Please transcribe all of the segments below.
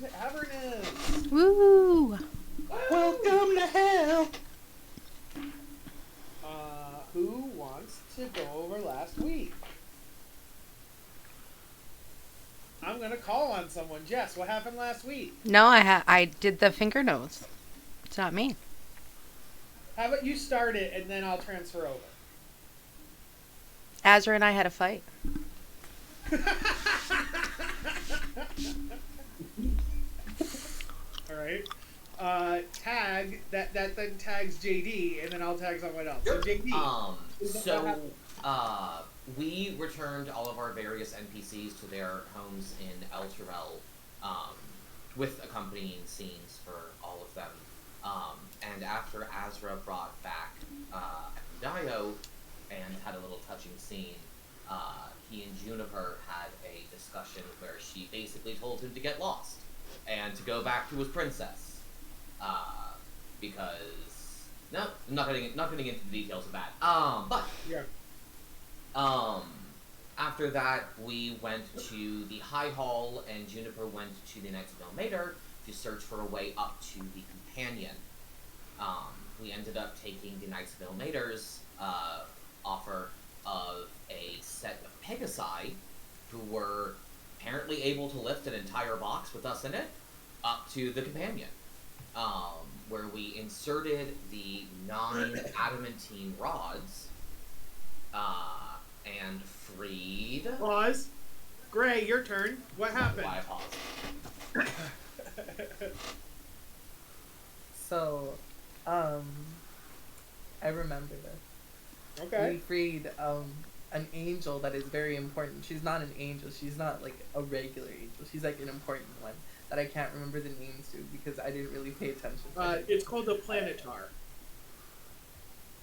to Avernus! Woo! Welcome to hell! Who wants to go over last week? I'm gonna call on someone. Jess, what happened last week? No, I did the finger nose. It's not me. How about you start it and then I'll transfer over? Azra and I had a fight. All right. Tag that then tags JD, and then I'll tag someone else. So JD. We returned all of our various NPCs to their homes in El Terrell, with accompanying scenes for all of them. And after Azra brought back Dio and had a little touching scene, he and Juniper had a discussion where she basically told him to get lost and to go back to his princess. Because no, I'm not getting into the details of that. But Yeah. After that, we went to the High Hall, and Juniper went to the Knights of Elmater to search for a way up to the Companion. We ended up taking the Knights of Elmater's offer of a set of Pegasi, who were apparently able to lift an entire box with us in it, up to the Companion, where we inserted the 9 adamantine rods, and freed... Pause. Gray, your turn. What happened? Why pause? So, I remember this. Okay. We freed an angel that is very important. She's not an angel. She's not like a regular angel. She's like an important one that I can't remember the names to because I didn't really pay attention to. It's called the Planetar.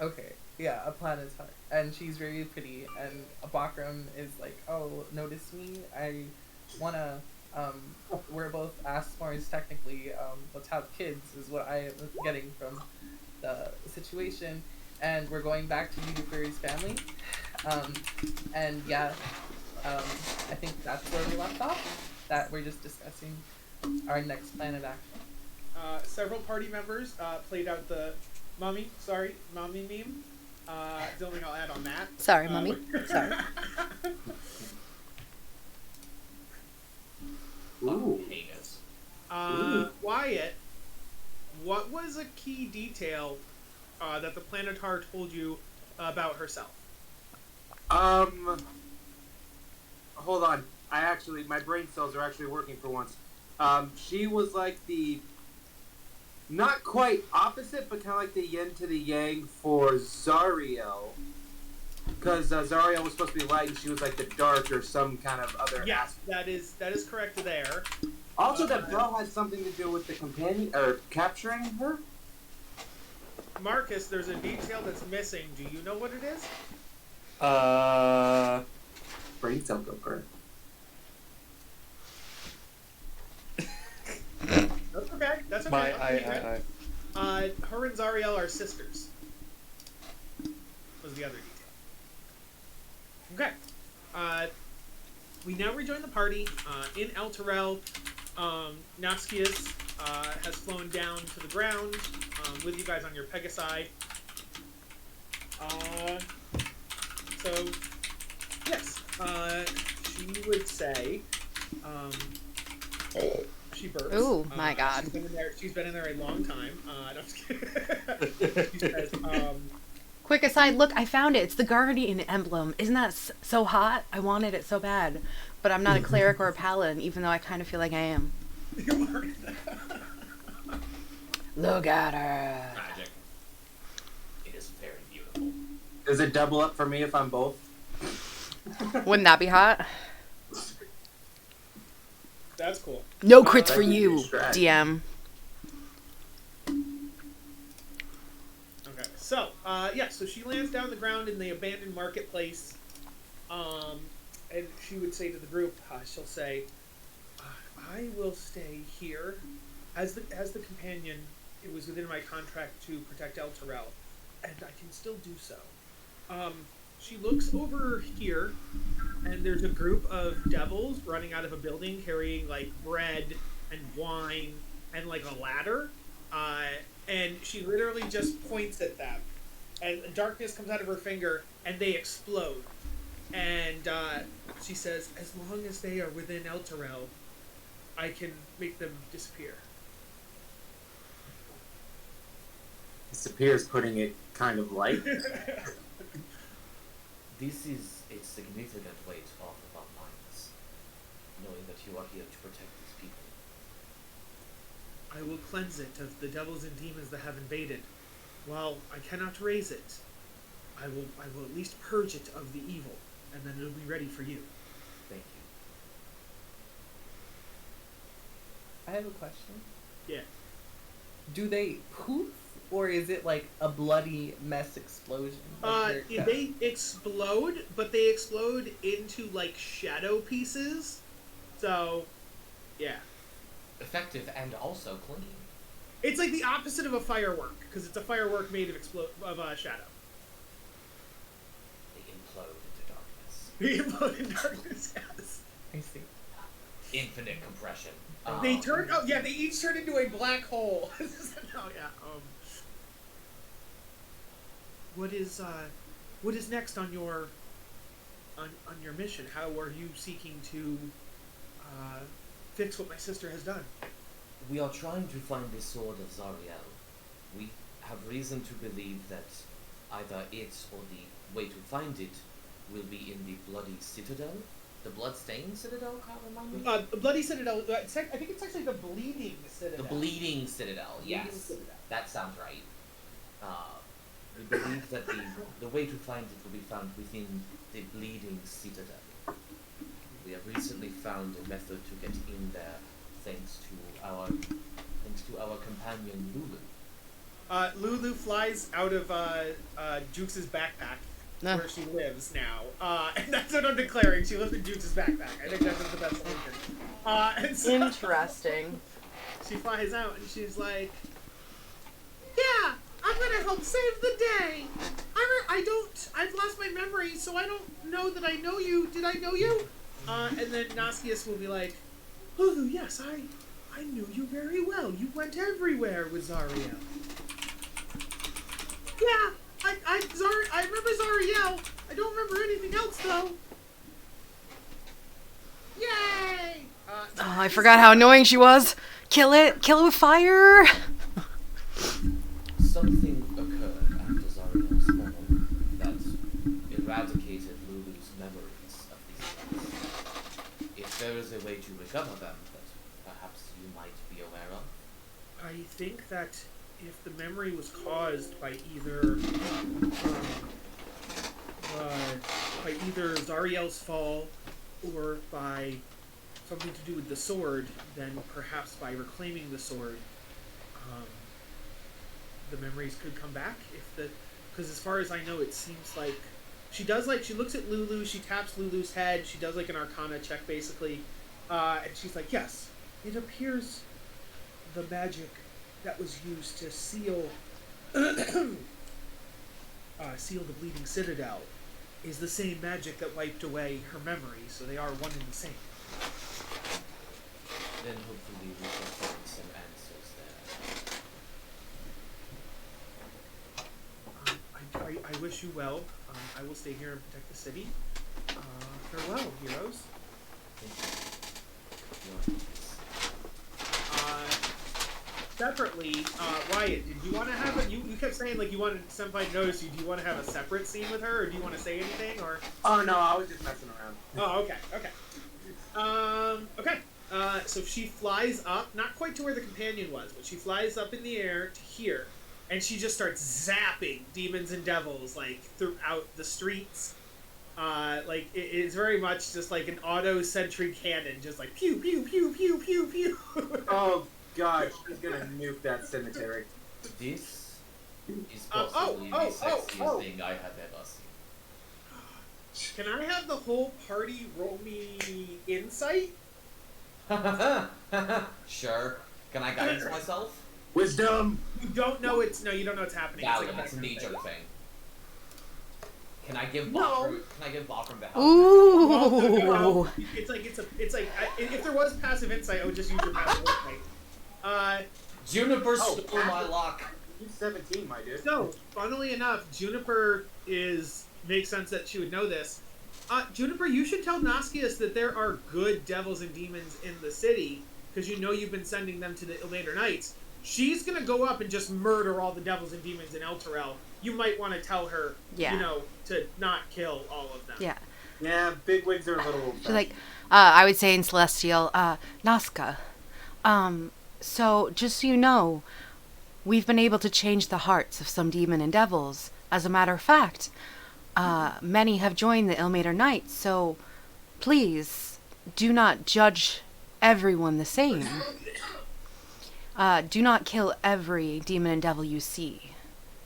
Okay, yeah, a planetar, and she's very pretty. And Bakram is like, "Oh, notice me. I wanna." We're both Asmars technically. Let's have kids is what I am getting from the situation, and we're going back to Unifer's family. And yeah, I think that's where we left off. That we're just discussing our next plan of action. Several party members played out the mommy meme. The only thing I'll add on that. Sorry, Mummy. Sorry. Ooh. Heinous. Wyatt, what was a key detail that the Planetar told you about herself? Hold on. My brain cells are actually working for once. She was like the, not quite opposite, but kind of like the yin to the yang for Zariel. Because Zariel was supposed to be light, and she was like the dark or some kind of other. Yes, that is correct there. Also, that bell had something to do with the companion or capturing her. Marcus, there's a detail that's missing. Do you know what it is? Brain cell go first. That's okay. That's okay. Her and Zariel are sisters. Was the other detail. Okay. We now rejoin the party in El Terrell. Naskius has flown down to the ground with you guys on your Pegasi. So, yes, she would say, she burps. Ooh, my God. She's been in there a long time. No, I'm just kidding. She says, Quick aside, look, I found it. It's the Guardian emblem. Isn't that so hot? I wanted it so bad. But I'm not a cleric or a paladin, even though I kind of feel like I am. you are. Look at her. Magic. It is very beautiful. Does it double up for me if I'm both? Wouldn't that be hot? That's cool. No crits for That'd be a you, good strat. DM. Okay, so, so she lands down on the ground in the abandoned marketplace, and she would say to the group, she'll say, I will stay here. As the companion, it was within my contract to protect El Terrell, and I can still do so. She looks over here, and there's a group of devils running out of a building carrying, like, bread and wine and like a ladder, and she literally just points at them, and darkness comes out of her finger, and they explode. And she says, "As long as they are within Elturel, I can make them disappear." Disappears, putting it kind of light. This is a significant weight off of our minds, knowing that you are here to protect these people. I will cleanse it of the devils and demons that have invaded. While I cannot raise it, I will at least purge it of the evil, and then it'll be ready for you. Thank you. I have a question. Yeah. Do they poof, or is it like a bloody mess explosion? Like They explode, but they explode into like shadow pieces. So, yeah. Effective and also clean. It's like the opposite of a firework, because it's a firework made of shadow. They implode into darkness. They implode in darkness, yes. I see. Infinite compression. They turn. Oh yeah, they each turn into a black hole. No, yeah. What is next on your mission? How are you seeking to fix what my sister has done? We are trying to find the sword of Zariel. We have reason to believe that either it or the way to find it will be in the Bloody Citadel. The Bloodstained Citadel, can't remind me? The Bloody Citadel, I think it's actually the Bleeding Citadel. The Bleeding Citadel, yes. Bleeding Citadel. That sounds right. We believe that the way to find it will be found within the Bleeding Citadel. We have recently found a method to get in there thanks to our companion Lulu. Lulu flies out of Jukes' backpack, where she lives now. And that's what I'm declaring. She lives in Jukes' backpack. I think that's the best solution. And so Interesting. she flies out and she's like, "Yeah, I'm gonna help save the day. I've lost my memory, so I don't know that I know you. Did I know you?" And then Noskius will be like, "Lulu, yes, I knew you very well. You went everywhere with Zariel." "Yeah, I remember Zariel. I don't remember anything else, though." Yay! Oh, I forgot how annoying she was. Kill it with fire. Something occurred after Zariel's fall that eradicated Lulu's memories of these events. If there is a way to recover them that perhaps you might be aware of. I think that if the memory was caused by either Zariel's fall or by something to do with the sword, then perhaps by reclaiming the sword, the memories could come back. Because as far as I know, it seems like she looks at Lulu, she taps Lulu's head, she does like an Arcana check basically, and she's like, "Yes, it appears the magic that was used to seal seal the Bleeding Citadel is the same magic that wiped away her memory, so they are one and the same." Then hopefully we can find some answers there. I wish you well. I will stay here and protect the city. Farewell, heroes. Separately, Wyatt, did you want to have you kept saying like you wanted Senpai to notice you. Do you want to have a separate scene with her, or do you want to say anything, or? Oh no, I was just messing around. Oh, okay. So she flies up, not quite to where the companion was, but she flies up in the air to here, and she just starts zapping demons and devils like throughout the streets. Like it's very much just like an auto-sentry cannon, just like pew pew pew pew pew pew. Oh god, she's gonna nuke that cemetery. This is possibly the sexiest thing I have ever seen. Can I have the whole party roll me insight? Sure. Can I guidance myself? Wisdom! You don't know it's happening. Valiant, It's like that's a knee-jerk thing. Can I give No. Bachram? Can I give Bachram the help? Ooh. It's like if there was passive insight, I would just use your passive insight. Juniper Oh, stole my luck. You're 17, my dude. So, funnily enough, Juniper makes sense that she would know this. Juniper, you should tell Naskius that there are good devils and demons in the city, because you know you've been sending them to the Ilmater Knights. She's gonna go up and just murder all the devils and demons in Elturel. You might want to tell her, Yeah. you know, to not kill all of them. Yeah. Yeah, big wigs are a little. She's like, I would say in Celestial, Nazca. So just so you know, we've been able to change the hearts of some demon and devils. As a matter of fact, many have joined the Ilmater Knights, so please do not judge everyone the same. Do not kill every demon and devil you see.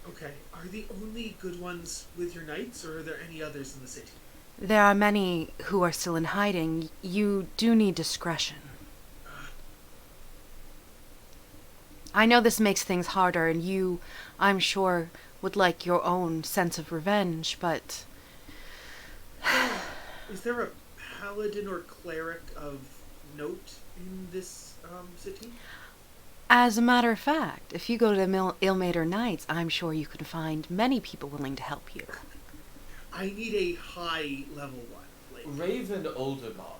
Okay. Are the only good ones with your knights, or are there any others in the city? There are many who are still in hiding. You do need discretion. I know this makes things harder, and you, I'm sure, would like your own sense of revenge, but... Is there a paladin or cleric of note in this city? As a matter of fact, if you go to the Ilmater Knights, I'm sure you can find many people willing to help you. I need a high level one. Like, Raven Olderguard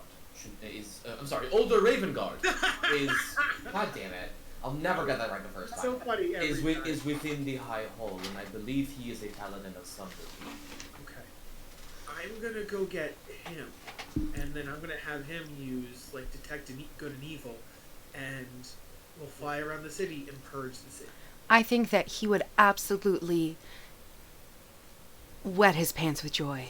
Older Ravengard is. God damn it! I'll never get that right the first time. so funny. Every time. Is within the High Hall, and I believe he is a paladin of some repute. Okay. I'm gonna go get him, and then I'm gonna have him use like detect good and evil, and we'll fly around the city and purge the city. I think that he would absolutely wet his pants with joy.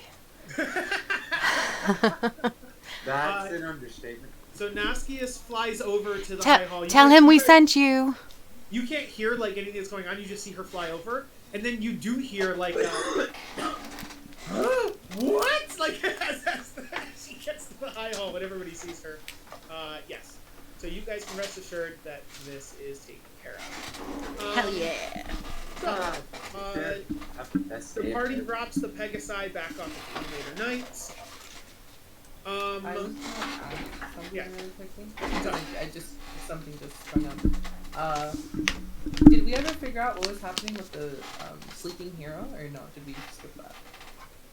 That's an understatement. So Naskius flies over to the High Hall. Tell him we sent you. You can't hear like anything that's going on. You just see her fly over, and then you do hear like, what? Like as she gets to the High Hall, when everybody sees her. Yes. So you guys can rest assured that this is taken care of. Hell yeah. So, the party drops the Pegasi back off the Ilmater Knights. I was gonna ask something Yeah. really quickly. Sorry. Something just sprung up. Did we ever figure out what was happening with the sleeping hero, or no? Did we skip that?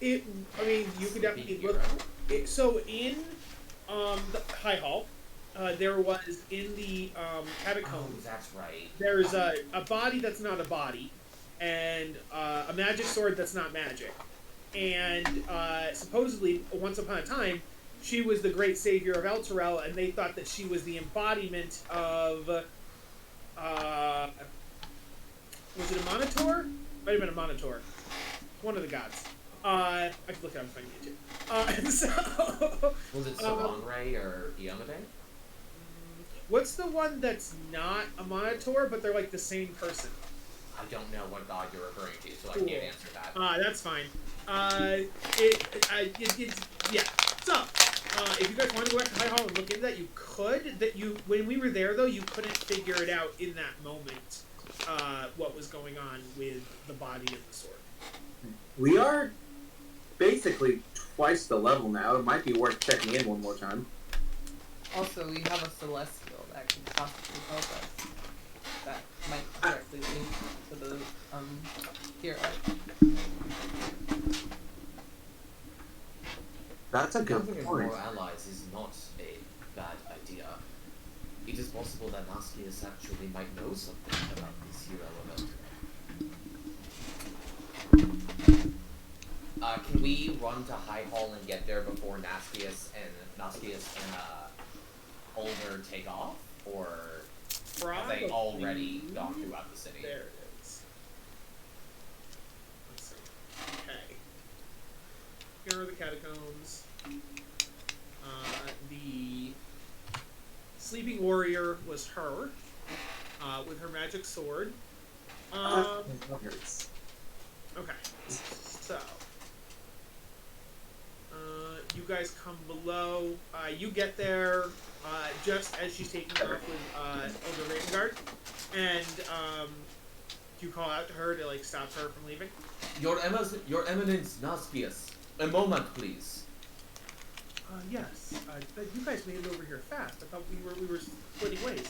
You could definitely look. So in the High Hall, there was in the catacombs. Oh, that's right. There's a body that's not a body, and a magic sword that's not magic. And supposedly, once upon a time, she was the great savior of Elturel, and they thought that she was the embodiment of... was it a Monitor? Might have been a Monitor. One of the gods. I could look it up if I need to. And so... Was it Savangray or Iomade? What's the one that's not a Monitor, but they're like the same person? I don't know what god you're referring to, so I Cool. can't answer that. That's fine. Yeah. So, if you guys want to go back to High Hall and look into that, you could. When we were there, though, you couldn't figure it out in that moment, what was going on with the body and the sword. We are basically twice the level now. It might be worth checking in one more time. Also, we have a celestial that can possibly help us. That might directly link to the hero. That's a good Having point. more allies is not a bad idea. It is possible that Naskius actually might know something about this hero of Elturel. Can we run to High Hall and get there before Naskius and Older take off, or have they already gone throughout the city? There it is. Let's see. Okay. Here are the catacombs. The sleeping warrior was her, with her magic sword. Okay. So, you guys come below. You get there just as she's taking off with Older Ravengard, and you call out to her to like stop her from leaving? Your Eminence Naskius. A moment, please. Yes. But you guys made it over here fast. I thought we were splitting ways.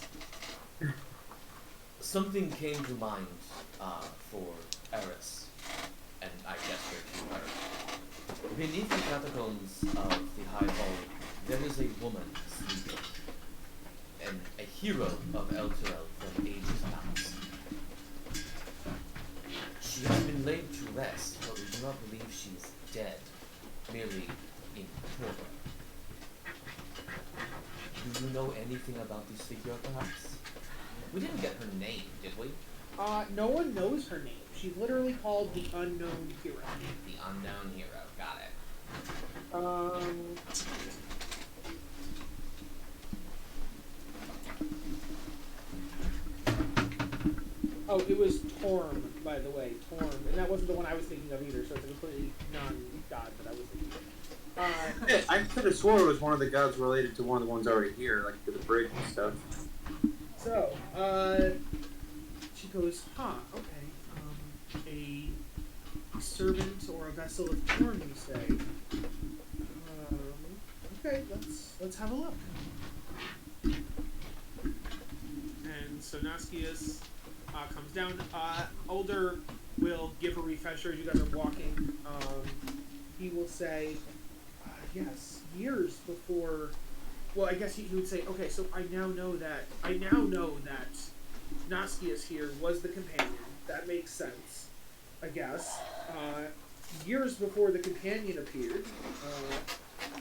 Something came to mind for Eris, and I gestured to her. Beneath the catacombs of the High Hall, there is a woman sleeping, and a hero of Elturel from ages past. She has been laid to rest, but we do not believe she is dead, merely in torpor. Do you know anything about this figure, perhaps? We didn't get her name, did we? No one knows her name. She's literally called the Unknown Hero. The Unknown Hero. Got it. Oh, it was Torm, by the way. Torm. And that wasn't the one I was thinking of either, so it's a completely non-god that I was thinking of. I could have swore it was one of the gods related to one of the ones already here, like to the bridge and stuff. So, she goes, okay, a servant or a vessel of Torm, you say? Okay, let's have a look. And so Naskius comes down. Older will give a refresher as you guys are walking. He will say, yes, years before. Well, I guess he would say, okay, so I now know that Naskius here was the companion. That makes sense, I guess. Years before the companion appeared,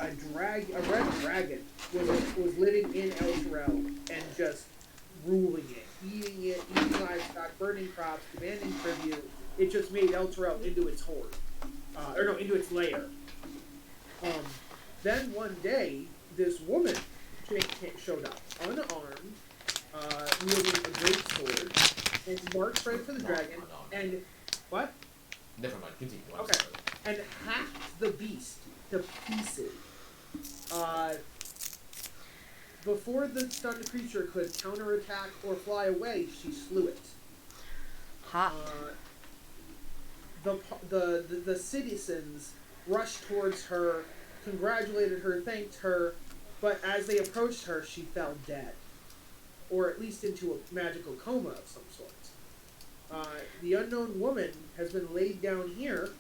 a red dragon was living in Elturel and just ruling it, eating livestock, burning crops, demanding tribute. It just made Elturel into its horde, into its lair. Then one day, this woman showed up, unarmed, wielding a great sword, and marched right for the dragon, and what? Never mind, continue. Okay. And hacked the beast to pieces. Before the stunned creature could counterattack or fly away, she slew it. Ha. The citizens rushed towards her, congratulated her, thanked her, but as they approached her, she fell dead. Or at least into a magical coma of some sort. The unknown woman has been laid down here,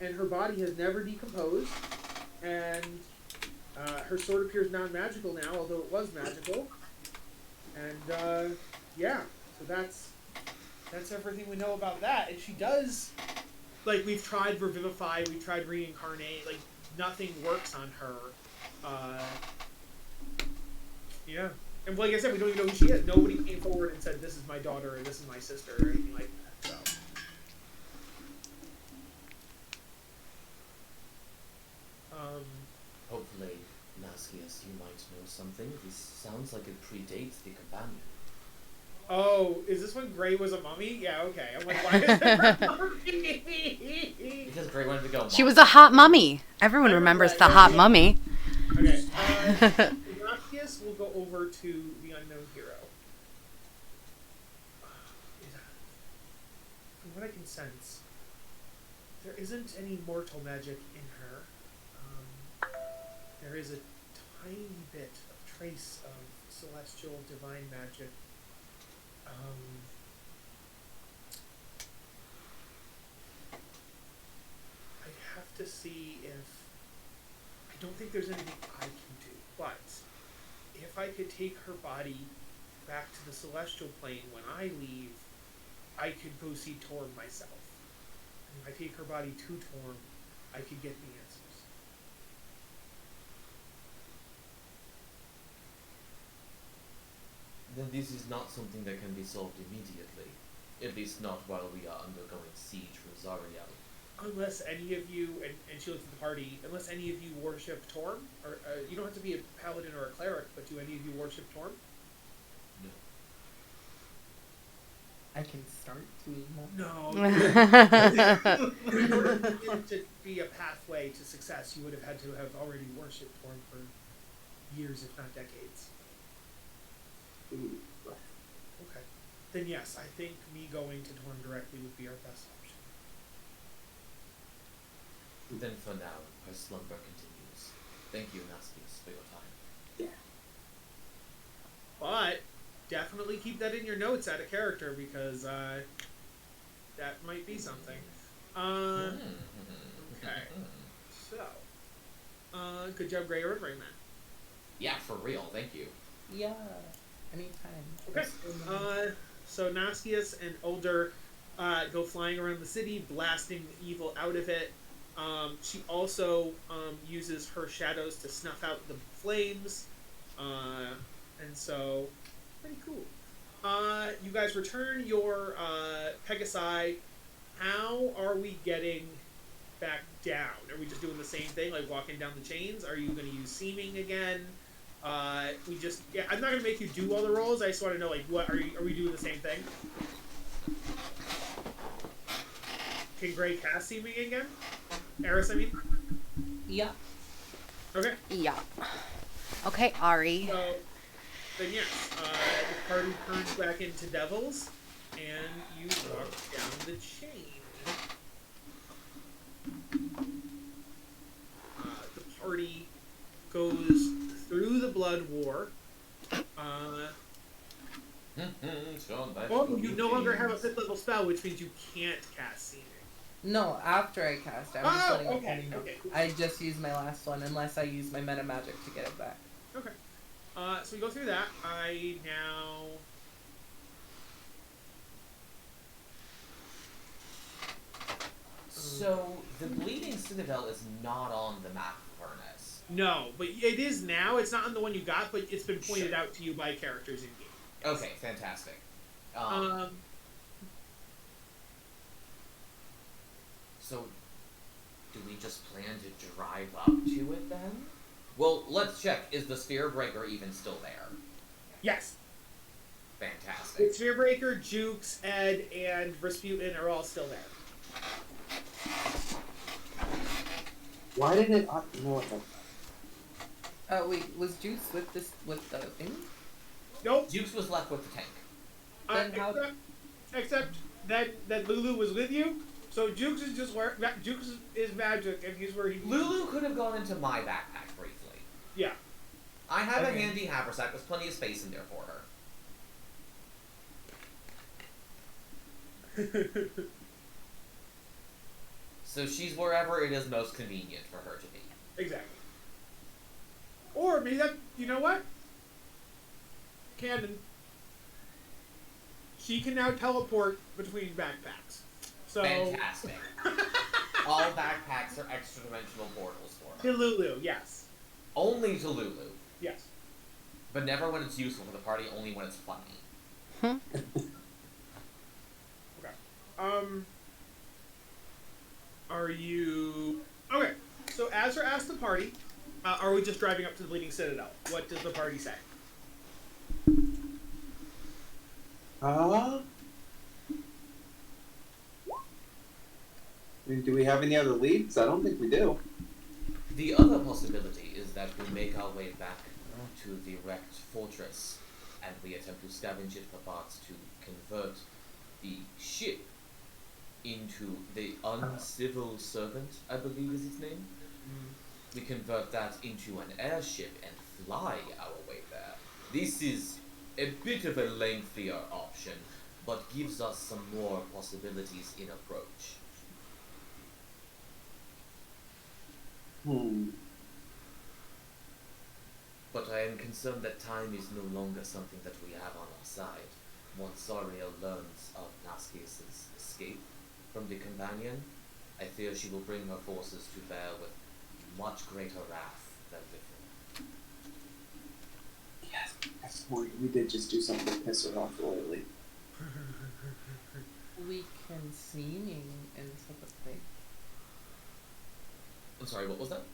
and her body has never decomposed, and her sword appears non-magical now, although it was magical. And yeah, so that's everything we know about that. And she does, like, we've tried revivify, we've tried reincarnate, like, nothing works on her. Yeah. And like I said, we don't even know who she is. Nobody came forward and said, this is my daughter, or this is my sister, or anything like that, so. Hopefully, Naskius, you might know something. This sounds like it predates the companion. Oh, is this when Grey was a mummy? Yeah, okay. I'm like, why is there a mummy? Because Grey wanted to go. She was a hot mummy. Everyone remembers the hot mummy. Okay. Naskius will go over to the unknown hero. From what I can sense, there isn't any mortal magic in her. There is a tiny bit of trace of celestial divine magic. I have to see if... I don't think there's anything I can do, but if I could take her body back to the celestial plane when I leave, I could go see Torm myself. And if I take her body to Torm, I could get the answers. Then this is not something that can be solved immediately. At least not while we are undergoing siege for Zariel. Unless any of you, and she looks at the party, unless any of you worship Torm, or you don't have to be a paladin or a cleric, but do any of you worship Torm? No. I can start to. No. In order for it to be a pathway to success, you would have had to have already worshipped Torm for years, if not decades. Ooh. Okay. then yes, I think me going to Torm directly would be our best option. Then for now, her slumber continues. Thank you, Naskius, for your time. But definitely keep that in your notes out of character because that might be something. Okay. So, good job, Grey remembering that. Yeah, for real. Thank you. Yeah. Anytime. Okay. So Naskius and Ulder go flying around the city, blasting the evil out of it. She also uses her shadows to snuff out the flames. And so, pretty cool. You guys return your Pegasi. How are we getting back down? Are we just doing the same thing, like walking down the chains? Are you going to use seeming again? I'm not going to make you do all the rolls. I just want to know, like, what are we doing the same thing? Can Gray cast seeming again? Eris, I mean? Yeah. Okay. Yeah. Okay, Ari. So, then yes, the party turns back into devils, and you walk down the chain. The party goes through the blood war. Well, you no longer have a 5th level spell, which means you can't cast seeming. No, after I cast, I'm just letting okay, know. okay. I just used my last one unless I use my meta magic to get it back. Okay. So we go through that. I now... So, the Bleeding Citadel is not on the map of Avernus. No, but it is now. It's not on the one you got, but it's been pointed out to you by characters in game. Okay, fantastic. So, do we just plan to drive up to it then? Well, let's check. Is the Sphere Breaker even still there? Yes. Fantastic. The Sphere Breaker, Jukes, Ed, and Rasputin are all still there. Why did it? You know what? Wait, was Juice with the thing? Nope. Jukes was left with the tank. Then how- Except that Lulu was with you, so Jukes is just where Jukes is magic, and he's where he. Lulu could have gone into my backpack briefly. Yeah. I have Okay. a handy haversack with plenty of space in there for her. So she's wherever it is most convenient for her to be. Exactly. Or maybe that, you know what? Canon. She can now teleport between backpacks. So Fantastic. All backpacks are extra-dimensional portals for to her. Lulu, yes. Only to Lulu. Yes. But never when it's useful for the party, only when it's funny. Okay. Are you... Okay, so Azra asked the party, are we just driving up to the Bleeding Citadel? What does the party say? I mean, do we have any other leads? I don't think we do. The other possibility is that we make our way back to the wrecked fortress, and we attempt to scavenge it for parts to convert the ship into the Uncivil Servant, I believe is its name. We convert that into an airship and fly our way there. This is a bit of a lengthier option, but gives us some more possibilities in approach. But I am concerned that time is no longer something that we have on our side. Once Zariel learns of Naskius' escape from the companion, I fear she will bring her forces to bear with much greater wrath than before. Yes, I swore we did just do something to piss her off lately. We can seeming into the thing. I'm sorry, what was that?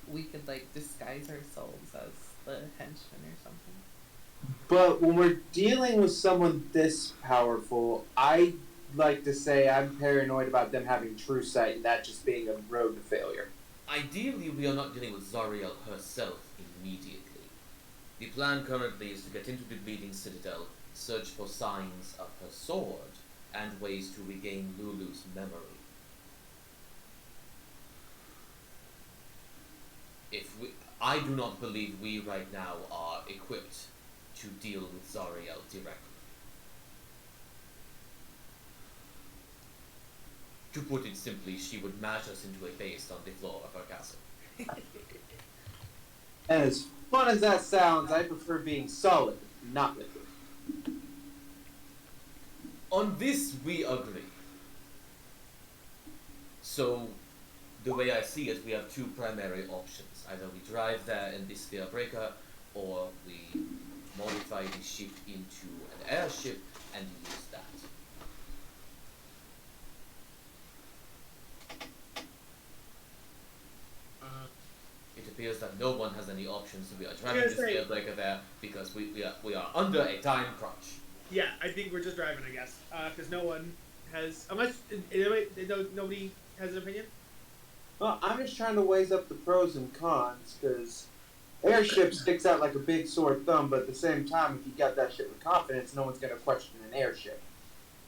We could like disguise ourselves as the henchman or something. But when we're dealing with someone this powerful, I like to say I'm paranoid about them having true sight and that just being a road to failure. Ideally, we are not dealing with Zariel herself immediately. The plan currently is to get into the Bleeding Citadel, search for signs of her sword and ways to regain Lulu's memory. I do not believe we right now are equipped to deal with Zariel directly. To put it simply, she would mash us into a paste on the floor of her castle. And as fun as that sounds, I prefer being solid, not liquid. On this, we agree. So, the way I see it, we have two primary options. Either we drive there in the Sphere Breaker, or we modify the ship into an airship and use that. It appears that no one has any options, so we are driving the Sphere Breaker there because we are under a time crunch. Yeah, I think we're just driving, I guess, because no one has, unless nobody has an opinion. Well, I'm just trying to weigh up the pros and cons, because airship sticks out like a big sore thumb, but at the same time, if you got that shit with confidence, no one's going to question an airship.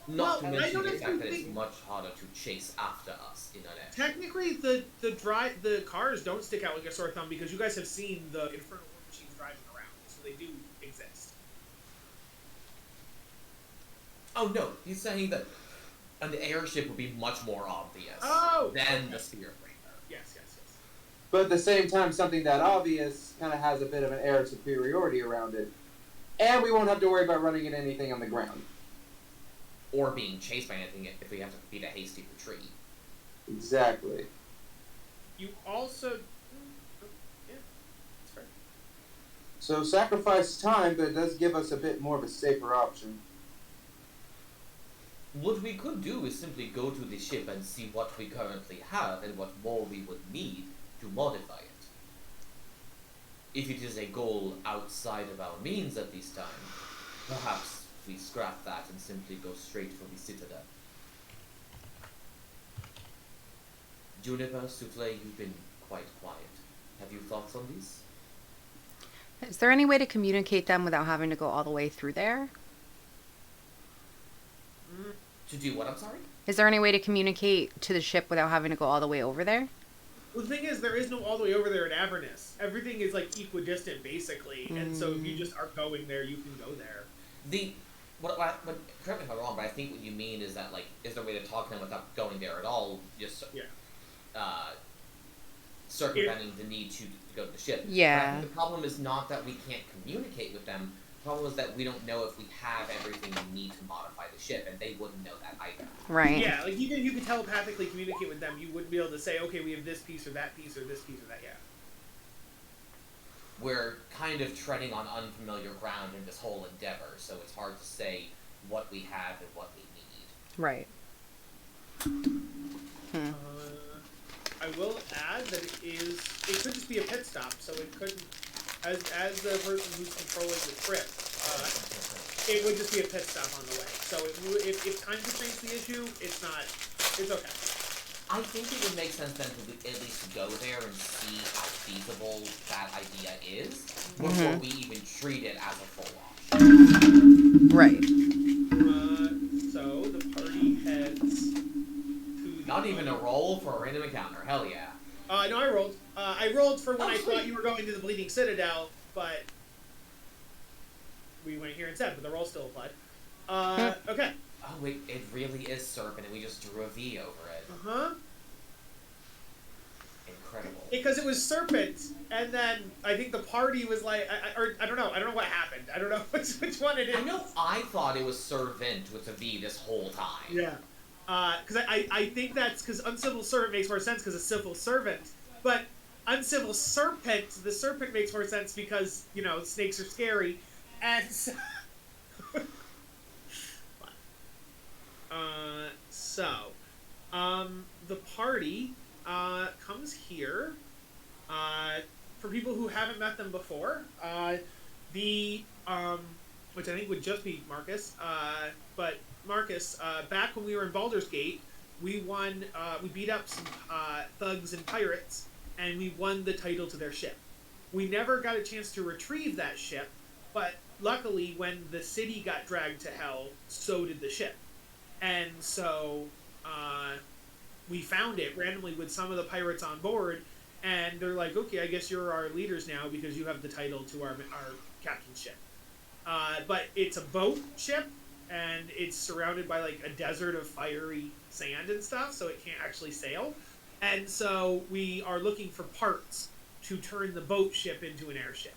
Not to mention the fact that it's much harder to chase after us in an airship. Technically, the cars don't stick out like a sore thumb because you guys have seen the Infernal War machines driving around, so they do exist. Oh no, he's saying that an airship would be much more obvious than the Sphere Breaker. Yes. But at the same time, something that obvious kind of has a bit of an air of superiority around it. And we won't have to worry about running into anything on the ground. Or being chased by anything if we have to beat a hasty retreat. Exactly. You also... Yeah, that's fair. So sacrifice time, but it does give us a bit more of a safer option. What we could do is simply go to the ship and see what we currently have and what more we would need to modify it. If it is a goal outside of our means at this time, perhaps we scrap that and simply go straight for the Citadel. Juniper, Souffle, you've been quite quiet. Have you thoughts on these? Is there any way to communicate them without having to go all the way through there? To do what, I'm sorry? Is there any way to communicate to the ship without having to go all the way over there? Well, the thing is, there is no all the way over there at Avernus. Everything is, like, equidistant, basically. And so if you just are going there, you can go there. Correct me if I'm wrong, but I think what you mean is that, like, is there a way to talk to them without going there at all? Just, circumventing the need to go to the ship. Yeah. But I think the problem is not that we can't communicate with them. The problem is that we don't know if we have everything we need to modify the ship, and they wouldn't know that either. Right. Yeah, like, even if you could telepathically communicate with them, you wouldn't be able to say, okay, we have this piece or that piece or this piece or that, We're kind of treading on unfamiliar ground in this whole endeavor, so it's hard to say what we have and what we need. Right. I will add that it could just be a pit stop, so it couldn't, as the person who's controlling the trip, it would just be a pit stop on the way. So if time constraints the issue, it's okay. I think it would make sense then to at least go there and see how feasible that idea is before we even treat it as a full option. Right. So the party heads to... Not even a roll for a random encounter. Hell yeah. No, I rolled. I rolled for when I thought you were going to the Bleeding Citadel, but we went here instead, but the roll still applied. Okay. Oh wait, it really is Serpent, and we just drew a V over it. Uh-huh. Incredible. Because it was Serpent, and then I think the party was like, I don't know what happened. I don't know which one it is. I know I thought it was Servant with a V this whole time. Yeah. Because I think that's because Uncivil Servant makes more sense because a civil servant. But Uncivil Serpent, the serpent makes more sense because, snakes are scary. And so... the party comes here. For people who haven't met them before, which I think would just be Marcus, but Marcus, back when we were in Baldur's Gate, we won, we beat up some thugs and pirates, and we won the title to their ship. We never got a chance to retrieve that ship, but luckily, when the city got dragged to hell, so did the ship. And so we found it randomly with some of the pirates on board, and they're like, okay, I guess you're our leaders now because you have the title to our captain's ship. But it's a boat ship, and it's surrounded by like a desert of fiery sand and stuff, so it can't actually sail. And so we are looking for parts to turn the boat ship into an airship.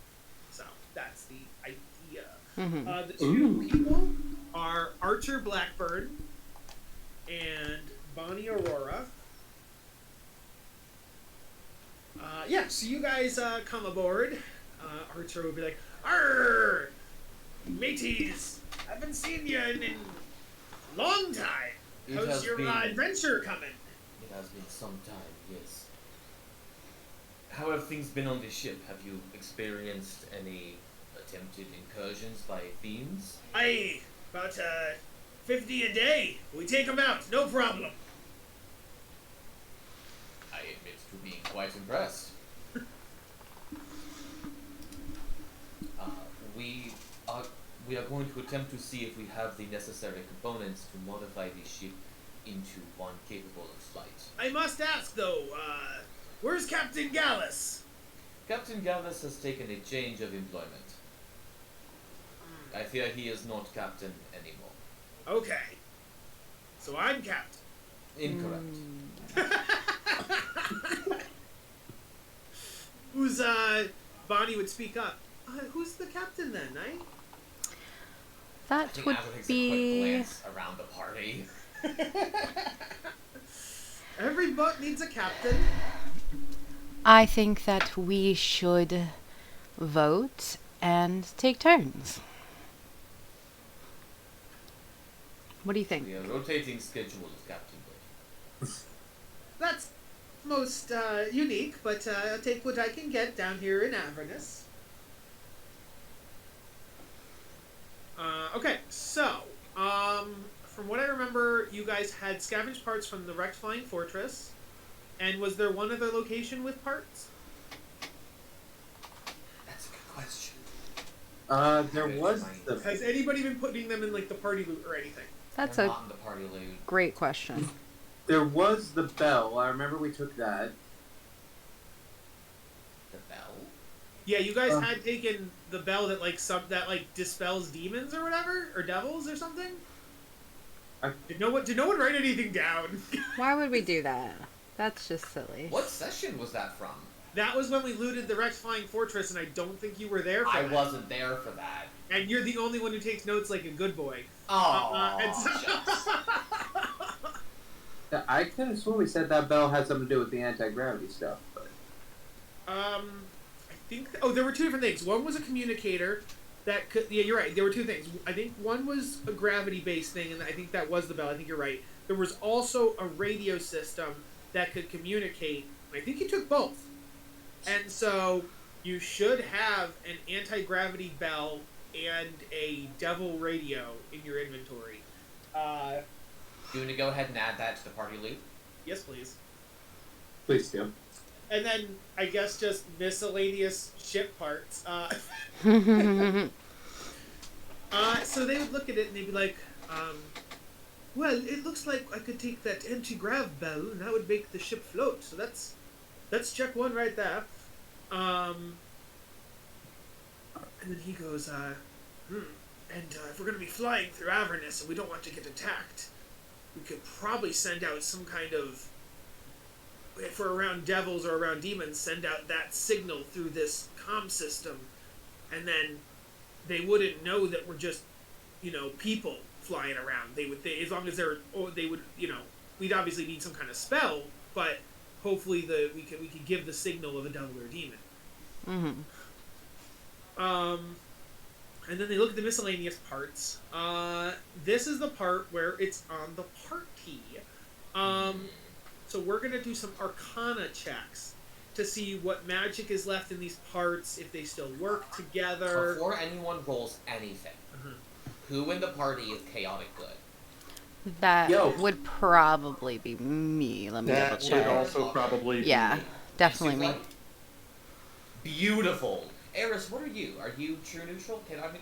So that's the idea. The two people are Archer Blackburn and Bonnie Aurora. So you guys come aboard. Archer will be like, "Arr, mateys, haven't seen you in a long time. How's your adventure coming?" It has been some time, yes. How have things been on the ship? Have you experienced any attempted incursions by fiends? Aye, about 50 a day. We take them out, no problem. I admit to being quite impressed. We are going to attempt to see if we have the necessary components to modify the ship into one capable of flight. I must ask, though, where's Captain Gallus? Captain Gallus has taken a change of employment. I fear he is not captain anymore. Okay. So I'm captain. Incorrect. Who's, Bonnie would speak up. Who's the captain then, eh? I That think would Asa takes a quick be... glance around the party. Every boat needs a captain. I think that we should vote and take turns. What do you think? We are rotating schedule of captain boat. That's most unique, but I'll take what I can get down here in Avernus. Okay, so, from what I remember, you guys had scavenged parts from the wrecked flying fortress, and was there one other location with parts? That's a good question. There was the... Has anybody been putting them in, like, the party loot or anything? That's They're a not in the party loot. great question. There was the bell. I remember we took that. The bell? Yeah, you guys had taken the bell that, like, dispels demons or whatever? Or devils or something? Did no one write anything down? Why would we do that? That's just silly. What session was that from? That was when we looted the wrecked flying fortress, and I don't think you were there for I that. wasn't there for that. And you're the only one who takes notes like a good boy. I could have sworn we said that bell had something to do with the anti-gravity stuff, but... I think... there were two different things. One was a communicator that could... Yeah, you're right. There were two things. I think one was a gravity-based thing, and I think that was the bell. I think you're right. There was also a radio system that could communicate. I think you took both. And so you should have an anti-gravity bell and a devil radio in your inventory. Do you want to go ahead and add that to the party loot? Yes, please. Please do. And then, I guess, just miscellaneous ship parts. So they would look at it and they'd be like, well, it looks like I could take that anti-grav bell and that would make the ship float. So that's check one right there. And then he goes, and if we're going to be flying through Avernus and we don't want to get attacked, we could probably send out some kind of, if we're around devils or around demons, send out that signal through this comm system, and then they wouldn't know that we're just, people flying around. As long as we'd obviously need some kind of spell, but hopefully we could give the signal of a devil or a demon. And then they look at the miscellaneous parts. This is the part where it's on the party. So we're going to do some Arcana checks to see what magic is left in these parts, if they still work together. Before anyone rolls anything, who in the party is chaotic good? That would probably be me. Let me double That check. would also probably be Yeah, me. definitely me. Beautiful. Eris, what are you? Are you true neutral? Chaotic?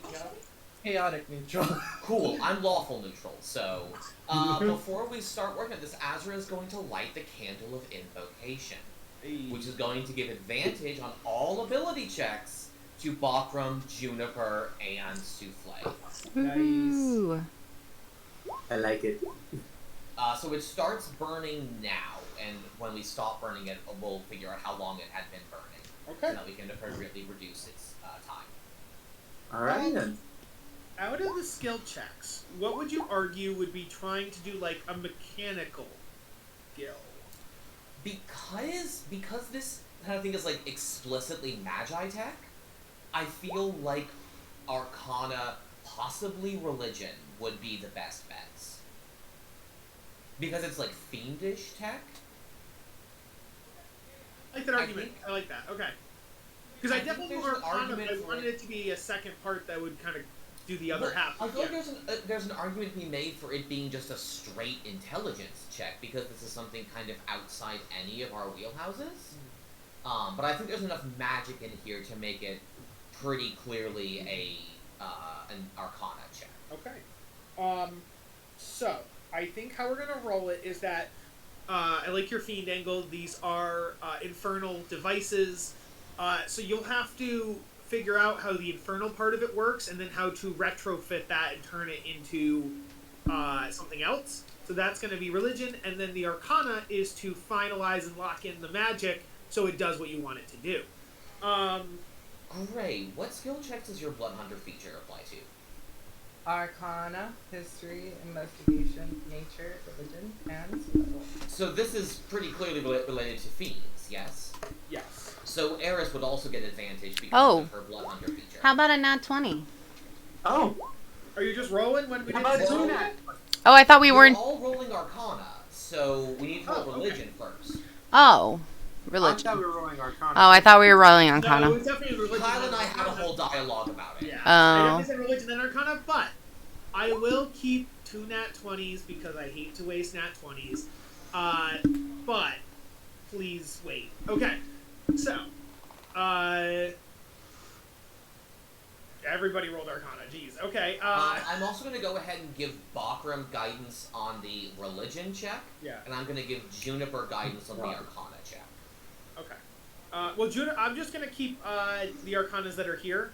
Chaotic neutral. Cool, I'm lawful neutral, so before we start working on this, Azra is going to light the candle of invocation, which is going to give advantage on all ability checks to Bakram, Juniper, and Souffle. Ooh. I like it. So it starts burning now, and when we stop burning it, we'll figure out how long it had been burning, Okay. so that we can appropriately reduce its time. Alright then. Out of the skill checks, what would you argue would be trying to do like a mechanical skill? Because this kind of thing is like explicitly magi tech, I feel like Arcana, possibly religion, would be the best bets. Because it's like fiendish tech. I like that argument. I like that. Okay. Because I I think definitely there's want an Arcana, argument but I for wanted it to be a second part that would kind of do the other Look, half. I feel Yeah. like there's an argument to be made for it being just a straight intelligence check, because this is something kind of outside any of our wheelhouses. But I think there's enough magic in here to make it pretty clearly an Arcana check. Okay. So I think how we're gonna roll it is that I like your fiend angle. These are infernal devices. So you'll have to figure out how the infernal part of it works, and then how to retrofit that and turn it into something else. So that's going to be religion, and then the Arcana is to finalize and lock in the magic so it does what you want it to do. Great. What skill checks does your Blood Hunter feature apply to? Arcana, history, investigation, nature, religion, and spell. So this is pretty clearly related to fiends, yes? Yes. So Eris would also get advantage because Oh. of her Blood Hunter feature. How about a nat 20? Oh, Are you just rolling when we how didn't about say doing roll? that? Oh, I thought we We're weren't. all rolling Arcana, so we need to roll Oh, okay. religion first. Oh, I religion. thought we were rolling Arcana. Oh, I thought we were rolling No, it Arcana. was definitely religion. Kyle then and I had a Arcana. whole dialogue about it. Yeah. Oh. I definitely said religion then Arcana, but I will keep 2 nat 20s because I hate to waste nat 20s. But please wait. Okay. So, everybody rolled Arcana. Jeez. Okay. I'm also going to go ahead and give Bakram guidance on the religion check, Yeah. and I'm going to give Juniper guidance on the Arcana check. Okay. Well, Judah, I'm just gonna keep the Arcanas that are here.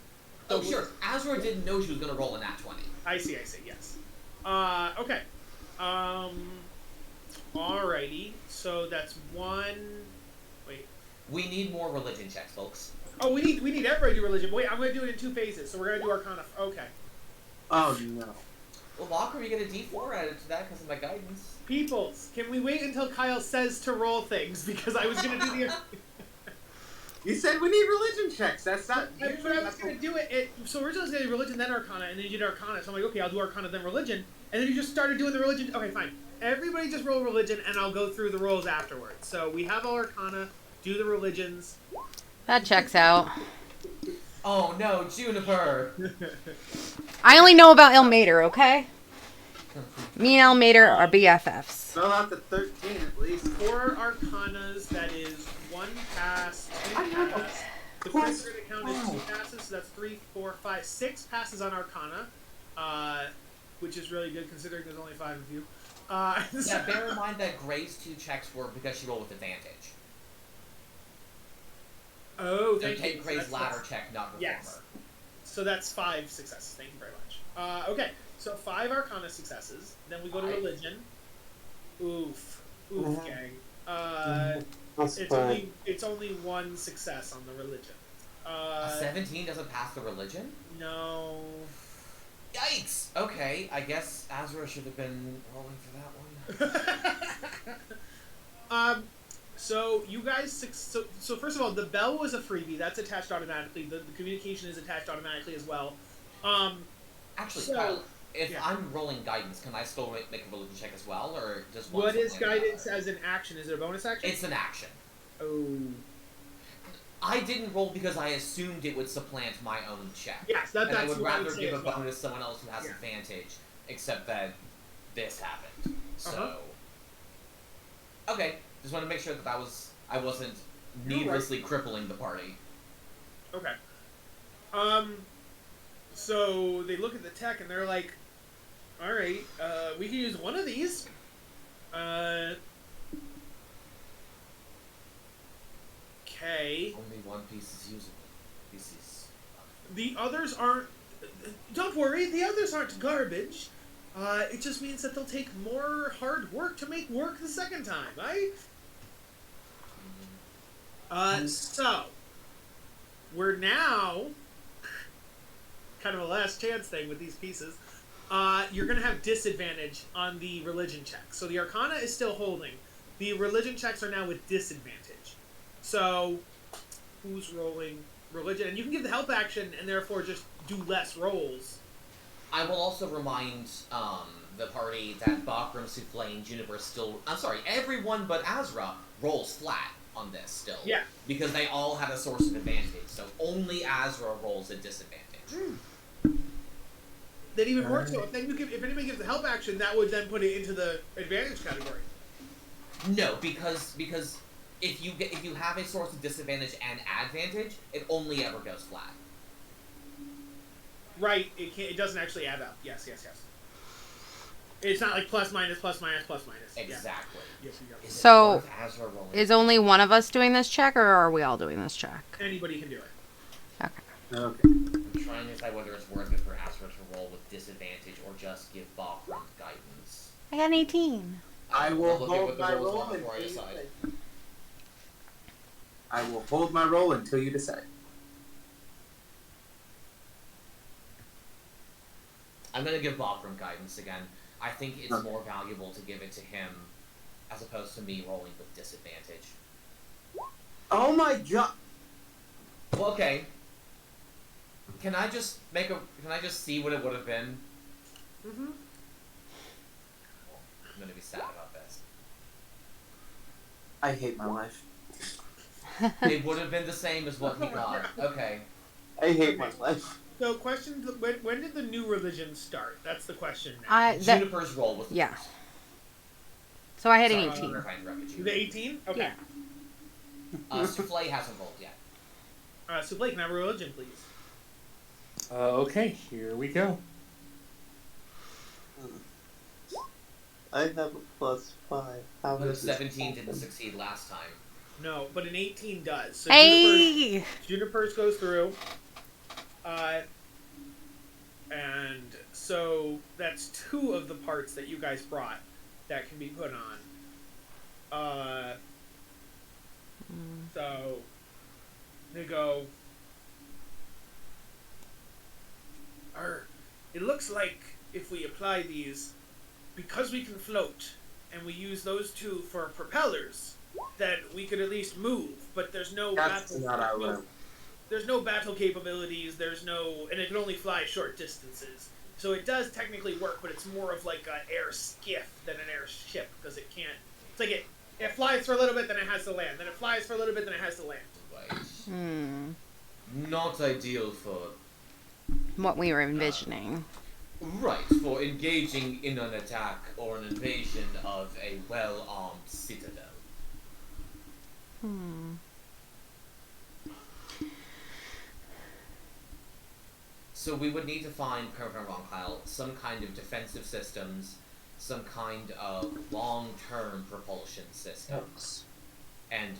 Oh, sure. Azra didn't know she was going to roll a nat 20. I see. Yes. Okay. Alrighty. So that's one. Wait. We need more religion checks, folks. Oh, we need everybody to do religion. Wait, I'm gonna do it in 2 phases. So we're gonna do Arcana. Okay. Oh no. Well, Bakram, you get a d4 added to that because of my guidance. Peoples, can we wait until Kyle says to roll things? Because I was gonna do the. You said we need religion checks. That's not. But I was gonna do it. So originally I was gonna do religion then Arcana, and then you did Arcana. So I'm like, okay, I'll do Arcana then religion, and then you just started doing the religion. Okay, fine. Everybody just roll religion, and I'll go through the rolls afterwards. So we have all Arcana. Do the religions. That checks out. Oh no, Juniper! I only know about Elmater, okay? Me and Elmater are BFFs. Fill out the 13 at least. 4 Arcanas. That is 1 pass, 2 pass. The first crit count is 2 passes, so that's 3, 4, 5, 6 passes on Arcana, which is really good considering there's only 5 of you. Yeah, bear in mind that Gray's 2 checks were because she rolled with advantage. Oh, So thank you. take Gray's So ladder check, not performer. Yes. So that's 5 successes. Thank you very much. Okay, so 5 Arcana successes. Then we go to 5. religion. Oof, Mhm. gang. That's It's only 1 success on the religion. A 17 doesn't pass the religion? No. Yikes! Okay, I guess Azra should have been rolling for that one. So you guys, so first of all, the bell was a freebie. That's attached automatically. The communication is attached automatically as well. Actually, So, Kyle, if yeah. I'm rolling guidance, can I still make a religion check as well, or just one? What is something or the guidance other? as an action? Is it a bonus action? It's an action. Oh. I didn't roll because I assumed it would supplant my own check. Yes, and I that's would what I rather would say give a as well. bonus to someone else who has Yeah. advantage, except that this happened. So, Uh-huh. okay, just want to make sure that I wasn't needlessly crippling the party. Okay. So they look at the tech and they're like, all right, we can use one of these. Okay. Only one piece is usable. This is. The others aren't. Don't worry, the others aren't garbage. It just means that they'll take more hard work to make work the second time, right? So we're now kind of a last chance thing with these pieces. You're gonna have disadvantage on the religion check. So the Arcana is still holding. The religion checks are now with disadvantage. So who's rolling religion? And you can give the help action and therefore just do less rolls. I will also remind the party that Bakram, Souffle, and Juniper still... I'm sorry, everyone but Azra rolls flat on this still. Yeah. Because they all had a source of advantage, so only Azra rolls at disadvantage. Then even more so, if anybody gives the help action, that would then put it into the advantage category. No, because if you have a source of disadvantage and advantage, it only ever goes flat. Right, it doesn't actually add up. Yes. It's not like plus minus, plus minus, plus minus. Exactly. Yeah. Yes, you got it. So, Azra rolling? is only one of us doing this check, or are we all doing this check? Anybody can do it. Okay. Okay. I'm trying to decide whether it's worth it for Azra to roll with disadvantage or just give Bakram guidance. I got an 18. I will look at what hold the my rolls roll are before I until you decide. decide. I will hold my roll until you decide. I'm gonna give Bakram guidance again. I think it's Okay. more valuable to give it to him as opposed to me rolling with disadvantage. Oh my god! Well, okay. Can I just see what it would have been? Mm-hmm. I'm gonna be sad about this. I hate my life. It would have been the same as what he got. Okay. I hate my life. So, question: when did the new religion start? That's the question now. Juniper's roll was the Yeah. first. So I had an Sorry, 18. if I interrupted you. The 18? Okay. Yeah. Souffle hasn't rolled yet. So Blake, can I have a religion, please? Okay, here we go. I have a +5. How The does this 17 didn't happen? succeed last time. No, but an 18 does. So Hey! Juniper's goes through. And so that's 2 of the parts that you guys brought that can be put on. So they go. It looks like if we apply these, because we can float, and we use those 2 for propellers, that we could at least move. But there's no That's battle. not how it There's no battle capabilities. And it can only fly short distances. So it does technically work, but it's more of like an air skiff than an airship because it can't. It's like it flies for a little bit, then it has to land. Then it flies for a little bit, then it has to land. Right. Not ideal for. What we were envisioning. Right, for engaging in an attack or an invasion of a well-armed citadel. So we would need to find, correct me if I'm wrong, Kyle, some kind of defensive systems, some kind of long-term propulsion systems, and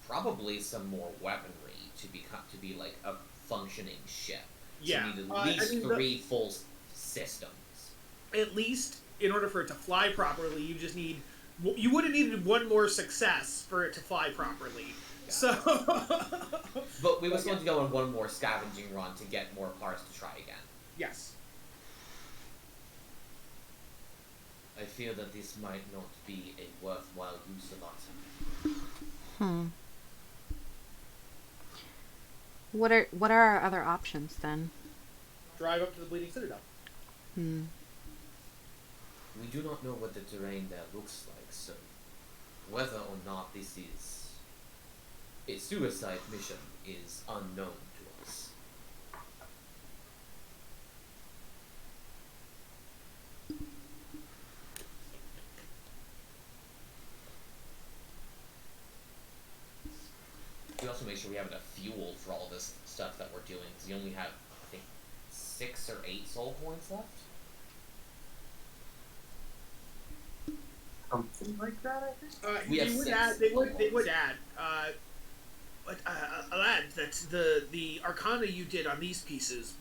probably some more weaponry to be like a functioning ship. Yeah. So you need at least 3 full systems. At least in order for it to fly properly, you would have needed 1 more success for it to fly properly. Yeah. So. But we were going to go on 1 more scavenging run to get more parts to try again. Yes. I fear that this might not be a worthwhile use of our time. What are our other options then? Drive up to the Bleeding Citadel. We do not know what the terrain there looks like, so whether or not this is a suicide mission is unknown to us. We also make sure we have enough fuel for all this stuff that we're doing, because you only have, I think, 6 or 8 soul points left. Something like that, I think. We have they would 6. add. They would add. But lad, that's the Arcana you did on these pieces.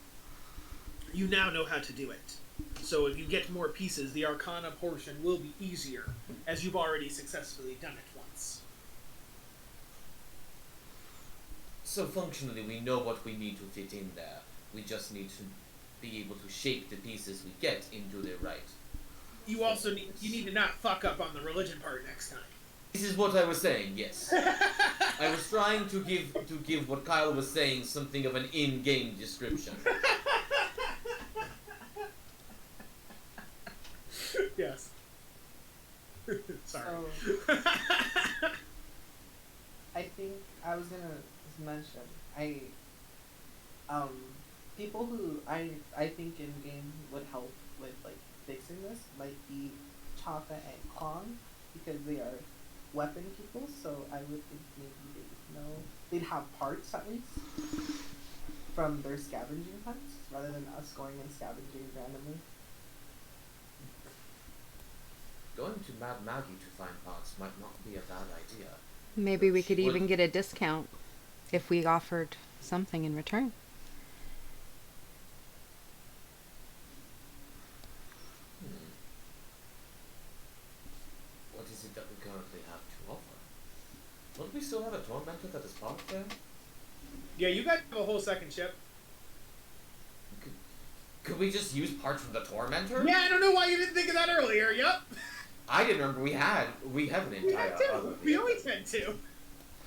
You now know how to do it. So if you get more pieces, the Arcana portion will be easier, as you've already successfully done it once. So functionally, we know what we need to fit in there. We just need to be able to shape the pieces we get into the right. You also need to not fuck up on the religion part next time. This is what I was saying. Yes, I was trying to give what Kyle was saying something of an in-game description. Yes. Sorry. So, I think I was gonna just mention people who I think in game would help with like fixing this might be Chaka and Kwong, because they are weapon people, so I would think maybe they'd have parts at least from their scavenging hunts rather than us going and scavenging randomly. Going to Mad Maggie to find parts might not be a bad idea. Maybe we could even get a discount if we offered something in return. What is it that we currently have to offer? Don't we still have a tormentor that is parked there? Yeah, you guys have a whole second ship. Could we just use parts from the tormentor? Yeah, I don't know why you didn't think of that earlier. Yep. I didn't remember we have an We entire had two. other We vehicle. always had two.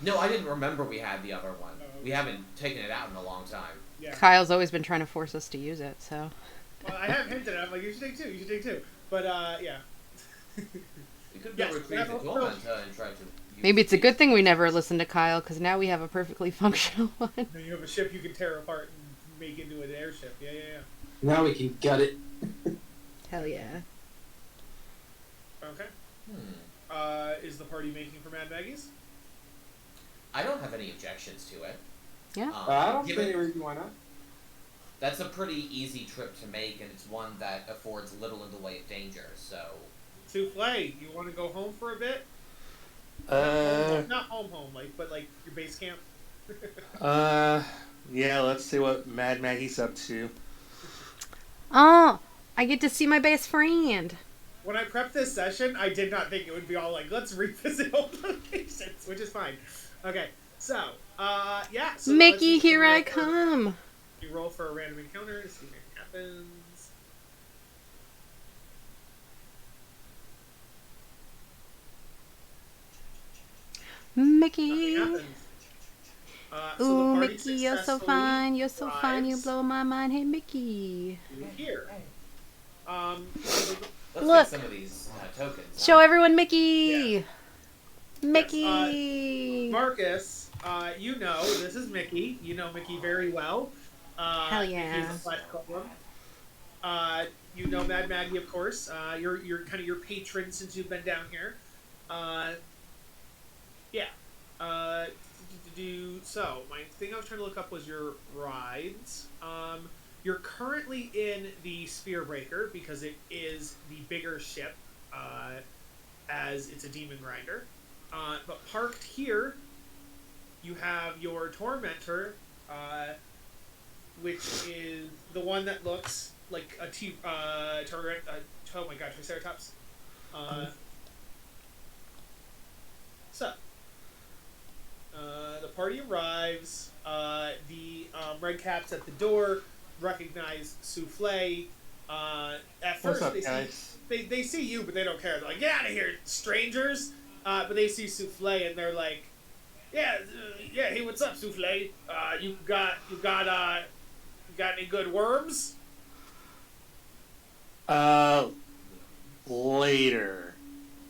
No, I didn't remember we had the other one. Oh, okay. We haven't taken it out in a long time. Yeah. Kyle's always been trying to force us to use it, so. Well, I have hinted at it. I'm like, you should take two. You should take two. But yeah. We could Yes, go retrieve the that's also- tormentor and try to. Use Maybe it's a these. good thing we never listened to Kyle, because now we have a perfectly functional one. Then you have a ship you can tear apart and make into an airship. Yeah, yeah, yeah. Now we can gut it. Hell yeah. Okay. Hmm. Is the party making for Mad Maggie's? I don't have any objections to it. Yeah. I don't see given any reason why not. that's a pretty easy trip to make, and it's one that affords little in the way of danger. So Souffle, you want to go home for a bit? Not home, but like your base camp. Yeah, let's see what Mad Maggie's up to. Oh, I get to see my best friend. When I prepped this session, I did not think it would be all like, let's revisit old locations, which is fine. Okay, so, yeah. So Mickey, let's here I roll for- come. You roll for a random encounter to see if anything happens. Mickey. Nothing happens. So the Ooh, party Mickey, you're so successfully fine. You're so fine. You arrives blow my mind. Hey, Mickey. here. So let's Look. get some of these tokens. Show everyone Mickey. Yeah. Mickey. Marcus, you know, this is Mickey. You know Mickey very well. Hell yeah. Mickey's a Flash Golem. You know Mad Maggie, of course. You're kind of your patron since you've been down here. Yeah. So, my thing I was trying to look up was your rides. You're currently in the Sphere Breaker because it is the bigger ship, as it's a demon grinder. But parked here, you have your Tormentor, which is the one that looks like a oh my god, Triceratops. So, the party arrives. The red caps at the door recognize Souffle. At What's first, up, they guys? they see you, but they don't care. They're like, "Get out of here, strangers!" But they see Souffle, and they're like, "Yeah, hey, what's up, Souffle? You got any good worms?" Later.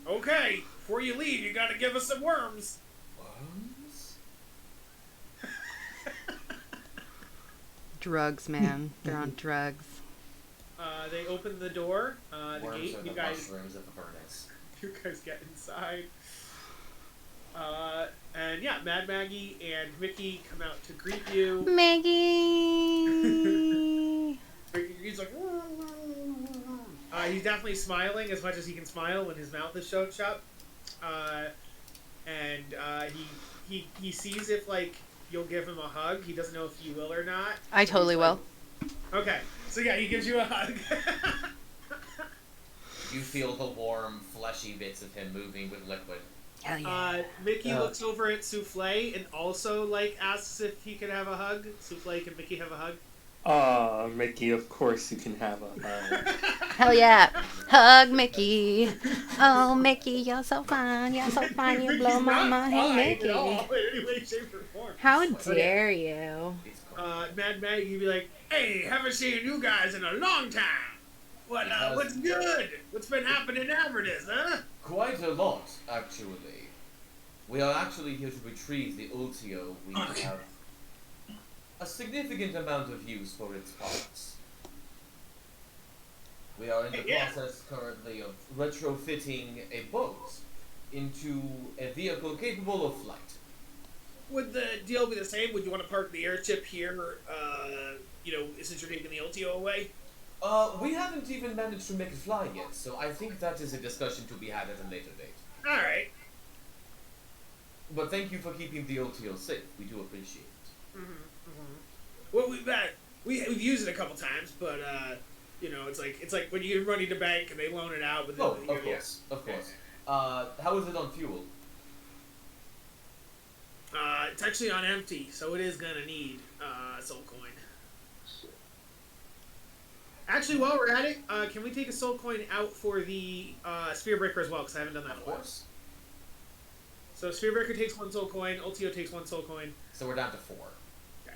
Okay, before you leave, you gotta give us some worms. Worms? Drugs, man. They're on drugs. They open the door, the Worms gate. are You the guys mushrooms of Avernus. get inside. And yeah, Mad Maggie and Mickey come out to greet you. Maggie. He's like, he's definitely smiling as much as he can smile when his mouth is shut. And he sees if like you'll give him a hug. He doesn't know if you will or not. I So totally he's will. like, okay, so yeah, he gives you a hug. You feel the warm, fleshy bits of him moving with liquid. Hell yeah. Mickey looks over at Souffle and also like asks if he could have a hug. Souffle, can Mickey have a hug? Mickey, of course you can have a Hell yeah. Hug Mickey. Oh, Mickey, you're so fine. You're so fine. You blow my mind. Hey, Mickey. At all, in any way, shape, or form. How dare you? It's cool. Mad Maggie, you'd be like, "Hey, haven't seen you guys in a long time. What's good? What's been happening in Avernus, huh?" Quite a lot, actually. We are actually here to retrieve the Ultio. We have a significant amount of use for its parts. We are in the process currently of retrofitting a boat into a vehicle capable of flight. Would the deal be the same? Would you want to park the airship here, since you're taking the Ultio away? We haven't even managed to make it fly yet, so I think that is a discussion to be had at a later date. Alright. But thank you for keeping the Ultio safe. We do appreciate it. Well, we've used it a couple times, but it's like when you get money to bank and they loan it out. But then, Oh, of course, of course. How is it on fuel? It's actually on empty, so it is gonna need soul coin. Actually, while we're at it, can we take a soul coin out for the Sphere Breaker as well? Because I haven't done that in a while. course. So Sphere Breaker takes 1 soul coin, Ultio takes 1 soul coin. So we're down to 4. Okay.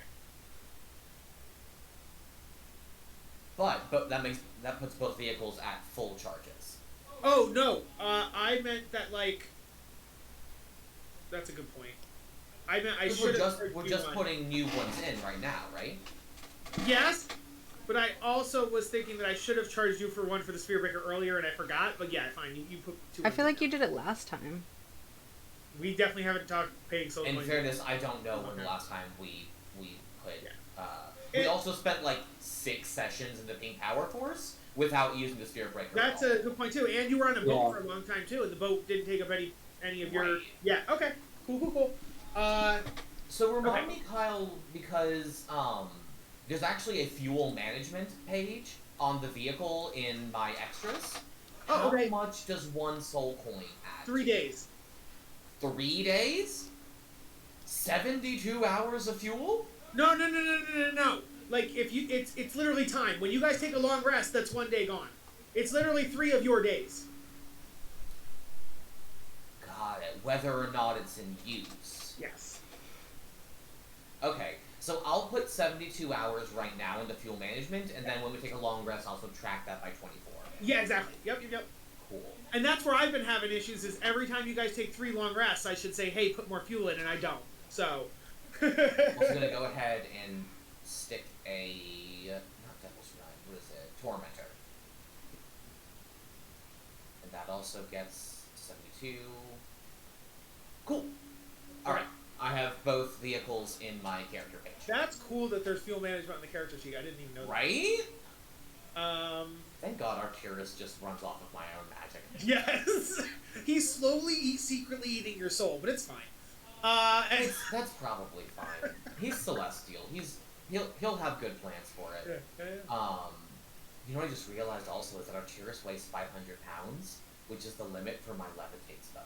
But that puts both vehicles at full charges. Oh no, I meant that like. That's a good point. I meant I should have. We're just putting new ones in right now, right? Yes, but I also was thinking that I should have charged you for 1 for the Sphere Breaker earlier, and I forgot. But yeah, fine. You put 2. I feel like you did it last time. We definitely haven't talked paying soul In coins. fairness, I don't know when the last time we put. We also spent like 6 sessions in the Pink Power Force without using the Sphere Breaker. That's at all. a good point too. And you were on a boat for a long time too, and the boat didn't take up any of your. Right. Yeah. Okay. Cool. So remind me, Kyle, because there's actually a fuel management page on the vehicle in my extras. Oh, okay. How much does 1 soul coin add? 3 days. 3 days? 72 hours of fuel? No. Like if you, it's literally time. When you guys take a long rest, that's 1 day gone. It's literally 3 of your days. Got it. Whether or not it's in use. Yes. Okay, so I'll put 72 hours right now into fuel management, and then when we take a long rest, I'll subtract that by 24. Yeah. Exactly. Yep. Cool. And that's where I've been having issues. Is every time you guys take 3 long rests, I should say, "Hey, put more fuel in," and I don't. So. I'm also gonna go ahead and stick a not Devil's Ride. What is it? Tormentor. And that also gets 72. Cool. All right. I have both vehicles in my character page. That's cool that there's fuel management on the character sheet. I didn't even know Right? that. Thank God Arcturus just runs off of my own magic. Yes. He's slowly, secretly eating your soul, but it's fine. And That's probably fine. He's celestial. He'll have good plans for it. yeah. You know what I just realized also is that Arcturus weighs 500 pounds, which is the limit for my levitate spell.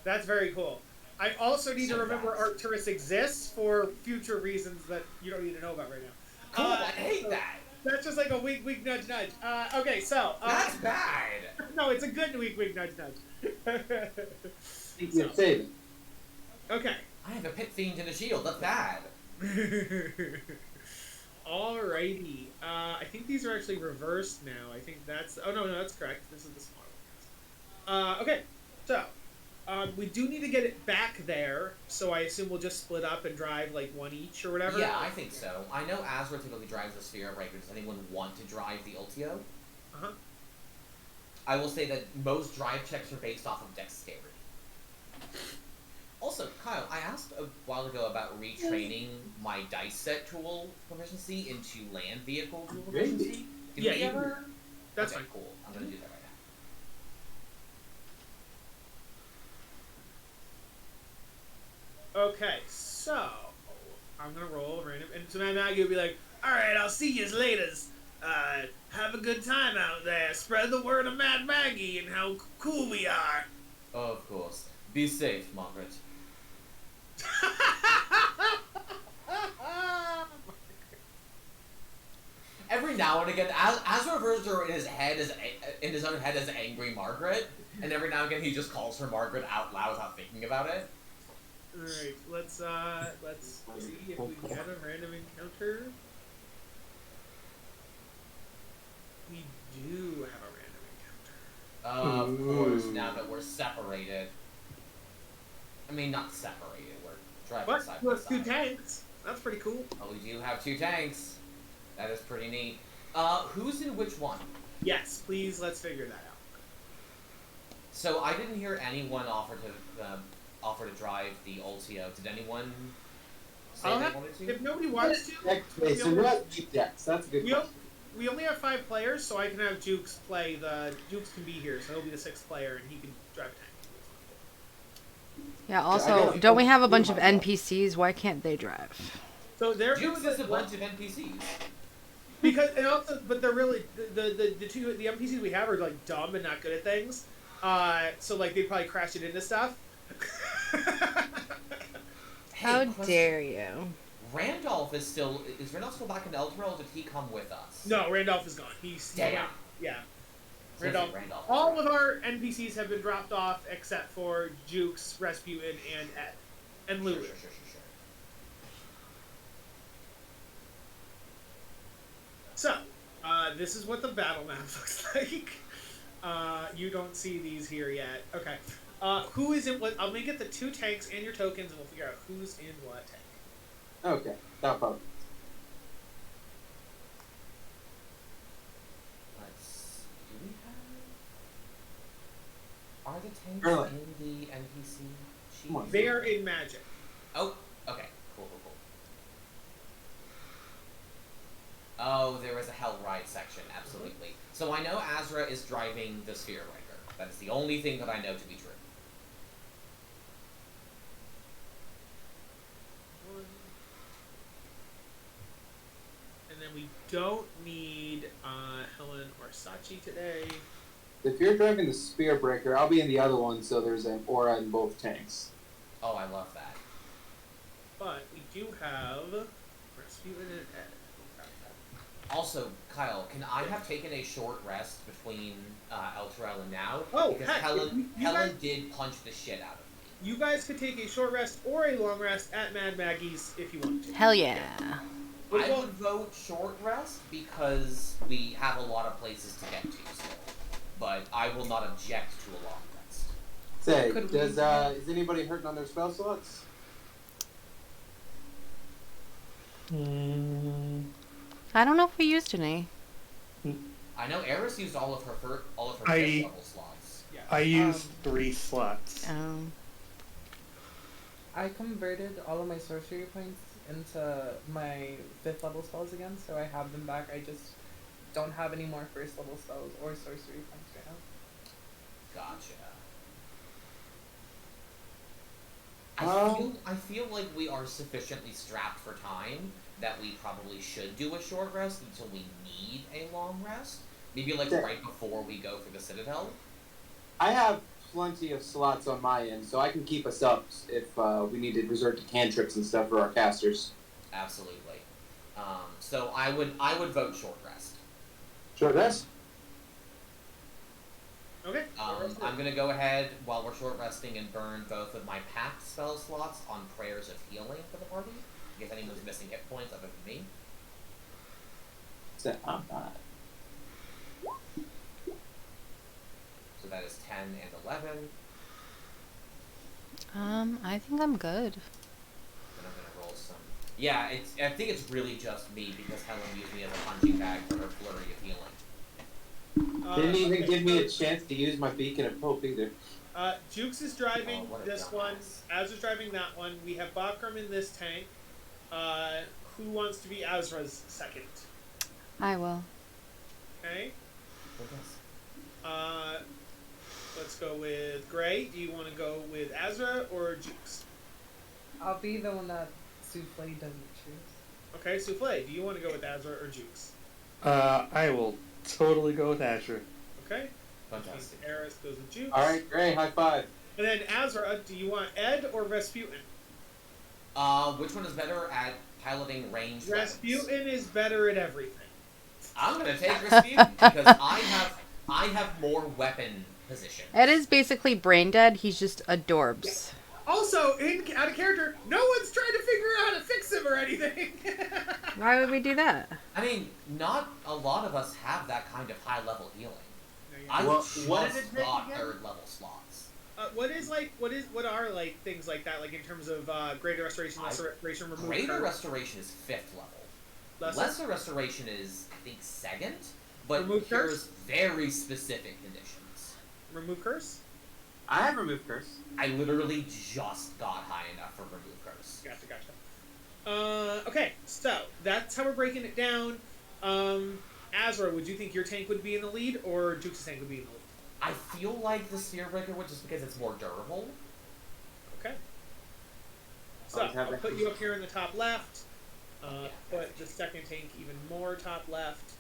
That's very cool. I also need to So remember fast. Arcturus exists for future reasons that you don't need to know about right now. Cool, I hate that! That's just like a wink, nudge. Okay, so. That's bad! No, it's a good wink, nudge. You're saving. Okay. I have a pit fiend and a shield, that's bad! Alrighty. I think these are actually reversed now. I think that's. Oh, no, that's correct. This is the smaller one. Okay, so. We do need to get it back there, so I assume we'll just split up and drive like 1 each or whatever. Yeah, I think so. I know Azra typically drives the Sphere Breaker. Does anyone want to drive the Ultio? Uh-huh. I will say that most drive checks are based off of dexterity. Also, Kyle, I asked a while ago about retraining my dice set tool proficiency into land vehicle tool proficiency. Did Yeah, we you can do ever? That's okay, fine. cool. I'm gonna do that right Okay, so I'm gonna roll random, and so now you'll be like, "All right, I'll see you later. Have a good time out there. Spread the word of Mad Maggie and how cool we are." now. Of course. Be safe, Margaret. Every now and again, Azra refers to her in his head as in his own head as angry Margaret, and every now and again he just calls her Margaret out loud without thinking about it. All right, let's see if we can get a random encounter. We do have a random encounter. Of course, now that we're separated. I mean, not separated. We're driving But side by with two side. tanks, that's pretty cool. Oh, we do have 2 tanks. That is pretty neat. Who's in which one? Yes, please, let's figure that out. So I didn't hear anyone offer to drive the Ultio. Did anyone say I'll they have- wanted to? If nobody wants to, Okay, so who has deep decks? That's a good we, question. we only have 5 players, so I can have Jukes play the. Jukes can be here, so he'll be the 6th player, and he can drive a tank. Yeah, I also, gotta don't we have a bunch of myself. NPCs? Why can't they drive? So they're Jukes doing is a like bunch of NPCs. because and also, but they're really the NPCs we have are like dumb and not good at things. So like they'd probably crash it into stuff. Hey, How question. dare you? Randolph is Randolph still back in Elturel, or did he come with us? No, Randolph is gone. He's Damn. yeah. So Randolph. Randolph is All right. of our NPCs have been dropped off except for Jukes, Rasputin, and Ed, and Sure, Louis. sure. So, this is what the battle map looks like. You don't see these here yet. Okay. Who is in what? I'm gonna get the 2 tanks and your tokens, and we'll figure out who's in what tank. Okay, not problem. Let's. Do we have? Are the tanks Erlen. in the NPC sheet? Come on. They are in Magic. Oh, okay. Cool. Oh, there is a Hell Ride section, absolutely. So I know Azra is driving the Sphere Breaker. That is the only thing that I know to be true. And then we don't need Helen or Sachi today. If you're driving the Spear Breaker, I'll be in the other one, so there's an aura in both tanks. Oh, I love that. But we do have Rasputin and Ed. Also, Kyle, can I have taken a short rest between Elturel and now? Oh, because heck, Helen you Helen guys- did punch the shit out of me. You guys could take a short rest or a long rest at Mad Maggie's if you want to. Hell yeah. Which I one? would vote short rest because we have a lot of places to get to still. But I will not object to a long rest. Say, Could we- is anybody hurting on their spell slots? I don't know if we used any. I know Eris used all of her fifth I- level slots. Yeah. I used 3 slots. I converted all of my sorcery points into my 5th level spells again, so I have them back. I just don't have any more 1st level spells or sorcery points right now. Gotcha. Um, I feel like we are sufficiently strapped for time that we probably should do a short rest until we need a long rest. Maybe like Sure. right before we go for the Citadel. I have plenty of slots on my end, so I can keep us up if we need to resort to cantrips and stuff for our casters. Absolutely. So I would vote short rest. Short rest? Okay. I'm gonna go ahead while we're short resting and burn both of my packed spell slots on prayers of healing for the party. In case anyone's missing hit points other than me. I'm not. So that is 10 and 11. I think I'm good. And I'm gonna roll some. Yeah, I think it's really just me because Helen used me as a punching bag for her flurry of healing. Didn't even Okay, give me a chance to use my beacon of hope either. Jukes is driving Oh, what a this one. dumbass. Azra's driving that one. We have Bakram in this tank. Who wants to be Azra's second? I will. Okay. What else? Let's go with Gray. Do you want to go with Azra or Jukes? I'll be the one that Souffle doesn't choose. Okay, Souffle. Do you want to go with Azra or Jukes? I will totally go with Azure. Okay. Fantastic. Eris goes with Jukes. All right, great. High five. And then Azra, do you want Ed or Rasputin? Which one is better at piloting ranged weapons? Rasputin is better at everything. I'm gonna take Rasputin because I have more weapon position. Ed is basically brain dead. He's just adorbs. Also, out of character, no one's trying to figure out how to fix him or anything. Why would we do that? I mean, not a lot of us have that kind of high level healing. I Well, just what did it take got again? 3rd level slots. What are like things like that, like in terms of greater restoration, lesser restoration, remove Greater curse? restoration is 5th level. Lesser restoration is, I think, 2nd, but Remove here's curse? very specific conditions. Remove curse? I have removed curse. I literally just got high enough for remove curse. Gotcha. Okay, so that's how we're breaking it down. Azra, would you think your tank would be in the lead, or Jukes' tank would be in the lead? I feel like the Spearbreaker would, just because it's more durable. Okay. So, Always have I'll that put you up here in the top left. Yeah. Put the second tank even more top left.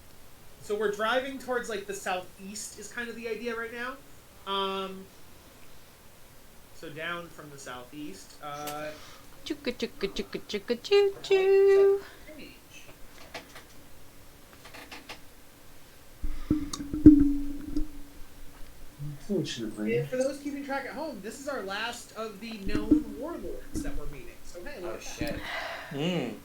So we're driving towards, like, the southeast is kind of the idea right now. So down from the southeast. Chooka chooka chooka chooka choo choo. Unfortunately. And for those keeping track at home, this is our last of the known warlords that we're meeting. So hey, look Oh at that. shit. Hmm.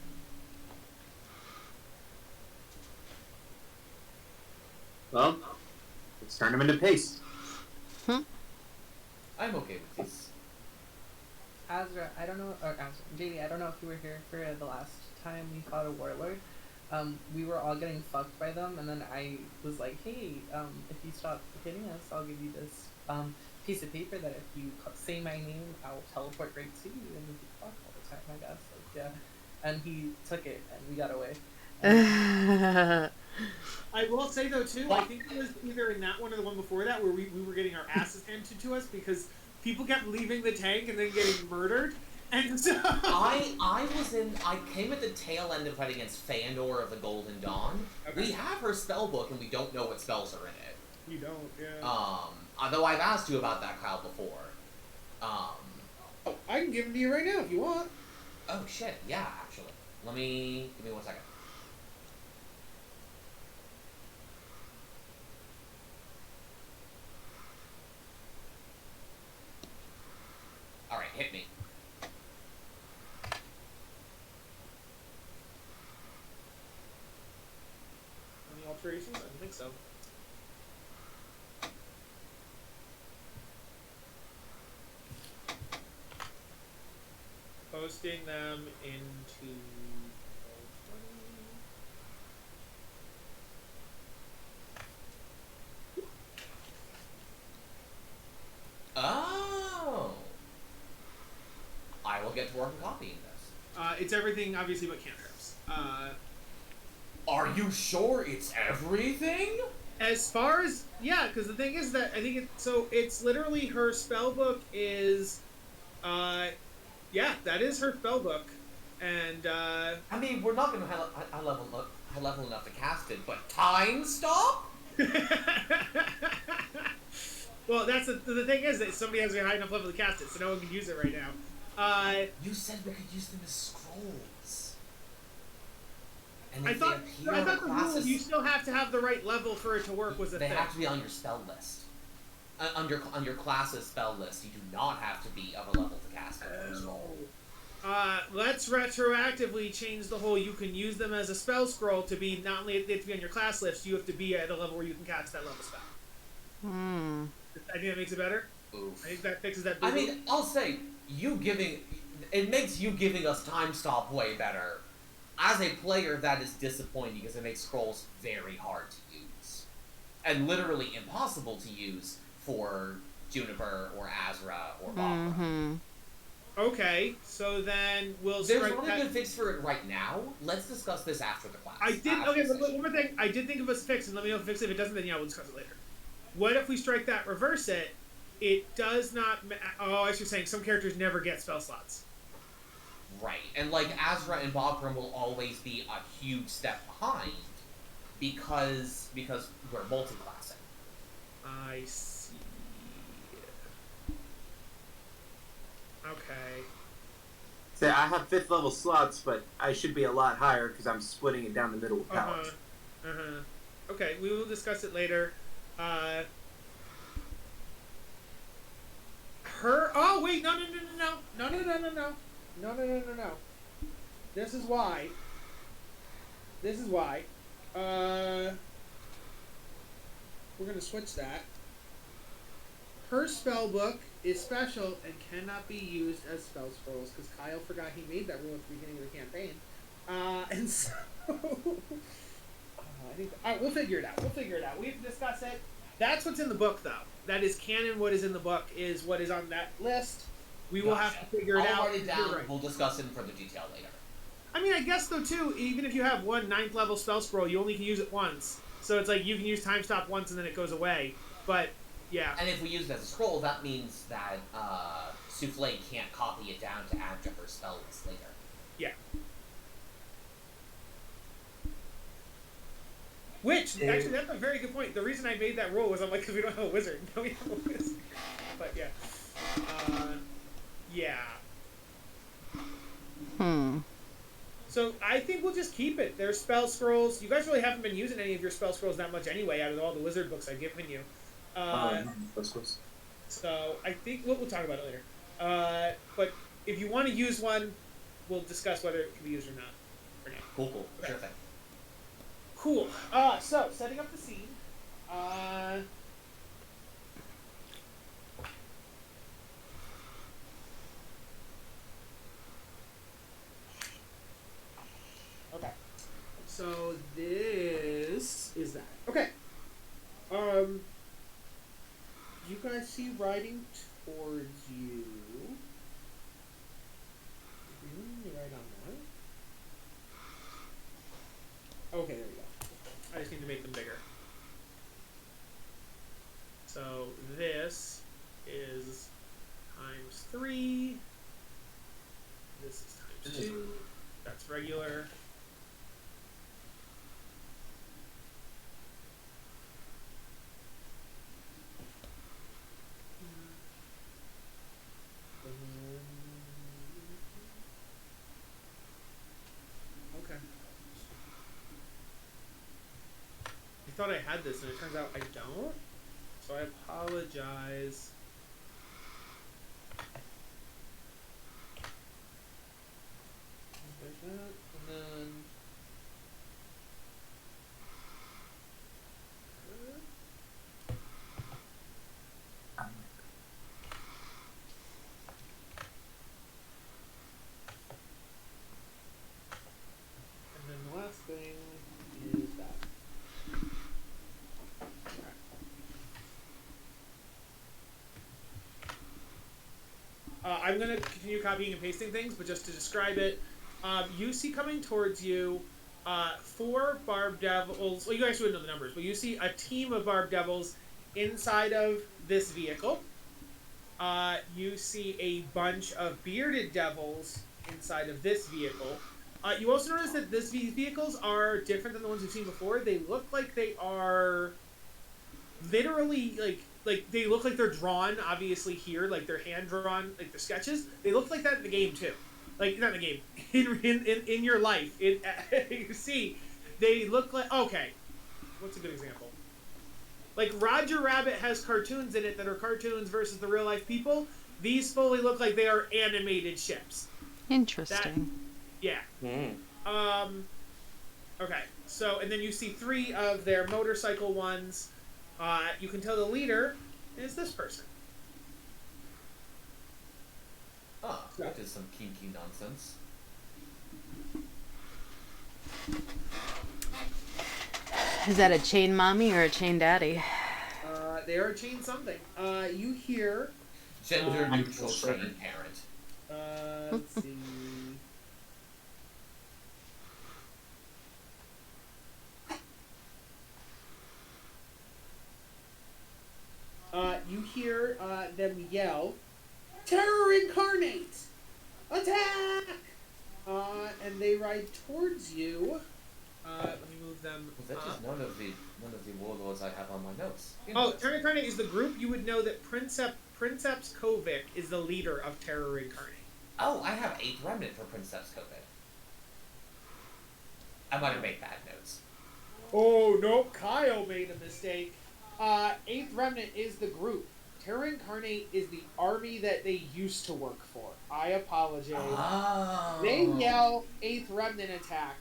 Well, let's turn him into paste. I'm okay with this. Azra, I don't know, or Azra, JD, I don't know if you were here for the last time we fought a warlord. We were all getting fucked by them, and then I was like, hey, if you stop hitting us, I'll give you this piece of paper that if you say my name, I'll teleport right to you, and we can fuck all the time, I guess. Like, yeah. And he took it, and we got away. I will say though too, I think it was either in that one or the one before that where we were getting our asses handed to us because people kept leaving the tank and then getting murdered. And so I came at the tail end of fighting against Feanor of the Golden Dawn. Okay. We have her spell book and we don't know what spells are in it. You don't, yeah. Although I've asked you about that, Kyle, before. Oh, I can give them to you right now if you want. Oh shit, yeah, actually. Give me 1 second. Alright, hit me. Any alterations? I don't think so. Posting them into Oh! I will get to work on copying this. it's everything obviously but cantrips. Are you sure it's everything? As far as because the thing is that I think it's literally her spell book is, that is her spell book, and I mean, we're not going to high level enough to cast it, but time stop? well, that's the thing is that somebody has a high enough level to cast it, so no one can use it right now. You said we could use them as scrolls. And I if thought they appear the rule classes, you still have to have the right level for it to work was a they thing. have to be on your spell list. On your class's spell list, you do not have to be of a level to cast it as a scroll. Let's retroactively change the whole you can use them as a spell scroll to be not only they have to be on your class list, you have to be at a level where you can cast that level spell. I think that makes it better. Oof. I think that fixes that. I mean, I'll say, it makes you giving us time stop way better. As a player, that is disappointing because it makes scrolls very hard to use. And literally impossible to use for Juniper or Azra or Barbara. Mm-hmm. Okay, so then we'll There's strike not a that. good fix for it right now. Let's discuss this after the class. I did. after Okay, the but session. one more thing. I did think of a fix, and let me know if it fix it. If it doesn't, then yeah, we'll discuss it later. What if we strike that, reverse it? It does not. Oh, as you're saying, some characters never get spell slots. Right, and like Azra and Bogrum will always be a huge step behind because we're multi-classing. I see. Okay. Say, I have 5th level slots, but I should be a lot higher because I'm splitting it down the middle with powers. Okay, we will discuss it later. Her. Oh wait, no. This is why. We're gonna switch that. Her spell book is special and cannot be used as spell scrolls because Kyle forgot he made that rule at the beginning of the campaign. And so I think alright, we'll figure it out. We have to discuss it. That's what's in the book, though. That is canon. What is in the book is what is on that list. We will have to figure it out. I'll write it down. You're right. We'll discuss it in further detail later. I mean, I guess, though, too, even if you have one 9th level spell scroll, you only can use it once. So it's like you can use time stop once and then it goes away. But, yeah. And if we use it as a scroll, that means that Souffle can't copy it down to add to her spell list later. Yeah. Which, actually, that's a very good point. The reason I made that rule was I'm like, because we don't have a wizard. No, we have a wizard. But, yeah. Yeah. So I think we'll just keep it. There's spell scrolls. You guys really haven't been using any of your spell scrolls that much anyway out of all the wizard books I've given you. So I think we'll talk about it later. But if you want to use one, we'll discuss whether it can be used or not for now. Cool. Okay. Sure thing. Cool. So setting up the scene. Okay. So this is that. Okay. You guys see riding towards you. Right on that. Okay, there we go. I just need to make them bigger. So this is times 3. This is times 2. That's regular. Okay. I thought I had this, and it turns out I don't. So I apologize. There's that, and then. And then the last thing is that. I'm going to continue copying and pasting things, but just to describe it, you see coming towards you 4 barb devils. Well, you guys wouldn't know the numbers, but you see a team of barb devils inside of this vehicle. You see a bunch of bearded devils inside of this vehicle. You also notice that these vehicles are different than the ones we've seen before. They look like they are literally like they look like they're drawn, obviously here, like they're hand drawn, like they're sketches. They look like that in the game too, like not in the game, in your life. You see, they look like okay. What's a good example? Like Roger Rabbit has cartoons in it that are cartoons versus the real life people. These fully look like they are animated ships. Interesting. Yeah. Okay. So and then you see 3 of their motorcycle ones. You can tell the leader is this person. Ah, that is some kinky nonsense. Is that a chain mommy or a chain daddy? They are chained something. You hear. Gender neutral chain parent. Let's see. You hear them yell, "Terror incarnate! Attack!" And they ride towards you. Let me move them. Was that just none of the warlords I have on my notes? Oh, Terror Incarnate is the group. You would know that Princeps Kovic is the leader of Terror Incarnate. Oh, I have 8th Remnant for Princeps Kovic. I might have made bad notes. Oh, no, Kyle made a mistake. 8th Remnant is the group. Terror Incarnate is the army that they used to work for. I apologize. Oh. They yell 8th Remnant attack.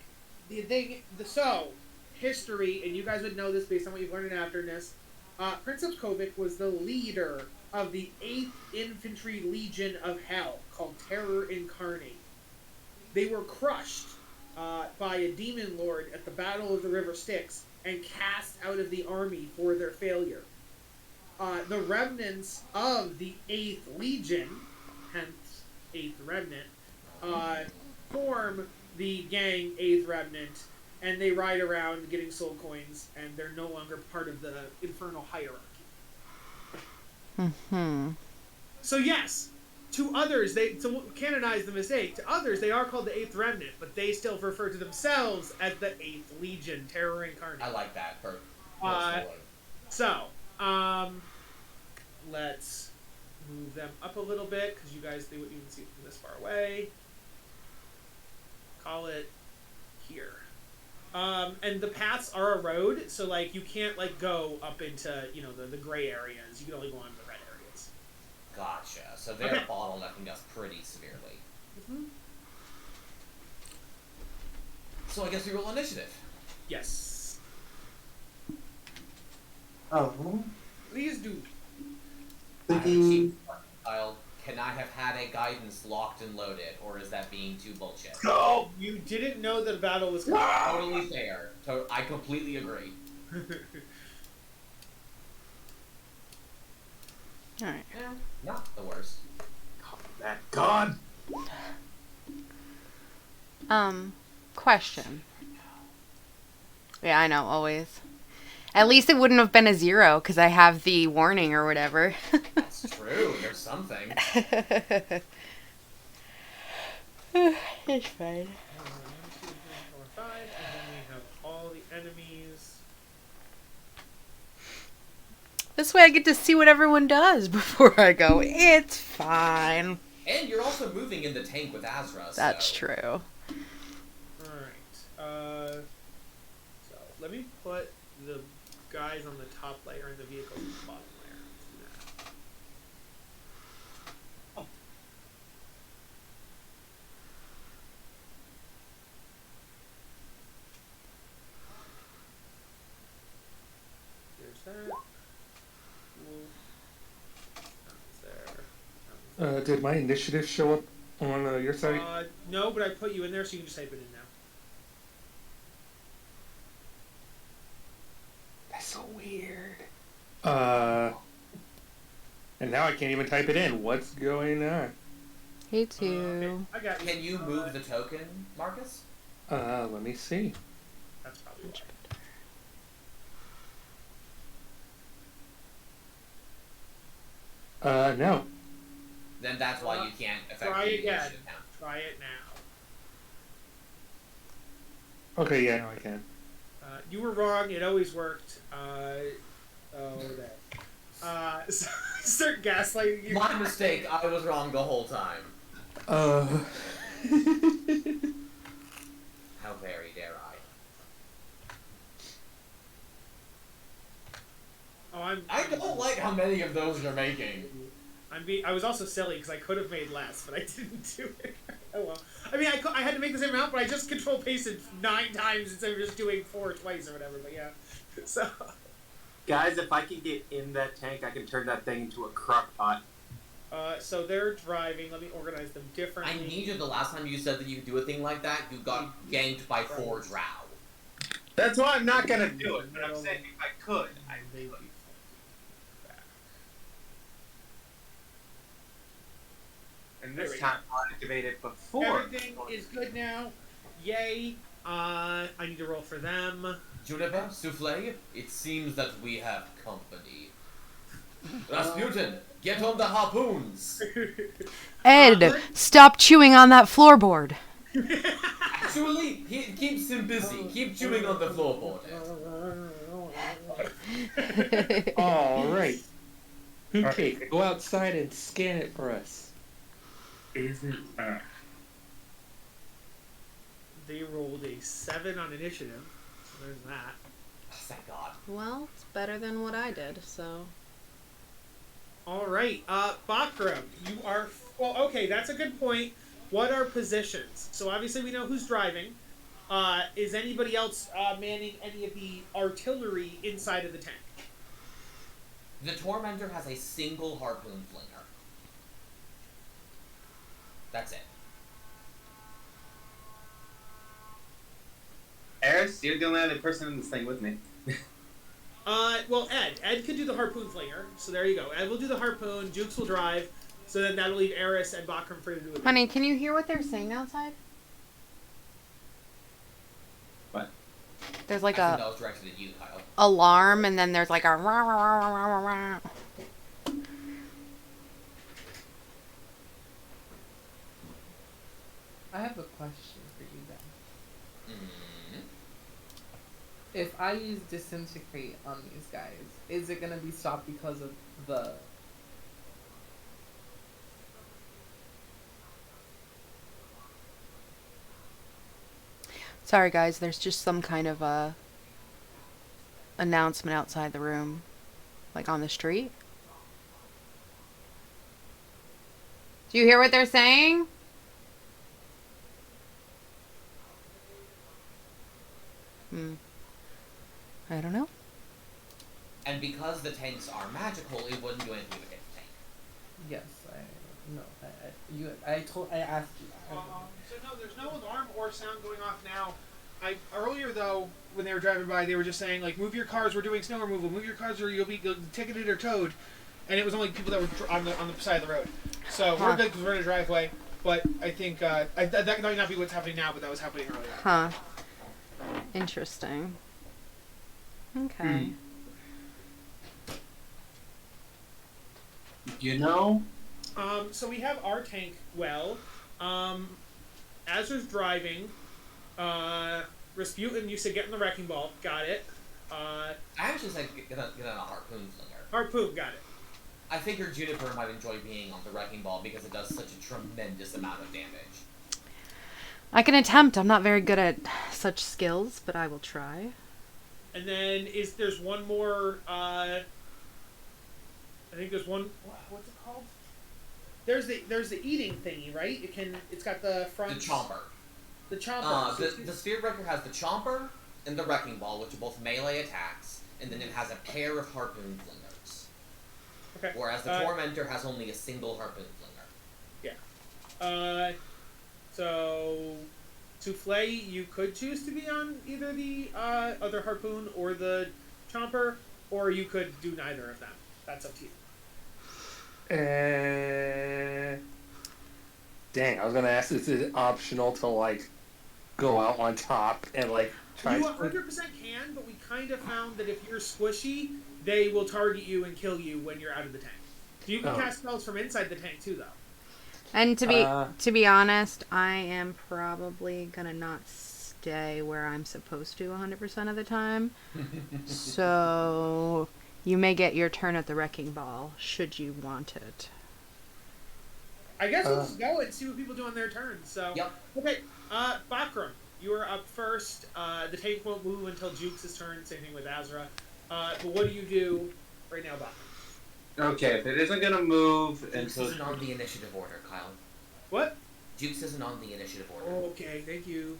So, history, and you guys would know this based on what you've learned in Avernus, Princeps Kovic was the leader of the 8th Infantry Legion of Hell, called Terror Incarnate. They were crushed by a demon lord at the Battle of the River Styx and cast out of the army for their failure. The remnants of the 8th Legion, hence 8th Remnant, form the gang 8th Remnant, and they ride around getting soul coins, and they're no longer part of the infernal hierarchy. Mm-hmm. So yes, to others, to canonize the mistake, to others they are called the 8th Remnant, but they still refer to themselves as the 8th Legion, Terror Incarnate. I like that. Personally. So, let's move them up a little bit, because you guys, they wouldn't even see it from this far away. Call it here. And the paths are a road, so, like, you can't, like, go up into, you know, the gray areas. You can only go on the red areas. Gotcha. So they're Okay. bottlenecking us pretty severely. Mm-hmm. So I guess we roll initiative. Yes. Oh. Please do. Thinking. Kyle, can I have had a guidance locked and loaded, or is that being too bullshit? Go! You didn't know that a battle was coming. Totally fair. I completely agree. Alright. Yeah, not the worst. That God. Question. Yeah, I know, always. At least it wouldn't have been a 0, because I have the warning or whatever. That's true. There's something. It's fine. 1, 2, 3, 4, 5, and then we have all the enemies. This way I get to see what everyone does before I go. It's fine. And you're also moving in the tank with Azra. That's so. true. Alright. So let me put the guys on the top layer and the vehicles on the bottom layer. Let's do that. There's that. Wolf. That was there. Did my initiative show up on your site? No, but I put you in there so you can just type it in now. That's so weird. And now I can't even type it in. What's going on? Hey, too. I got you. Can you move the token, Marcus? Let me see. That's probably why. No. Then that's why you can't Try effectively again. initiative now. Try it now. Okay, yeah, now I can. You were wrong. It always worked. There. Start gaslighting you. My mistake. I was wrong the whole time. Uh. How very dare I? I don't like how many of those you're making. I was also silly because I could have made less, but I didn't do it. Oh well. I mean, I had to make the same amount, but I just control pasted 9 times instead of just doing 4 twice or whatever. But yeah, so. Guys, if I can get in that tank, I can turn that thing into a crock pot. So they're driving. Let me organize them differently. I need you. The last time you said that you could do a thing like that, you got ganked by 4 drow. That's why I'm not gonna do it, but I'm saying if I could, I would. And There this we time I'll activate it before. Everything is good now. Yay. I need to roll for them. Juniper, Souffle, it seems that we have company. Rasputin, get on the harpoons! Ed, stop chewing on that floorboard. Actually, it keeps him busy. Keep chewing on the floorboard, Ed. All right. Hootcake, go outside and scan it for us. Is it? They rolled a 7 on initiative. So there's that. Thank God. Well, it's better than what I did, so. Alright, Bakram, you are... Well, okay, that's a good point. What are positions? So obviously we know who's driving. Is anybody else manning any of the artillery inside of the tank? The Tormentor has a single harpoon flinger. That's it. Eris, you're the only other person in this thing with me. Well, Ed. Ed could do the harpoon flinger, so there you go. Ed will do the harpoon, Jukes will drive, so then that'll leave Eris and Bakram free to do it. Honey, can you hear what they're saying outside? What? There's like I think a that was directed at you, Kyle. alarm, and then there's like a rah, rah, rah, rah, rah, rah, rah. I have a question for you then. Mm. If I use disintegrate on these guys, is it gonna be stopped because of the... Sorry, guys. There's just some kind of announcement outside the room, like on the street. Do you hear what they're saying? I don't know. And because the tanks are magical, it wouldn't do anything to hit the tank. Yes, I asked you. So no, there's no alarm or sound going off now. Earlier though, when they were driving by, they were just saying like, "Move your cars, we're doing snow removal. Move your cars, or you'll be ticketed or towed." And it was only people that were on the side of the road. So we're good because we're in a driveway. But I think that might not be what's happening now, but that was happening earlier. Huh. Interesting. Okay. You know? So we have our tank. Well, Azra's driving. Rasputin, you said get in the wrecking ball. Got it. I actually said get on a harpoon flinger. Harpoon, got it. I figured Juniper might enjoy being on the wrecking ball because it does such a tremendous amount of damage. I can attempt. I'm not very good at such skills, but I will try. And then there's one more. I think there's one. What's it called? There's the eating thingy, right? It's got the front. The chomper. The chomper. The Sphere Breaker has the chomper and the wrecking ball, which are both melee attacks, and then it has a pair of harpoon flingers. Okay. Whereas the Tormentor has only a single harpoon flinger. Yeah. So, Souffle, you could choose to be on either the other harpoon or the chomper, or you could do neither of them. That's up to you. Dang, I was gonna ask, is it optional to like go out on top and like try? You 100% can, but we kind of found that if you're squishy, they will target you and kill you when you're out of the tank. You can cast spells from inside the tank too, though. And to be honest, I am probably gonna not stay where I'm supposed to 100% of the time. So you may get your turn at the wrecking ball should you want it. I guess we'll just go and see what people do on their turns. So, Yep. Okay, Bakram, you are up first. The tank won't move until Jukes' turn. Same thing with Azra. But what do you do right now, Bakram? Okay, if it isn't gonna move Jukes until isn't on the initiative order, Kyle. What? Jukes isn't on the initiative order. Okay, thank you.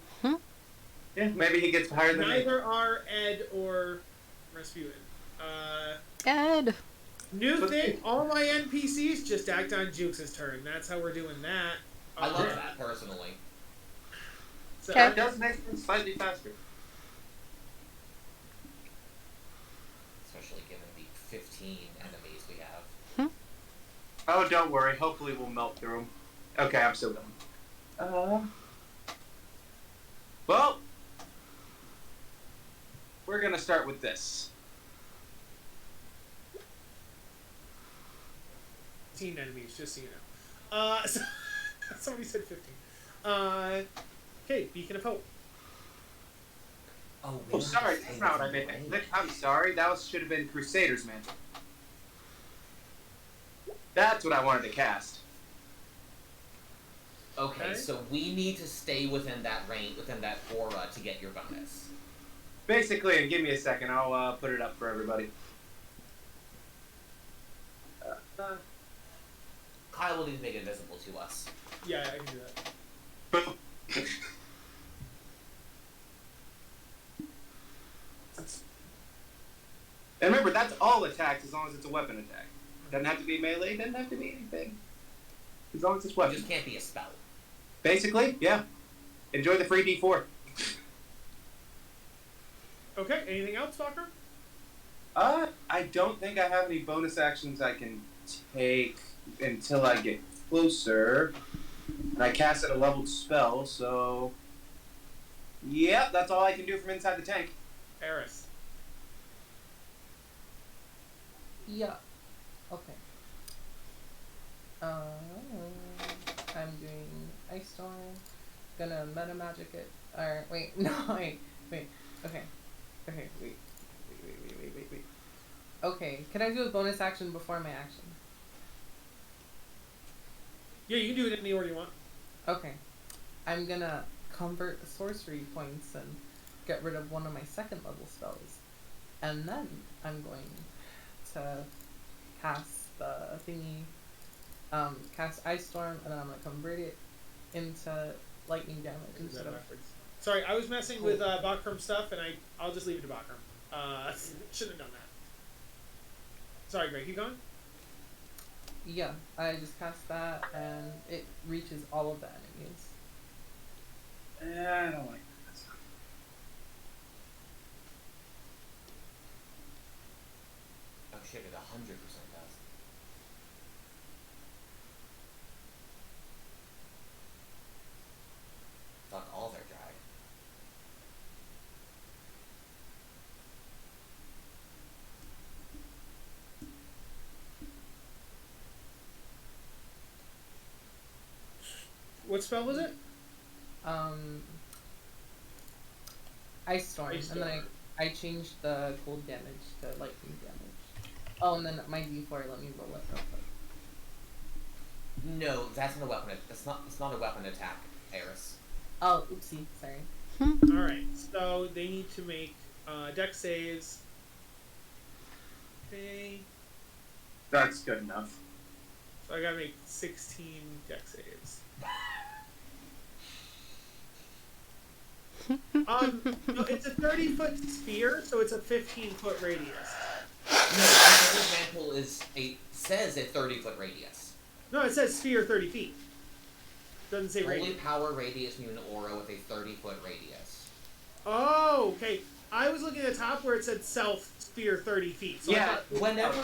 yeah, maybe he gets higher than me. Neither are Ed or Rasputin. Ed. New thing, all my NPCs just act on Jukes' turn. That's how we're doing that. I love that, personally. So, That does make things slightly faster. Especially given the 15 enemies we have. Oh, don't worry. Hopefully we'll melt through them. Okay, I'm still going. Well, we're gonna start with this. 15 enemies, just so you know. So, somebody said 15. Okay, Beacon of Hope. Oh, we Oh, don't have sorry, to that's stay not what I within meant. the range. I'm sorry, that should have been Crusader's Mantle. That's what I wanted to cast. Okay, Okay. so we need to stay within that range, within that aura to get your bonus. Basically, and give me a second, I'll put it up for everybody. Kyle will need to make it visible to us. Yeah, I can do that. Boom. And remember, that's all attacks as long as it's a weapon attack. Doesn't have to be melee, doesn't have to be anything. As long as it's It weapon. just can't be a spell. Basically, yeah. Enjoy the free D4. Okay, anything else, Stalker? I don't think I have any bonus actions I can take until I get closer. And I cast at a leveled spell, so... Yep, that's all I can do from inside the tank. Eris. Yeah. Okay. I'm doing Ice Storm. Gonna meta magic it. Or wait, no, wait. Okay. Wait. Okay, can I do a bonus action before my action? Yeah, you can do it in the order you want. Okay. I'm gonna convert sorcery points and get rid of one of my second level spells. And then I'm going to cast the thingy, cast Ice Storm, and then I'm gonna convert it into lightning damage instead of... Sorry, I was messing with Bakram stuff, and I'll just leave it to Bakram. Shouldn't have done that. Sorry, Greg, keep going. Yeah, I just cast that, and it reaches all of the enemies. I don't like that. Oh shit, it 100% does. Fuck all their drag. What spell was it? Ice Storm, Ice and then Storm. I changed the cold damage to lightning damage. Oh, and then my D4, let me roll it real quick. No, that's not a weapon. It's not a weapon attack, Eris. Oh, oopsie, sorry. Alright, so they need to make dex saves. Okay. That's good enough. So I gotta make 16 dex saves. No, it's a 30-foot sphere, so it's a 15-foot radius. No, Avernus mantle says a 30-foot radius. No, it says sphere 30 feet. Doesn't say Holy radius. power radius near an aura with a 30-foot radius. Oh, okay. I was looking at the top where it said self sphere 30 feet. So Yeah, Whenever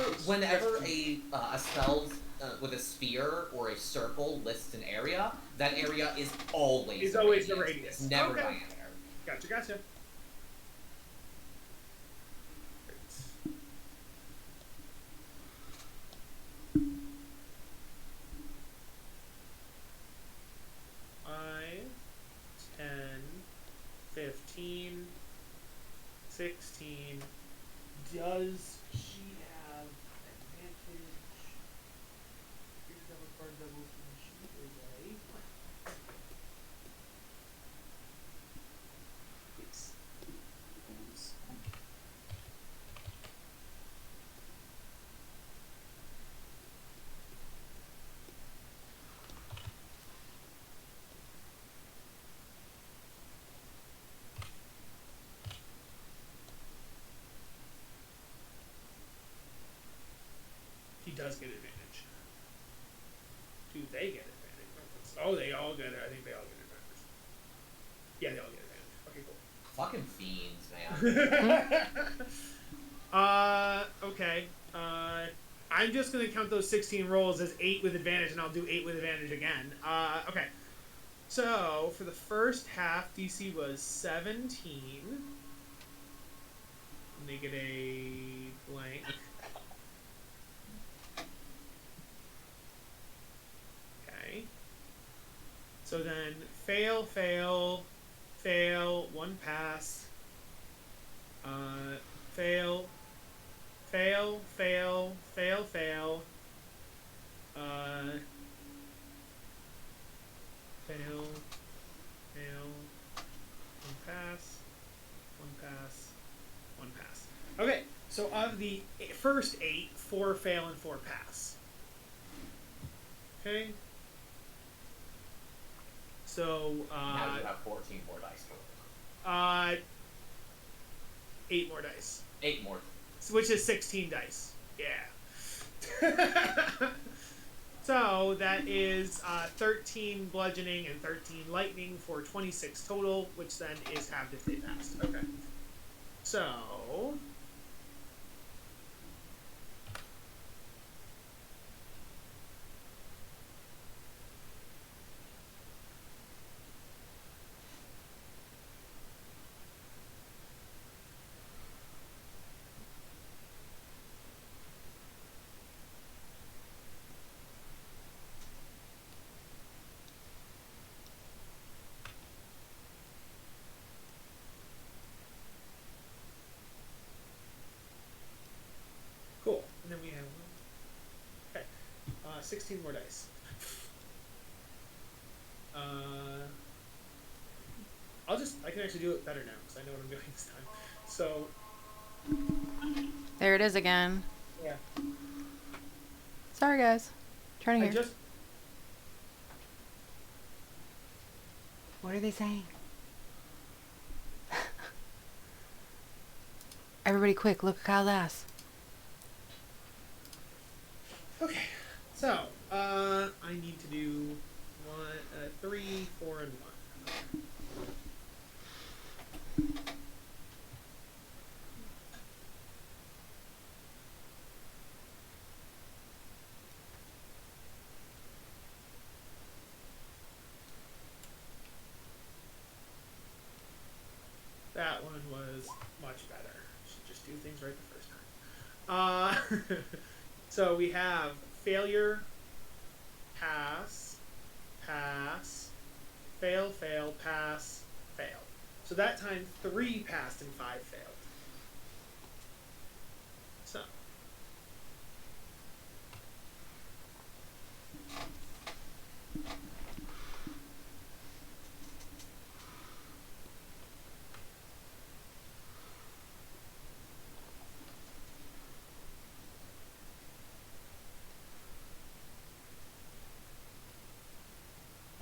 a spell with a sphere or a circle lists an area, that area is always It's the always the radius. radius. It's never Okay. diameter. Gotcha. Great. 10, 15, 16. Does she have advantage? Here's double card doubles when she is a. Yes. He does get advantage. Do they get advantage? Oh, they all get it. I think they all get advantage. Yeah, they all get advantage. Fucking fiends, man. Okay, cool. Okay. I'm just going to count those 16 rolls as 8 with advantage, and I'll do 8 with advantage again. Okay. So, for the first half, DC was 17. Make it a blank. Okay. So then, fail, fail, fail, 1 pass. Fail, fail, fail, fail, fail. Fail, fail, 1 pass, 1 pass, 1 pass. Okay, so of the first 8, 4 fail and 4 pass. Okay. So, now you have 14 more dice to roll. 8 more dice. 8 more. Which is 16 dice. Yeah. So that is 13 bludgeoning and 13 lightning for 26 total, which then is halved if they passed. Okay. So. Cool. And then we have. Okay. 16 more dice. I can actually do it better now because I know what I'm doing this time. So. There it is again. Yeah. Sorry, guys. Trying to hear. What are they saying? Everybody quick, look at Kyle's ass. Okay. So, I need to do 3, 4, and 1. That one was much better. Should just do things right the first time. So we have failure, pass, pass, fail, fail, pass, fail. So that time 3 passed and 5 failed. So.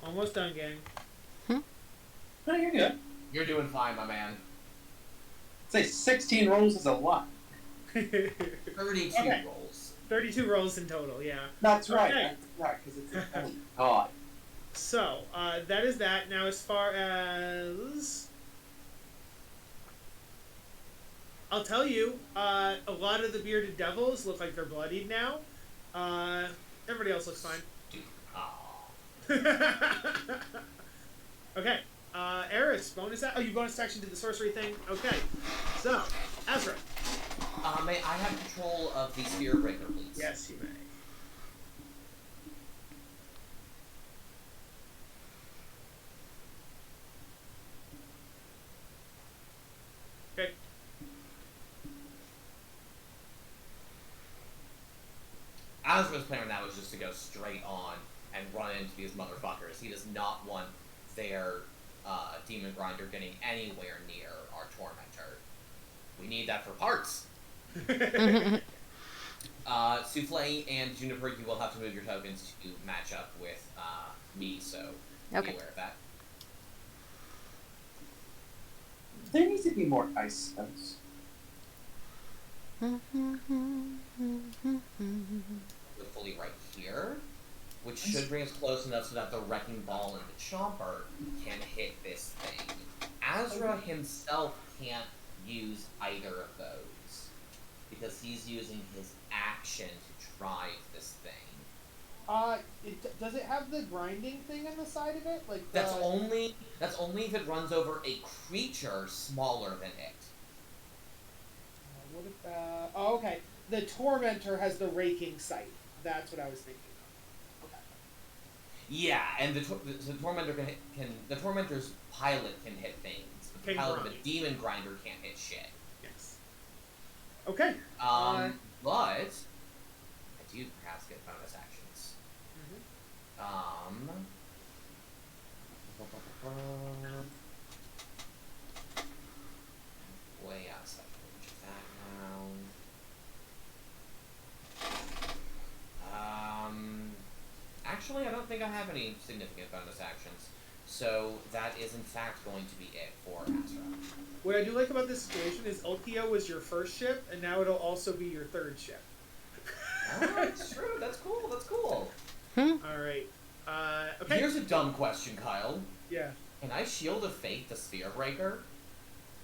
Almost done, gang. No, you're good. You're doing fine, my man. Say 16 rolls is a lot. 32 Okay. rolls. 32 rolls in total, yeah. That's right. Okay. That's right, because it's a oh god. So, that is that. Now, as far as... I'll tell you, a lot of the bearded devils look like they're bloodied now. Everybody else looks fine. Okay. Eris, bonus action. Oh, you bonus action to the sorcery thing? Okay. So, Azra. May I have control of the Spear Breaker, please? Yes, you may. Okay. Azra's plan now is just to go straight on and run into these motherfuckers. He does not want their demon grinder getting anywhere near our tormentor. We need that for parts. Souffle and Juniper, you will have to move your tokens to match up with me, so be aware of that. There needs to be more ice spells. Fully right here, which should bring us close enough so that the Wrecking Ball and the Chomper can hit this thing. Azra himself can't use either of those because he's using his action to drive this thing. Does it have the grinding thing on the side of it? Like That's only if it runs over a creature smaller than it. What about? Oh, okay. The Tormentor has the raking sight. That's what I was thinking of. Okay. Yeah, and the Tormentor the Tormentor's pilot can hit things, but the Can pilot of grind. a demon grinder can't hit shit. Yes. Okay. But I do perhaps get bonus actions. Way outside the range of that now. Actually, I don't think I have any significant bonus actions. So that is in fact going to be it for Astra. What I do like about this situation is LPO was your first ship, and now it'll also be your third ship. Oh, that's true. That's cool. That's cool. All right. Okay. Here's a dumb question, Kyle. Yeah. Can I Shield of Fate the Sphere Breaker?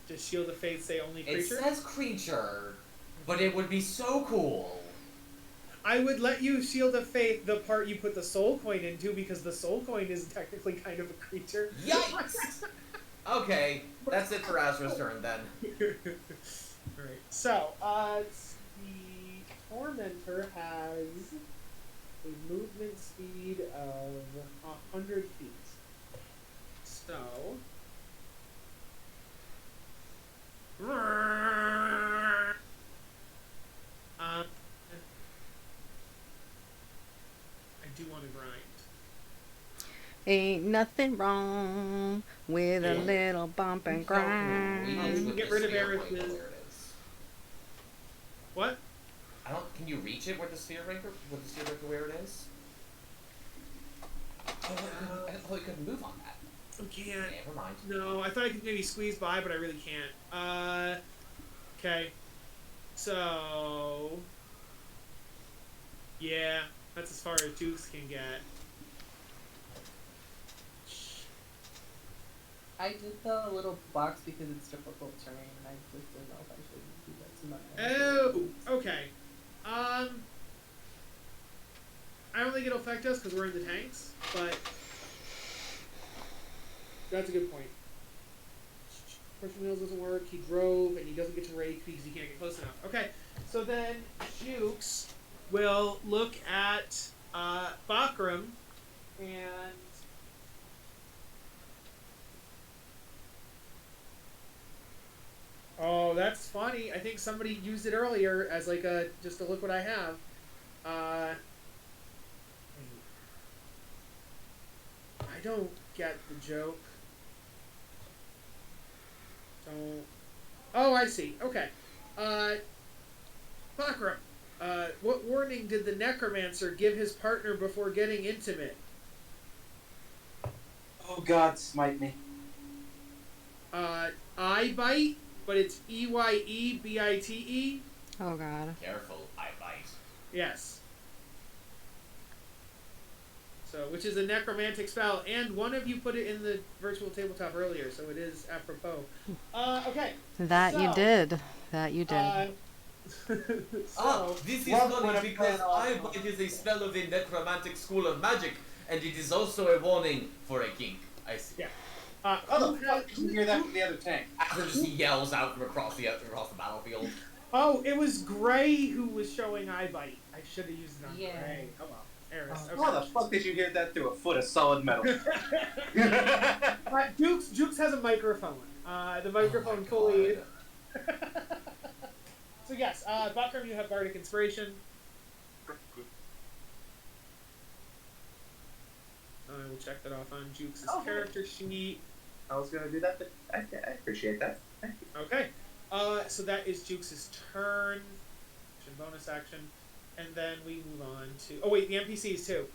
Does Shield of Fate say only It creature? says creature, but it would be so cool. I would let you Shield of Fate the part you put the soul coin into, because the soul coin is technically kind of a creature. Yikes! Okay, that's it for Astra's turn then. Alright, so, the Tormentor has a movement speed of 100 feet. So... I do want to grind. Ain't nothing wrong with a Yeah. little bump and We grind. need to Get the rid of sphere Aerith's- breaker where it is. What? Can you reach it with the sphere breaker? With the sphere breaker where it is? I thought we couldn't move on that. I can't. Never mind. No, I thought I could maybe squeeze by, but I really can't. Okay. So... Yeah, that's as far as Jukes can get. I did the little box because it's difficult terrain, and I just didn't know if I should do that. Oh, okay. I don't think it'll affect us because we're in the tanks, but that's a good point. Person wheels doesn't work. He drove, and he doesn't get to rake because he can't get close enough. Okay, so then Jukes will look at Bakram and oh, that's funny. I think somebody used it earlier as like a just to look what I have. I don't get the joke. Don't. Oh, I see. Okay. Bakram. What warning did the necromancer give his partner before getting intimate? Oh God, smite me. I bite, but it's EYEBITE. Oh god. Careful, I bite. Yes. So, which is a necromantic spell, and one of you put it in the virtual tabletop earlier, so it is apropos. Okay. That you so, did. That you did. So, This is Love funny when a because plan I also- bite is a spell of the necromantic school of magic, and it is also a warning for a kink. I see. yeah. How the fuck did you hear that from the other tank? Astra just yells out from across the battlefield. Oh, it was Gray who was showing I bite. I should have used it on Yeah. Gray. Oh well. Eris. Oh. How the fuck did you hear that through a foot of solid metal? Jukes has a microphone. The microphone fully. So yes, Bakram, you have bardic inspiration. I will check that off on Jukes' Okay. character sheet. I was gonna do that, but I appreciate that. Thank you. Okay. So that is Jukes' turn. Action, bonus action. And then we move on to... Oh, wait, the NPCs, too.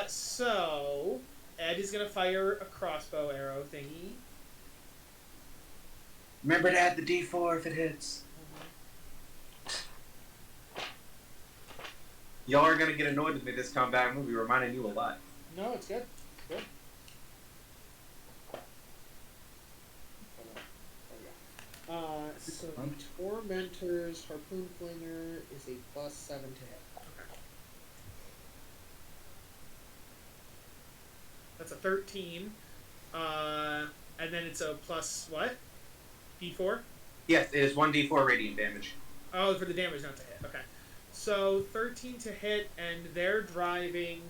So... Ed is going to fire a crossbow arrow thingy. Remember to add the D4 if it hits. Y'all are gonna get annoyed with me this combat. I'm gonna be reminding you a lot. No, it's good. Good. So the Tormentor's Harpoon Flinger is a +7 to hit. Okay. that's a 13. And then it's a plus what? D4? Yes, it is 1d4 radiant damage. Oh, for the damage, not to hit. Okay. So 13 to hit, and they're driving.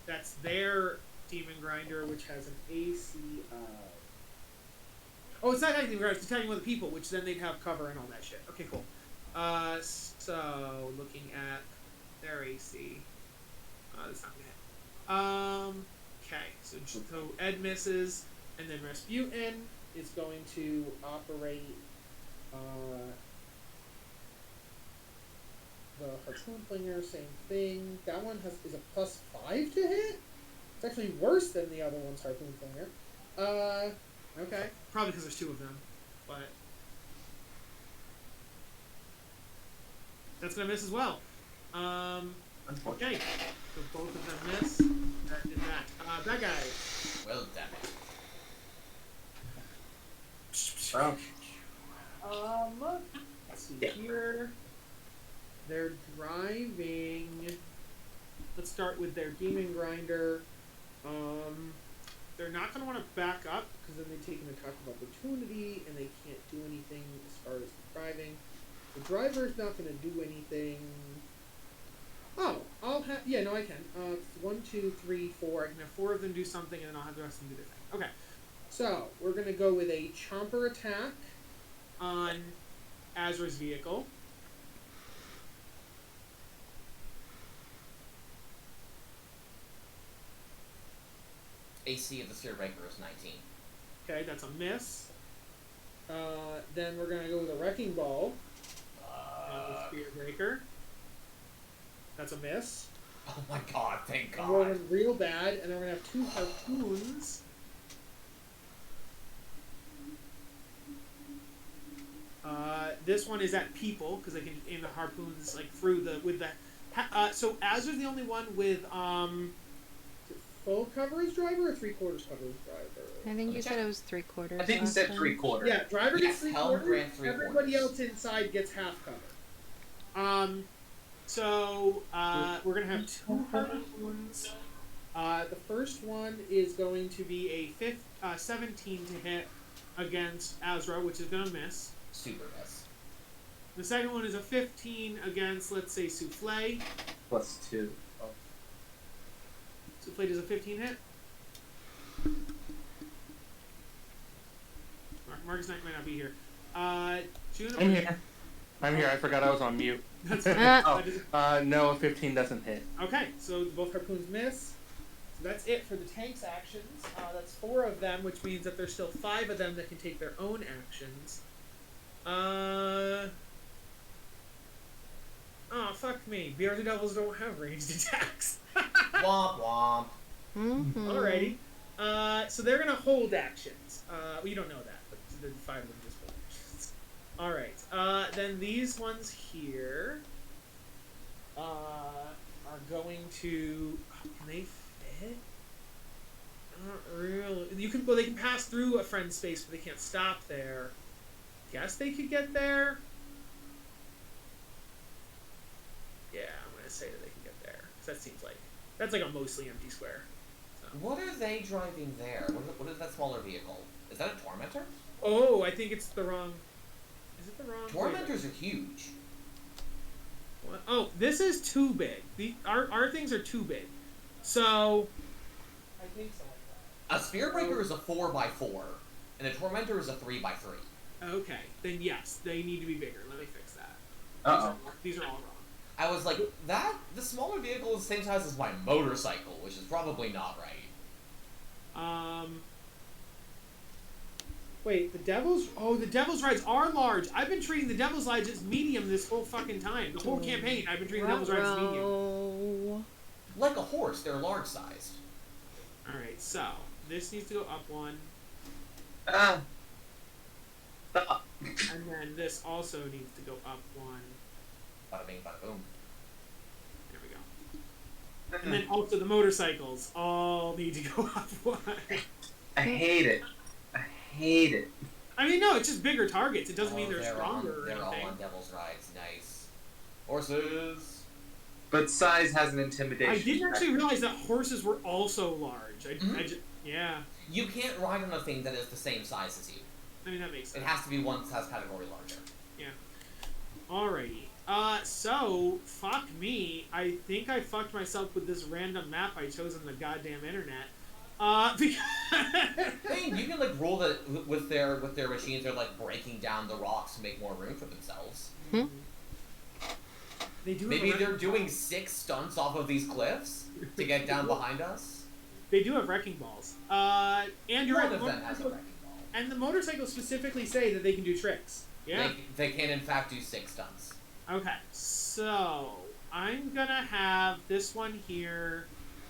That's their Demon Grinder, which has an AC of. Oh, it's not Demon Grinder, it's attacking other people, which then they'd have cover and all that shit. Okay, cool. So looking at their AC. That's not gonna hit. Okay, so Ed misses, and then Rasputin is going to operate the Harpoon Flinger, same thing. That one is a +5 to hit? It's actually worse than the other one's Harpoon Flinger. Okay. Probably because there's 2 of them, but that's gonna miss as well. Okay, so both of them miss. That did that. That guy. Well, damn it. Let's see here. They're driving. Let's start with their Demon Grinder. They're not going to want to back up because then they take an attack of opportunity and they can't do anything as far as the driving. The driver's not going to do anything. Oh, I'll have. Yeah, no, I can. 1, 2, 3, 4. I can have 4 of them do something and then I'll have the rest of them do their thing. Okay. So, we're going to go with a Chomper attack on Azra's vehicle. AC of the Spear Breaker is 19. Okay, that's a miss. Then we're going to go with a Wrecking Ball on the Spear Breaker. That's a miss. Oh my god, thank I'm god. rolling real bad, and then we're going to have 2 Harpoons. This one is at people, because I can aim the Harpoons like through the, with the, so Azra's the only one with, full coverage driver or 3/4 coverage driver? I think you said it was 3/4. I think you said 3/4. Yeah, driver gets Yes, Helm 3/4. grant 3/4. Everybody else inside gets half cover. So we're gonna have 2 Harpoons. The first one is going to be a 17 to hit against Azra, which is gonna miss. Super miss. The second one is a 15 against, let's say, Souffle. +2. Oh. Souffle does a 15 hit. Marcus Knight might not be here. Juniper. I'm here. I forgot I was on mute. That's fine. Oh. No, 15 doesn't hit. Okay, so both Harpoons miss. So that's it for the tank's actions. That's 4 of them, which means that there's still 5 of them that can take their own actions. Oh, fuck me. BRZ Devils don't have ranged attacks. Womp womp. Mm-hmm. Alrighty. So they're gonna hold actions. Well, you don't know that, but the 5 of them just hold actions. Alright. Then these ones here are going to. Can they fit? Not really. Well, they can pass through a friend's space, but they can't stop there. Guess they could get there. Yeah, I'm gonna say that they can get there. 'Cause that seems like that's like a mostly empty square. So. What are they driving there? What is that smaller vehicle? Is that a Tormentor? Oh, I think it's the wrong. Is it the wrong? Tormentors are huge. What? Oh, this is too big. Our things are too big. So. I think so. A Spear Breaker is a 4x4, and a Tormentor is a 3x3. Okay, then yes, they need to be bigger. Let me fix that. Uh-oh. These are all wrong. I was like, the smaller vehicle is the same size as my motorcycle, which is probably not right. Wait, the Devil's Rides are large. I've been treating the Devil's Rides as medium this whole fucking time. The whole campaign, I've been treating the Devil's Rides as medium. Like a horse, they're large sized. Alright, so, this needs to go up 1. Stop. And then this also needs to go up 1. Bada bing, bada boom. There we go. And then also the motorcycles all need to go up 1. I hate it. I hate it. I mean, no, it's just bigger targets. It doesn't mean they're They're stronger or They're all anything. on Devil's Rides. Nice. Horses. But size has an intimidation. I didn't actually realize that horses were also large. Yeah. You can't ride on a thing that is the same size as you. I mean, that makes sense. It has to be one size category larger. Alrighty. So, fuck me. I think I fucked myself with this random map I chose on the goddamn internet. Because... I mean, you can like rule that with their machines, they're like breaking down the rocks to make more room for themselves. They do Maybe have they're doing 6 stunts off of these cliffs to get down behind us. They do have wrecking balls. And you're One right. of them has a wrecking ball. And the motorcycles specifically say that they can do tricks. Yeah. They can in fact do 6 stunts. Okay. So I'm gonna have this one here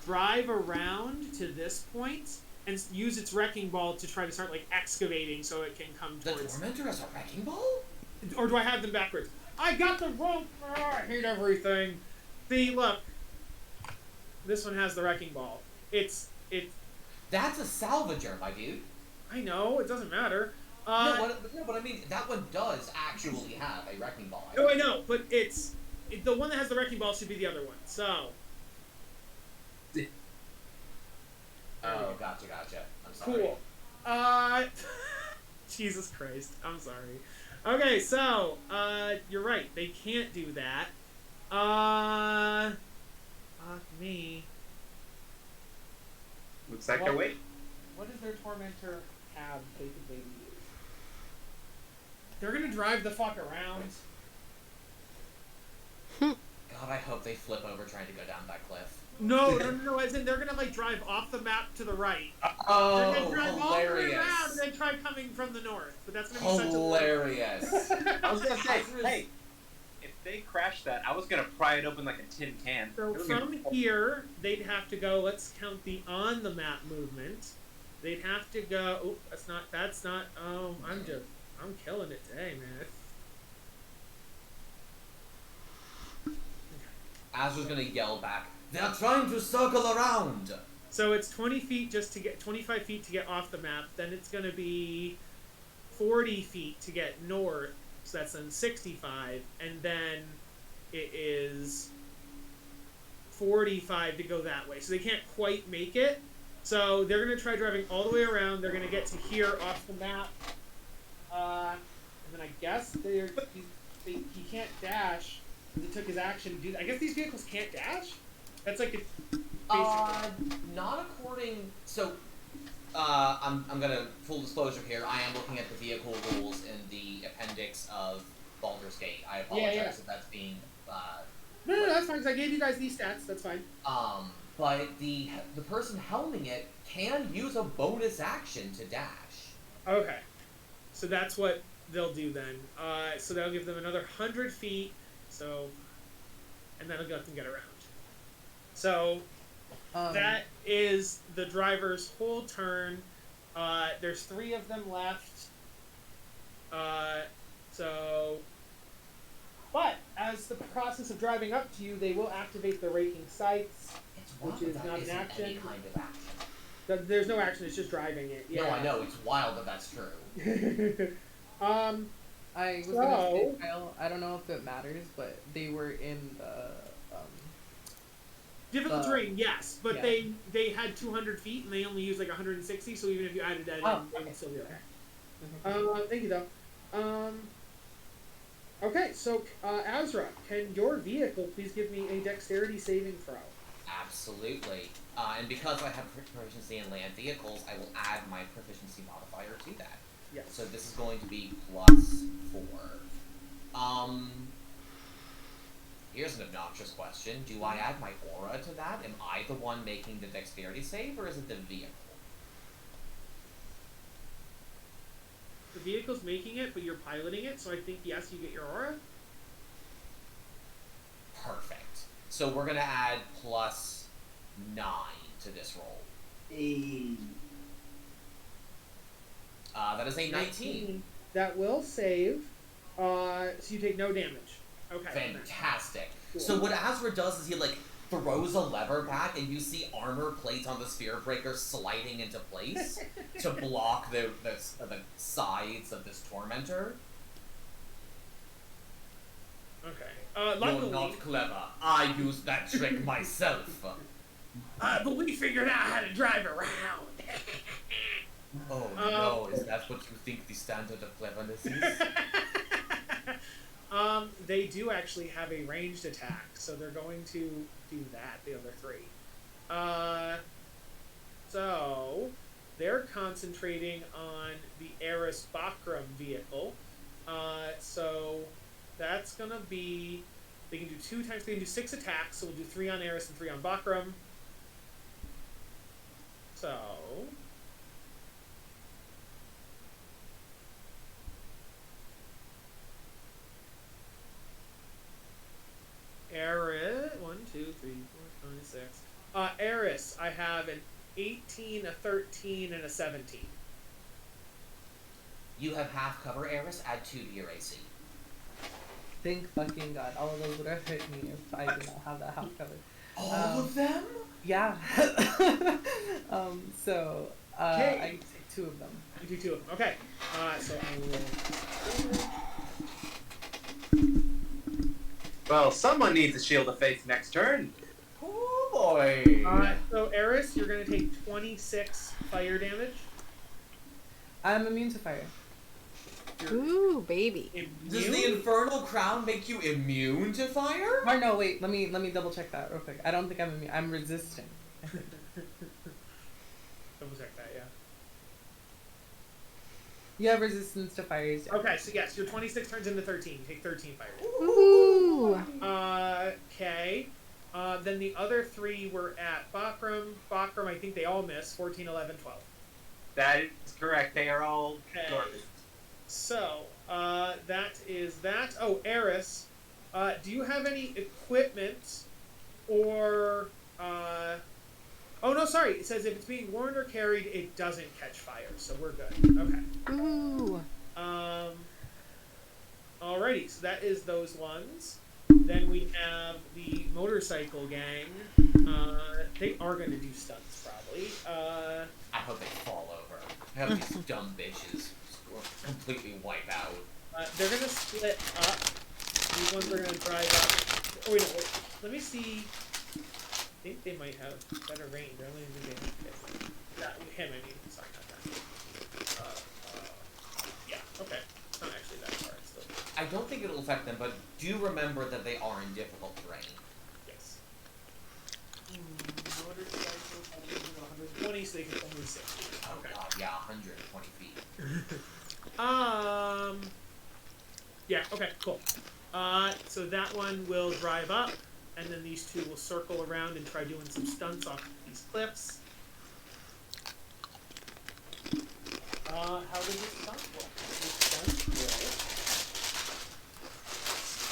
drive around to this point and use its wrecking ball to try to start like excavating so it can come The towards. Tormentor has a wrecking ball? Or do I have them backwards? I got the wrong. I hate everything. See, look. This one has the wrecking ball. It's. That's a salvager, my dude. I know it doesn't matter. No, but I mean that one does actually have a wrecking ball. Oh, I know, but the one that has the wrecking ball should be the other one. So. Oh, gotcha. I'm sorry. Cool. Jesus Christ. I'm sorry. Okay, so, you're right. They can't do that. Fuck me. Looks like they're waiting. What does their tormentor have they could maybe use? They're gonna drive the fuck around. God, I hope they flip over trying to go down that cliff. No. As in, they're gonna like drive off the map to the right. Oh, They're gonna drive all the way hilarious! around and then try coming from the north. But that's gonna be Hilarious! I was gonna say, hey, if they crash that, I was gonna pry it open like a tin can. So from here, they'd have to go. Let's count the on the map movement. They'd have to go. Oh, that's not. Oh, I'm killing it today, man. Azra's gonna yell back. They're trying to circle around. So it's 20 feet just to get 25 feet to get off the map. Then it's gonna be 40 feet to get north. So that's then 65, and then it is 45 to go that way. So they can't quite make it. So they're gonna try driving all the way around. They're gonna get to here off the map, and then I guess he can't dash. He took his action to do. I guess these vehicles can't dash. That's like a Not according. So, I'm gonna full disclosure here. I am looking at the vehicle rules in the appendix of Baldur's Gate. I apologize if that's being. No, that's fine. Cause I gave you guys these stats. That's fine. But the person helming it can use a bonus action to dash. Okay, so that's what they'll do then. So that'll give them another 100 feet. So, and that'll let them get around. So that is the driver's whole turn. There's 3 of them left. But as the process of driving up to you, they will activate the raking sights, It's which is that not an isn't action. any kind of action. There's no action. It's just driving it. Yeah. No, I know. It's wild that that's true. I was gonna say, Kyle, I don't know if it matters, but they were in the difficult terrain, yes, but yeah. they had 200 feet and they only used like 160. So even if you added that in, they would still be okay. Thank you though. Okay, so Azra, can your vehicle please give me a dexterity saving throw? Absolutely. And because I have proficiency in land vehicles, I will add my proficiency modifier to that. Yes. So this is going to be +4. Here's an obnoxious question. Do I add my aura to that? Am I the one making the dexterity save, or is it the vehicle? The vehicle's making it, but you're piloting it, so I think yes, you get your aura. Perfect. So we're going to add +9 to this roll. That is a 19. That will save. So you take no damage. Okay. Fantastic. Cool. So what Azra does is he like throws a lever back, and you see armor plates on the sphere breaker sliding into place to block the sides of this tormentor. Okay. You're not clever. I used that trick myself. But we figured out how to drive around. Oh no, is that what you think the standard of cleverness is? They do actually have a ranged attack, so they're going to do that, the other three. So they're concentrating on the Eris Bakram vehicle. So that's gonna be, they can do 2 times, they can do 6 attacks, so we'll do 3 on Eris and 3 on Bakram. So Eris, 1, 2, 3, 4, 5, 6. Eris, I have an 18, a 13, and a 17. You have half cover, Eris. Add 2 to your AC. Thank fucking God. All of those would have hit me if I did not have that half covered. All of them? Yeah. So, Okay. I take 2 of them. You do 2 of them. Okay. So I will. Well, someone needs a shield of faith next turn. Oh boy! So Eris, you're gonna take 26 fire damage. I'm immune to fire. Ooh, baby. Does Immune? the Infernal Crown make you immune to fire? Or no, wait. Let me double check that real quick. I don't think I'm immune. I'm resistant. Double check that, yeah. You have resistance to fire. Yeah. Okay, so yes, your 26 turns into 13. You take 13 fire damage. Ooh. Okay. Then the other 3 were at Bakram. Bakram, I think they all miss. 14, 11, 12. That is correct. They are all Okay. garbage. So, that is that. Oh, Eris, do you have any equipment or, oh no, sorry. It says if it's being worn or carried, it doesn't catch fire, so we're good. Okay. Ooh. Alrighty, so that is those ones. Then we have the motorcycle gang. They are going to do stunts, probably. I hope they fall over. I hope these dumb bitches completely wipe out. They're going to split up. These ones are going to drive up. Oh, wait, no, wait. Let me see. I think they might have better range. I don't even think they have that. Him, I mean. Sorry, not that. Yeah, okay. It's not actually that far. It's still. I don't think it'll affect them, but do remember that they are in difficult terrain. Yes. Motorcycle, 120, so they can only 60. Oh Okay. god, yeah, 120 feet. Yeah, okay, cool. So that one will drive up, and then these 2 will circle around and try doing some stunts off these cliffs. How does this stunt work? This stunt will...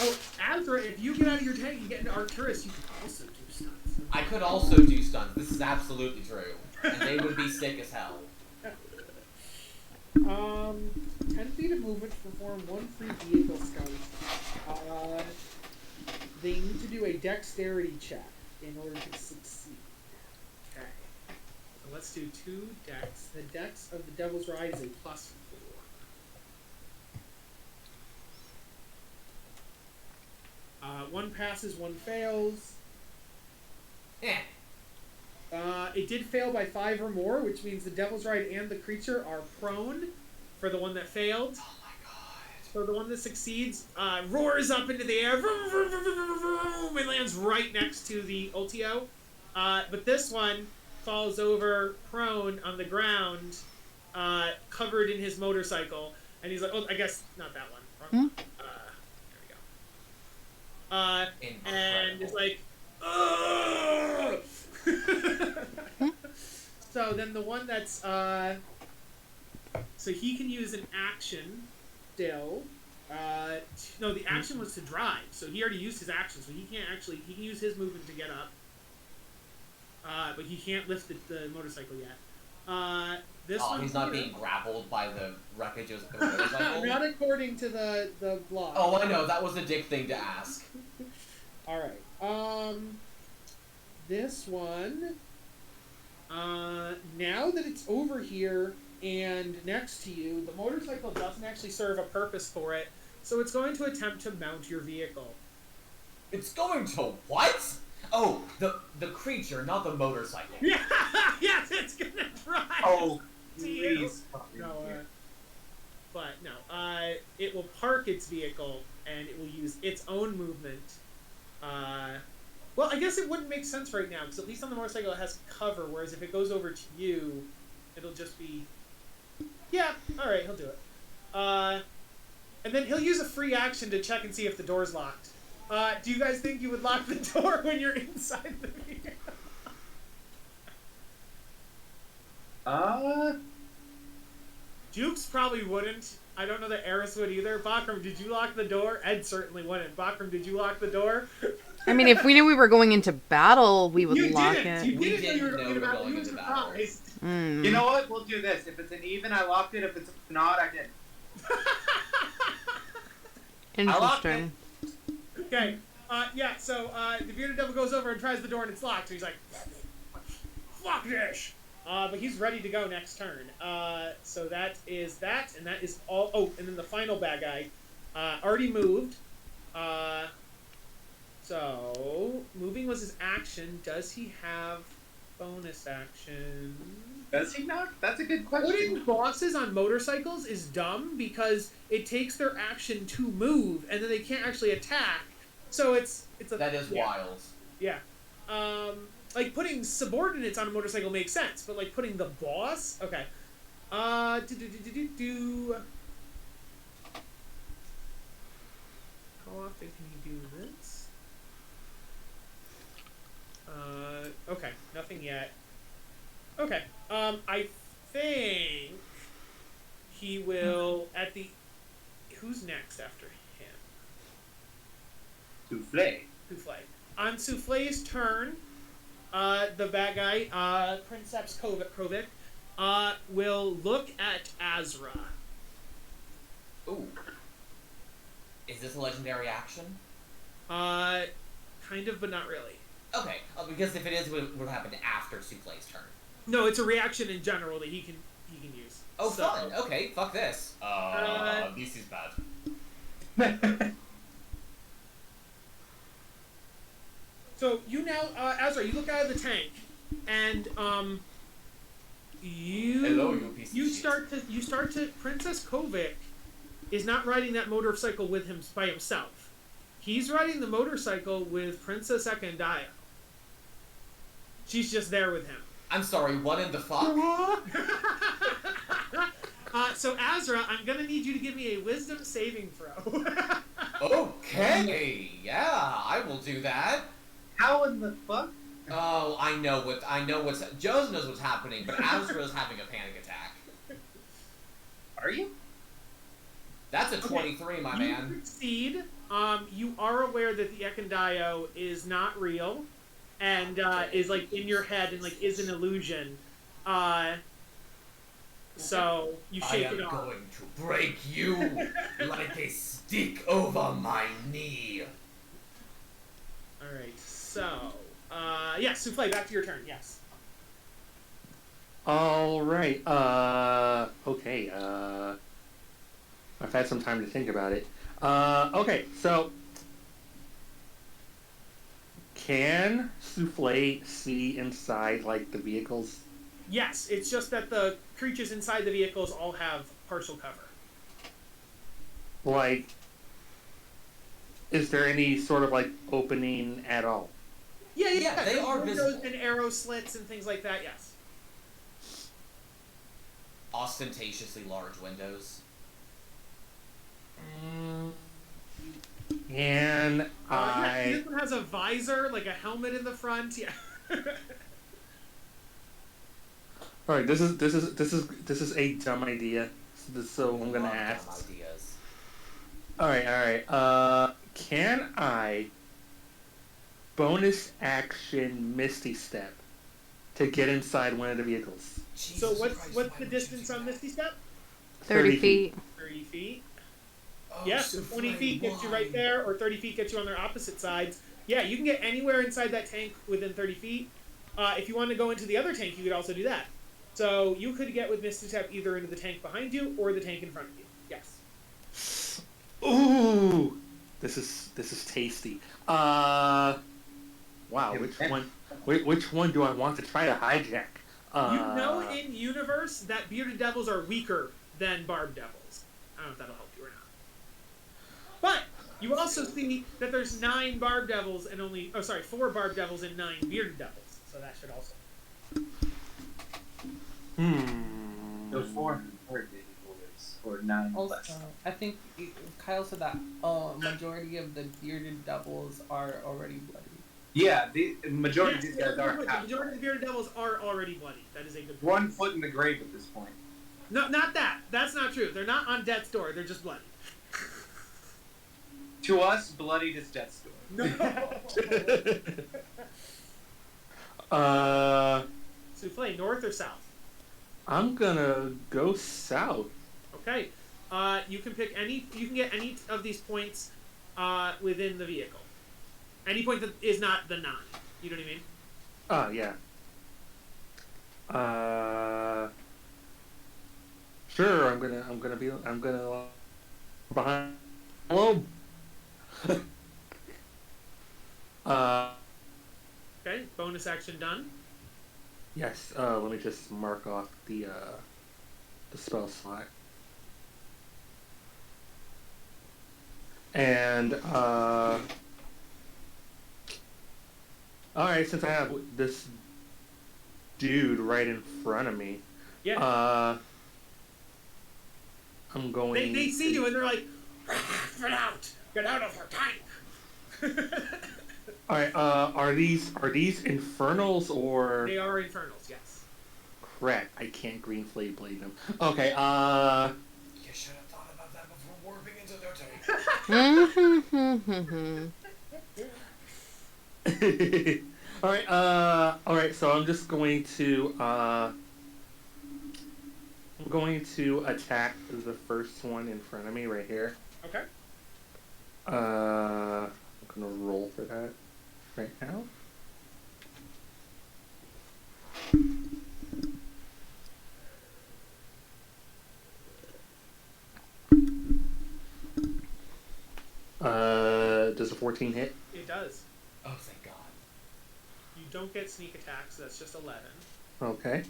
Oh, Azra, if you get out of your tank and get into Arcturus, you can also do stunts. I could also do stunts. This is absolutely true. And they would be sick as hell. 10 feet of movement to perform 1 free vehicle stunt. They need to do a dexterity check in order to succeed. Okay. So let's do 2 dex. The dex of the Devil's Ride is a +4. One passes, 1 fails. Eh. It did fail by 5 or more, which means the Devil's Ride and the creature are prone for the one that failed. Oh my god. So the one that succeeds roars up into the air, vroom, vroom, vroom, vroom, vroom, vroom, and lands right next to the Ultio. But this one falls over prone on the ground, covered in his motorcycle, and he's like, oh, I guess not that one. Wrong one. There we go. And it's like, ugh! So then the one that's so he can use an action still. No, the action was to drive, so he already used his action, so he can't actually, he can use his movement to get up, but he can't lift the motorcycle yet. This one He's not here- being grappled by the wreckage of the motorcycle. not according to the blog. Oh, I know, that was a dick thing to ask. Alright. This one, now that it's over here and next to you, the motorcycle doesn't actually serve a purpose for it, so it's going to attempt to mount your vehicle. It's going to what? Oh, the creature, not the motorcycle. Yeah, yes, it's gonna drive. Oh, to you. Please fucking No, do. but no. It will park its vehicle and it will use its own movement. Well, I guess it wouldn't make sense right now because at least on the motorcycle it has cover, whereas if it goes over to you, it'll just be. Yeah. All right, he'll do it. And then he'll use a free action to check and see if the door's locked. Do you guys think you would lock the door when you're inside the vehicle? Jukes probably wouldn't. I don't know that Eris would either. Bakram, did you lock the door? Ed certainly wouldn't. Bakram, did you lock the door? I mean, if we knew we were going into battle, we would You lock didn't. it. You We didn't know you were didn't know going we were about going you was into battle. surprised. Mm. You know what? We'll do this. If it's an even, I locked it. If it's not, I didn't. Interesting. Okay. Yeah, so the bearded devil goes over and tries the door and it's locked. So he's like, fuck this! But he's ready to go next turn. So that is that, and that is all. Oh, and then the final bad guy already moved. So moving was his action. Does he have bonus action? Does he not? That's a good question. Putting bosses on motorcycles is dumb because it takes their action to move, and then they can't actually attack. So it's a That is wild. yeah. Like putting subordinates on a motorcycle makes sense, but like putting the boss, okay. How often can you do this? Okay, nothing yet. Okay. I think he will at the. Who's next after him? Souffle. Souffle. On Souffle's turn, the bad guy, Princeps Kovic, will look at Azra. Ooh. Is this a legendary action? Kind of, but not really. Okay, because if it is, it would happen after Souffle's turn. No, it's a reaction in general that he can use. Oh, So- fun. Okay, fuck this. This is bad. So you now, Azra, you look out of the tank, and Hello, you piece of you shit. start to Princess Kovic is not riding that motorcycle with him by himself. He's riding the motorcycle with Princess Ekandaya. She's just there with him. I'm sorry, what in the fuck? So Azra, I'm gonna need you to give me a wisdom saving throw. Okay, yeah, I will do that. How in the fuck? Oh, I know what's Joe knows what's happening, but Azra's having a panic attack. Are you? That's a 23, my You man. succeed. You are aware that the Ekandayo is not real, and is like in your head and like is an illusion. So you I shake am it off. going to break you like a stick over my knee. All right. So yeah, Souffle, back to your turn. Yes. All right. Okay. I've had some time to think about it. Okay. So, can Souffle see inside like the vehicles? Yes. It's just that the creatures inside the vehicles all have partial cover. Like, is there any sort of like opening at all? Yeah, Yeah, they there's are windows visible. and arrow slits and things like that. Yes. Ostentatiously large windows. And Yeah, this one has a visor, like a helmet in the front. Yeah. all right. This is a dumb idea. So I'm gonna Love ask. dumb ideas. All right. Can I bonus action Misty Step to get inside one of the vehicles? So what's the distance on Misty Step? 30 feet. 30 feet. Oh, Yes, so 20 feet gets you right there, or 30 feet gets you on their opposite sides. Yeah, you can get anywhere inside that tank within 30 feet. If you want to go into the other tank, you could also do that. So you could get with Misty Step either into the tank behind you or the tank in front of you. Yes. Ooh, this is tasty. Wow, which one do I want to try to hijack? In universe that bearded devils are weaker than barb devils. I don't know if that'll help you or not. But you also see that there's 9 barb devils and 4 barb devils and 9 bearded devils. So that should also. So 400 boys, or 9 less. Also, I think Kyle said that majority of the bearded devils are already bloody. Yeah, the majority of these guys are. The majority of the bearded devils are already bloody. That is a good point. 1 foot in the grave at this point. No, not that. That's not true. They're not on death's door. They're just bloody. To us, bloodied is death's door. No. Souffle, north or south? I'm gonna go south. Okay. You can pick any. You can get any of these points within the vehicle. Any point that is not the 9. You know what I mean? Oh yeah. Sure. I'm gonna behind. Hello. Okay. Bonus action done. Yes. Let me just mark off the spell slot. And alright, since I have this dude right in front of me, Yeah. I'm going. They see you and they're like, get out of her tank. Alright, are these infernals or? They are infernals, yes. Correct. I can't green flame blade them. Okay, You should have thought about that before warping into their tank. Alright, so I'm just going to attack the first one in front of me right here. Okay. I'm gonna roll for that right now. Does a 14 hit? It does. Oh, thank God. You don't get sneak attacks, so that's just 11. Okay.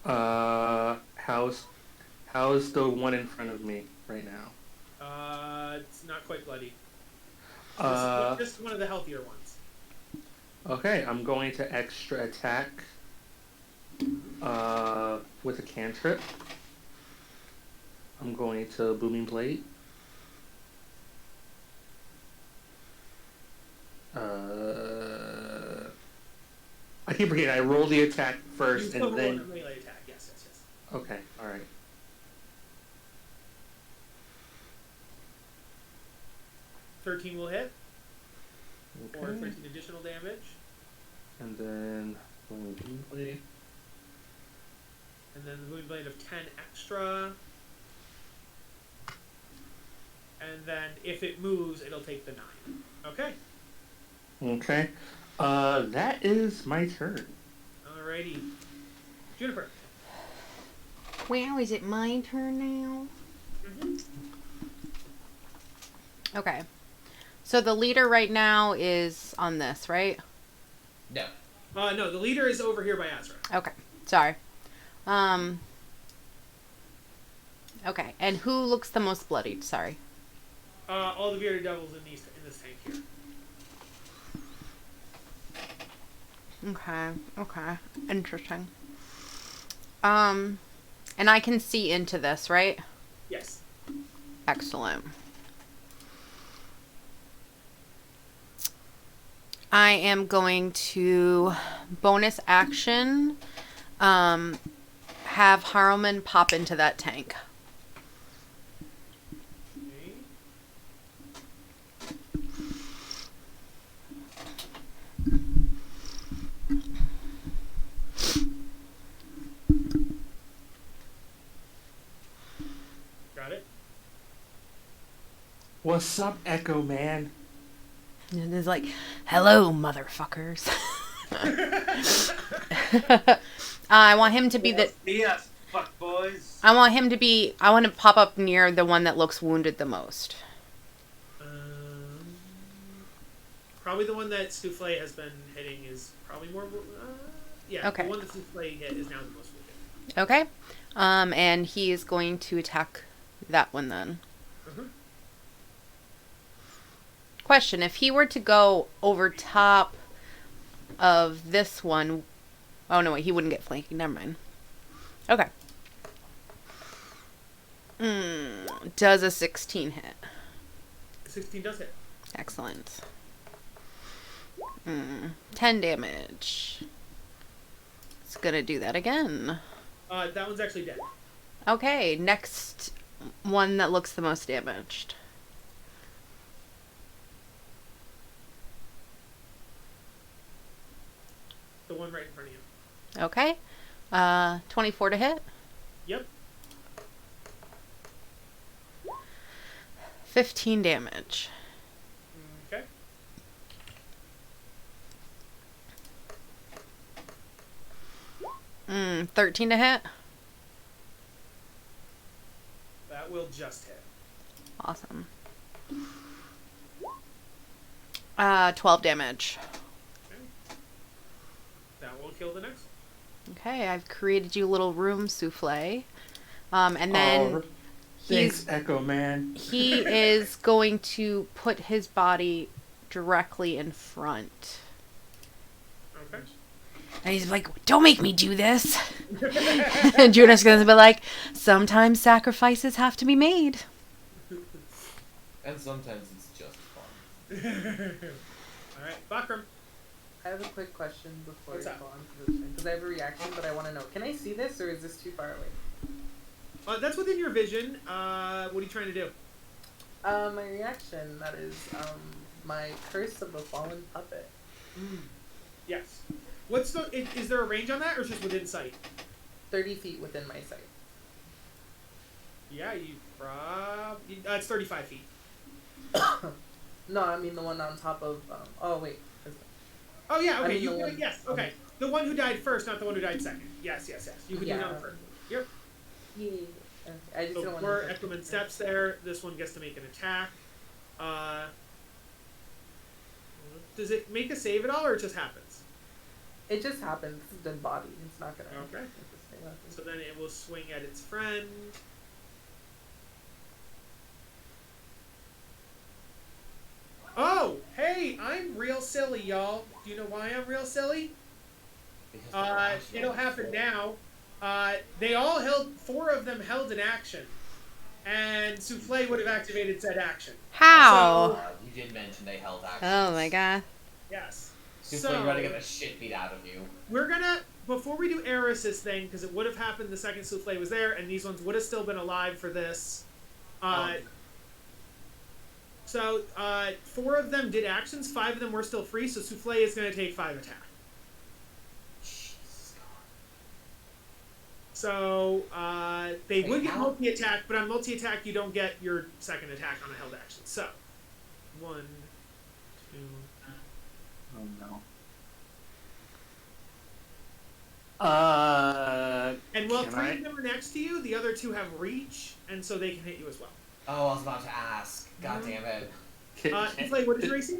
How's the one in front of me right now? It's not quite bloody. Uh, Just one of the healthier ones. Okay, I'm going to extra attack with a cantrip. I'm going to Booming Blade. I keep forgetting, I roll the attack first You and then... roll a melee attack, yes. Okay, alright. $13 will hit, or Okay. 13 additional damage, And then Booming Blade. and then the Booming Blade of 10 extra. And then if it moves, it'll take the 9. Okay. Okay. That is my turn. Alrighty. Juniper. Well, is it my turn now? Mm-hmm. Okay. So the leader right now is on this, right? No. No, the leader is over here by Azra. Okay. Sorry. Okay. And who looks the most bloodied? Sorry. All the bearded devils in this tank here. Okay. Interesting. And I can see into this, right? Yes. Excellent. I am going to bonus action have Harriman pop into that tank. Okay. Got it. What's up, Echo Man? And it's like, hello, motherfuckers. I want him to be the. Yes, fuck boys. I want him to be. I want to pop up near the one that looks wounded the most. Probably the one that Souffle has been hitting is probably more. Yeah, Okay. the one that Souffle hit is now the most wounded. Okay. And he is going to attack that one then. Uh-huh. Question: if he were to go over top of this one, oh no, wait, he wouldn't get flanking. Never mind. Okay. Does a 16 hit? 16 does hit. Excellent. 10 damage. It's gonna do that again. That one's actually dead. Okay, next one that looks the most damaged. The one right in front of you. Okay. 24 to hit. Yep. 15 damage. Okay. Mm, 13 to hit. That will just hit. Awesome. 12 damage. Okay. That will kill the next one. Okay, I've created you a little room souffle. And then Oh, thanks, Echo Man. he is going to put his body directly in front. Okay. And he's like, don't make me do this. And Judas gonna be like, sometimes sacrifices have to be made. And sometimes it's just fun. Alright, Bakram. I have a quick question before What's we up? go on to this thing, because I have a reaction, but I want to know: can I see this, or is this too far away? That's within your vision. What are you trying to do? My reaction, that is, my curse of the fallen puppet. Yes. What's the? Is there a range on that, or is it just within sight? 30 feet within my sight. Yeah, you it's 35 feet. No, I mean the one on top of. Oh wait. Oh yeah, I okay. mean You the can, one- yes, okay. The one who died first, not the one who died second. Yes. You can do Yeah. that one first. Yep. Yeah. Okay. I just So don't want 4 to. Equipment steps there. This one gets to make an attack. Does it make a save at all, or it just happens? It just happens. It's a dead body. It's not gonna. Okay. So then it will swing at its friend. Oh, hey, I'm real silly, y'all. Do you know why I'm real silly? Because they're actually It'll on the happen floor. now. They all held, 4 of them held an action. And Souffle would have activated said action. How? You did mention they held action. Oh my god. Yes. Souffle, you're gonna get the shit beat out of you. We're gonna, before we do Eris's thing, because it would have happened the second Souffle was there, and these ones would have still been alive for this. So, 4 of them did actions, 5 of them were still free, so Souffle is going to take 5 attack. Jesus God. So, they Wait, would get how- multi-attack, but on multi-attack you don't get your second attack on a held action. So, 1, 2... Oh no. And while Can 3 I- of them are next to you, the other 2 have reach, and so they can hit you as well. Oh, I was about to ask. God damn it. Souffle, what is your AC?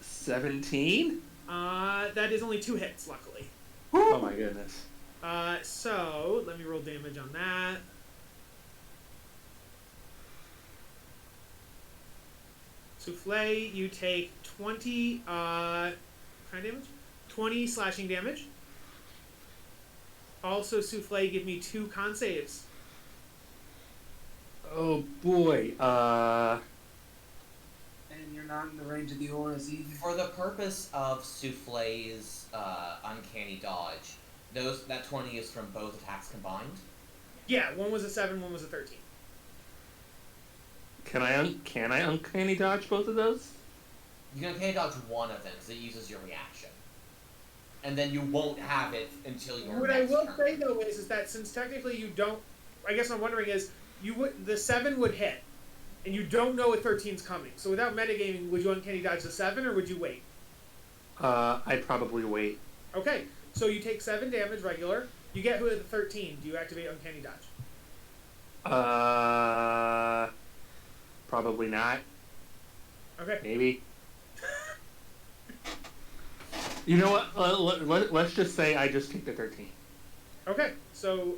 17? That is only 2 hits, luckily. Oh my goodness. So, let me roll damage on that. Souffle, you take 20, kind of damage? 20 slashing damage. Also, Souffle, give me 2 con saves. Oh boy. And you're not in the range of the auras either. For the purpose of Souffle's uncanny dodge, that 20 is from both attacks combined. Yeah, one was a 7, one was a 13. Can I uncanny dodge both of those? You can uncanny dodge one of them because it uses your reaction, and then you won't have it until your What I next will turn. say though is that since technically you don't, I guess what I'm wondering is the 7 would hit, and you don't know a 13's coming. So without metagaming, would you uncanny dodge the 7 or would you wait? I'd probably wait. Okay, so you take 7 damage regular. You get hit with a 13. Do you activate uncanny dodge? Probably not. Okay. Maybe. You know what? Let's just say I just take the 13. Okay, so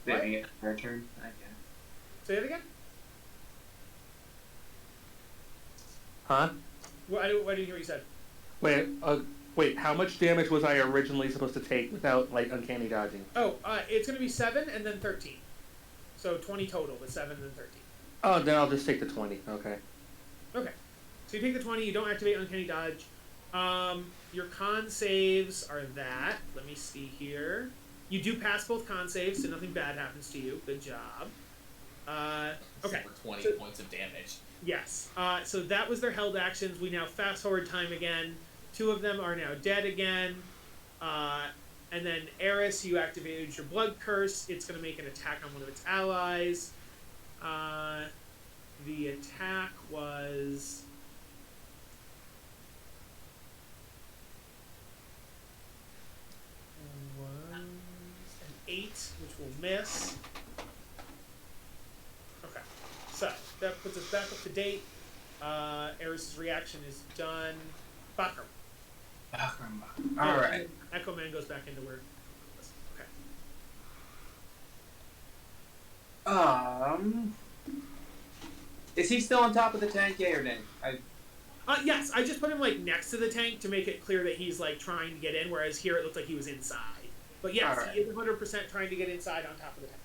Saving it for a turn. I guess. say it again. Huh? Well, I didn't hear what you said. Wait. How much damage was I originally supposed to take without like uncanny dodging? Oh, it's gonna be 7 and then 13. So 20 total with 7 and then 13. Oh, then I'll just take the 20. Okay. Okay. So you take the 20, you don't activate Uncanny Dodge. Your con saves are that. Let me see here. You do pass both con saves, so nothing bad happens to you. Good job. Okay. For 20 So- points of damage. Yes. So that was their held actions. We now fast forward time again. 2 of them are now dead again. And then Eris, you activated your blood curse. It's going to make an attack on one of its allies. The attack was... an 8, which will miss. Okay, so that puts us back up to date. Eris's reaction is done. Bakram. All right. Echo Man goes back into where it was. Okay. Is he still on top of the tank? Yay or nay? Yes, I just put him like next to the tank to make it clear that he's like trying to get in, whereas here it looked like he was inside. But yes, Alright. he is 100% trying to get inside on top of the tank.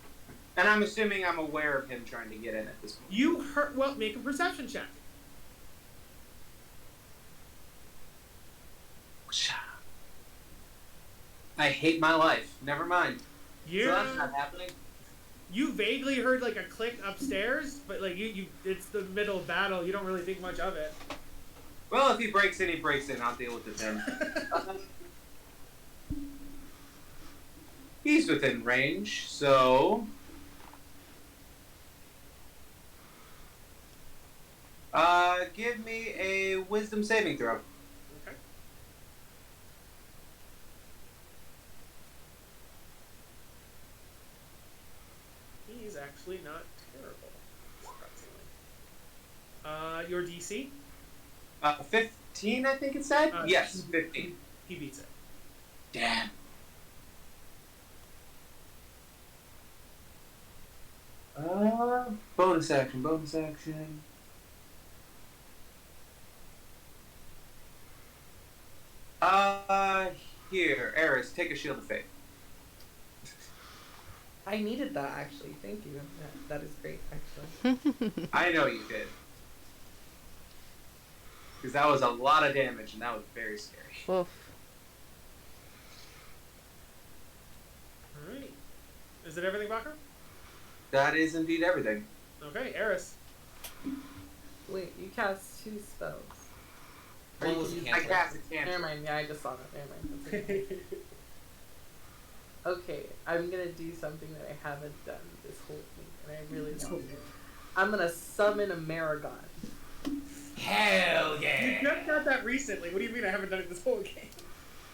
And I'm assuming I'm aware of him trying to get in at this point. You heard. Well, make a perception check. I hate my life. Never mind. You So that's not happening. you vaguely heard like a click upstairs, but like you it's the middle of battle. You don't really think much of it. Well, if he breaks in, he breaks in. I'll deal with it then. He's within range, so... give me a wisdom saving throw. Okay. He's actually not terrible, surprisingly. Your DC? 15, I think it said? Uh, Yes, 15. He beats it. Damn. Bonus action. Here, Eris, take a shield of faith. I needed that actually. Thank you. That is great actually. I know you did. Because that was a lot of damage, and that was very scary. Oof. Alright. Is it everything, Bakker? That is indeed everything. Okay, Eris. Wait, you cast 2 spells. Or One you was can a use- I cantrip. cast a cantrip. Never mind. Yeah, I just saw that. Never mind. That's okay. Okay, I'm gonna do something that I haven't done this whole thing, and I really want to. I'm gonna summon a Maragon. Hell You yeah! just got that recently. What do you mean I haven't done it this whole game?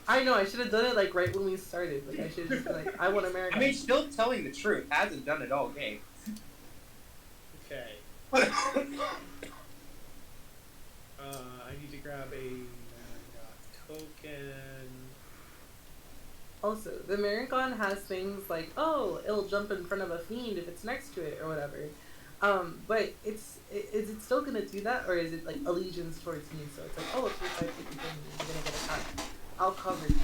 I know, I should have done it like right when we started. Like I should have just been like, I want a Maragon. I mean, still telling the truth. Hasn't done it all game. Okay. I need to grab a token. Also, the Maragon has things like, oh, it'll jump in front of a fiend if it's next to it or whatever. But is it still gonna do that, or is it like allegiance towards me? So it's like, oh, if you're psychic, you're gonna get attacked. I'll cover you.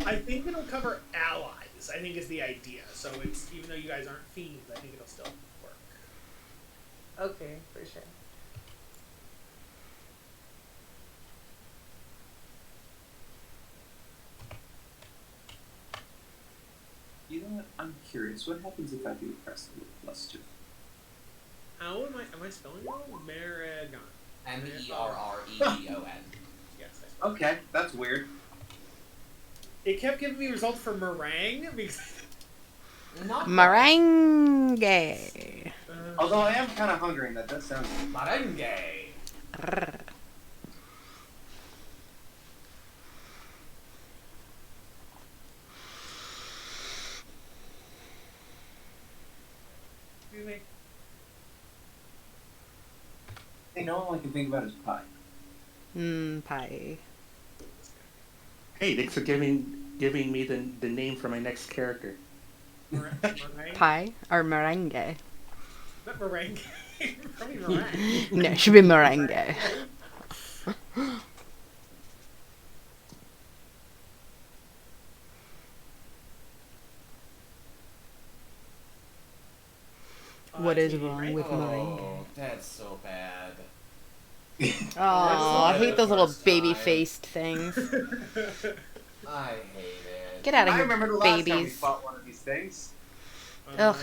I think it'll cover allies, I think is the idea. So it's, even though you guys aren't fiends, I think it'll still work. Okay, for sure. You know what? I'm curious. What happens if I do press the +2? How am I spelling it wrong? Maragon. Merreregon. Yes, I spelled Okay, that's weird. it. It kept giving me results for meringue because Not Meringue. Although I am kind of hungry, and that does sound. Merengue. Rrr. excuse me. Hey, no one I can think about is pie. Pie. This guy. Hey, thanks for giving me the name for my next character. Meringue? Pie or merengue? Not meringue. Probably meringue. No, it should be merengue. What is TV, wrong right? with meringue? Oh, that's so bad. Oh, I hate those little First time. baby-faced things. I hate it. Get out of I here, remember the last time we babies. fought one of these things. Ugh.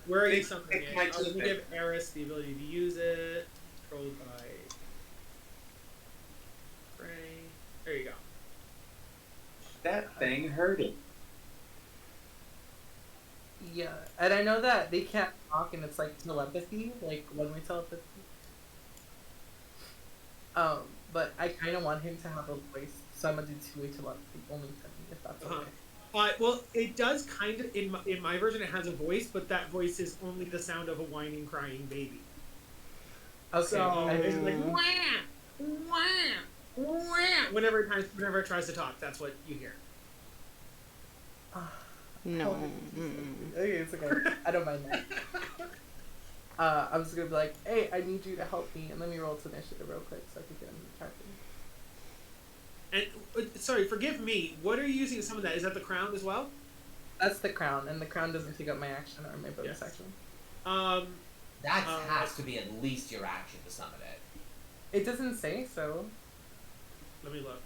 Where are you Pick- something pick in? my I'm going to toothpick. give Eris the ability to use it. Controlled by Ray. There you go. That thing hurt it. Yeah, and I know that they can't talk, and it's like telepathy, like one-way telepathy. But I kind of want him to have a voice, so I'm gonna do two-way telepathy only for me, if that's okay. Well, it does kind of, in my version, it has a voice, but that voice is only the sound of a whining, crying baby. Okay. So it's like, Mm. wah, wah, wah. Whenever it tries to talk, that's what you hear. No. Okay, it's okay. I don't mind that. I'm just gonna be like, hey, I need you to help me, and let me roll to initiative real quick so I can get him tracking. And sorry, forgive me. What are you using to summon that? Is that the crown as well? That's the crown, and the crown doesn't take up my action or my bonus Yes. action. That has to be at least your action to summon it. It doesn't say so, Let me look.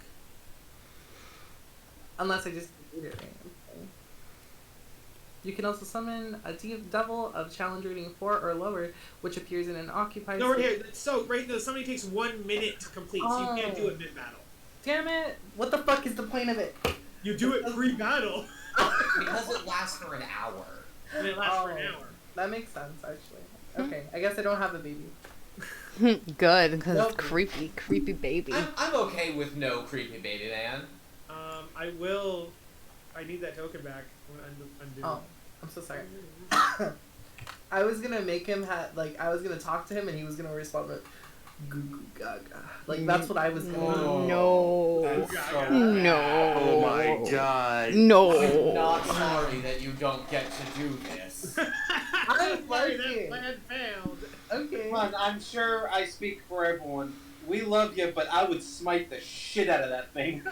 unless I just read it right. Okay. You can also summon a devil of challenge rating 4 or lower, which appears in an occupied No, right state. here. So right now, somebody takes 1 minute to complete, so you can't do it mid-battle. Damn it! What the fuck is the point of it? You do it pre-battle, Because it lasts for an hour. and it lasts for an hour. That makes sense, actually. Okay, I guess I don't have a baby. Good, because Nope. it's creepy baby. I'm okay with no creepy baby man. I need that token back. Undo. Oh, I'm so sorry. I was gonna make him I was gonna talk to him and he was gonna respond with goo goo gaga. Like that's what I was gonna do. No. That's so No. Oh my god. No. I'm not sorry that you don't get to do this. I like Sorry, that it. plan failed. Okay. Come on, I'm sure I speak for everyone. We love you, but I would smite the shit out of that thing.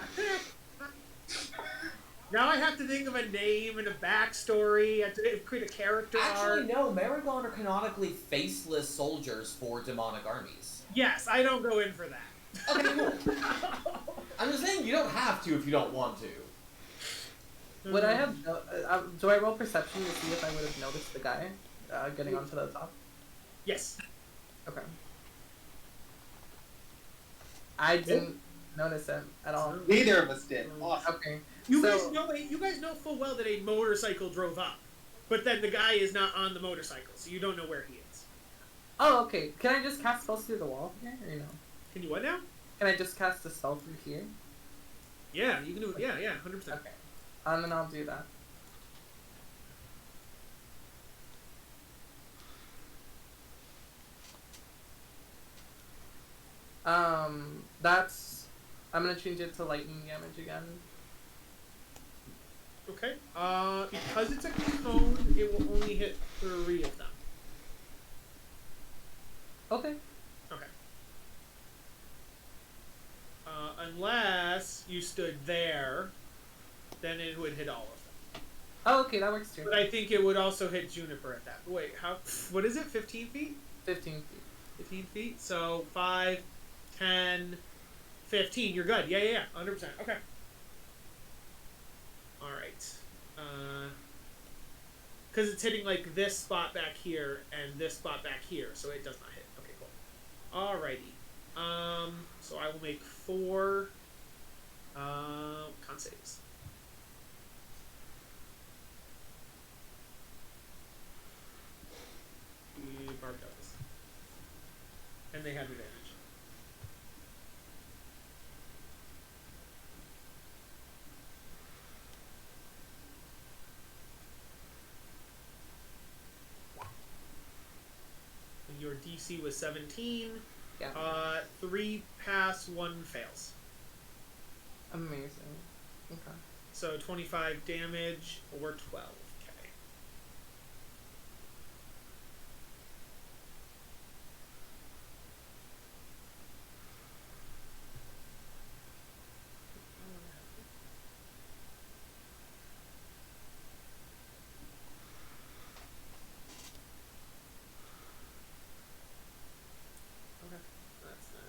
Now I have to think of a name and a backstory. I have to create a character Actually, arc. no. Maragon are canonically faceless soldiers for demonic armies. Yes, I don't go in for that. Okay, cool. I'm just saying you don't have to if you don't want to. Would I have? Do I roll perception to see if I would have noticed the guy getting onto the top? Yes. Okay. I didn't notice him at all. Neither of us did. Awesome. Okay. You So- guys know full well that a motorcycle drove up, but then the guy is not on the motorcycle, so you don't know where he is. Oh, okay. Can I just cast spells through the wall here, or no? Can you what now? Can I just cast a spell through here? Yeah, you can do it. Yeah, 100%. Okay. And then I'll do that. That's... I'm gonna change it to lightning damage again. Okay. Because it's a cone, it will only hit 3 of them. Okay. Okay. Unless you stood there, then it would hit all of them. Oh, okay, that works too. But I think it would also hit Juniper at that. Wait, how? What is it? 15 feet? 15 feet. 15 feet? So 5, 10, 15. You're good. Yeah. 100%. Okay. Alright. Because it's hitting like this spot back here and this spot back here, so it does not hit. Okay, cool. Alrighty. So I will make 4 con saves. Barb does. And they have advantage. And your DC was 17. Yeah. 3 pass, 1 fails. Amazing. Okay. So 25 damage or 12. Okay. Okay, that's that.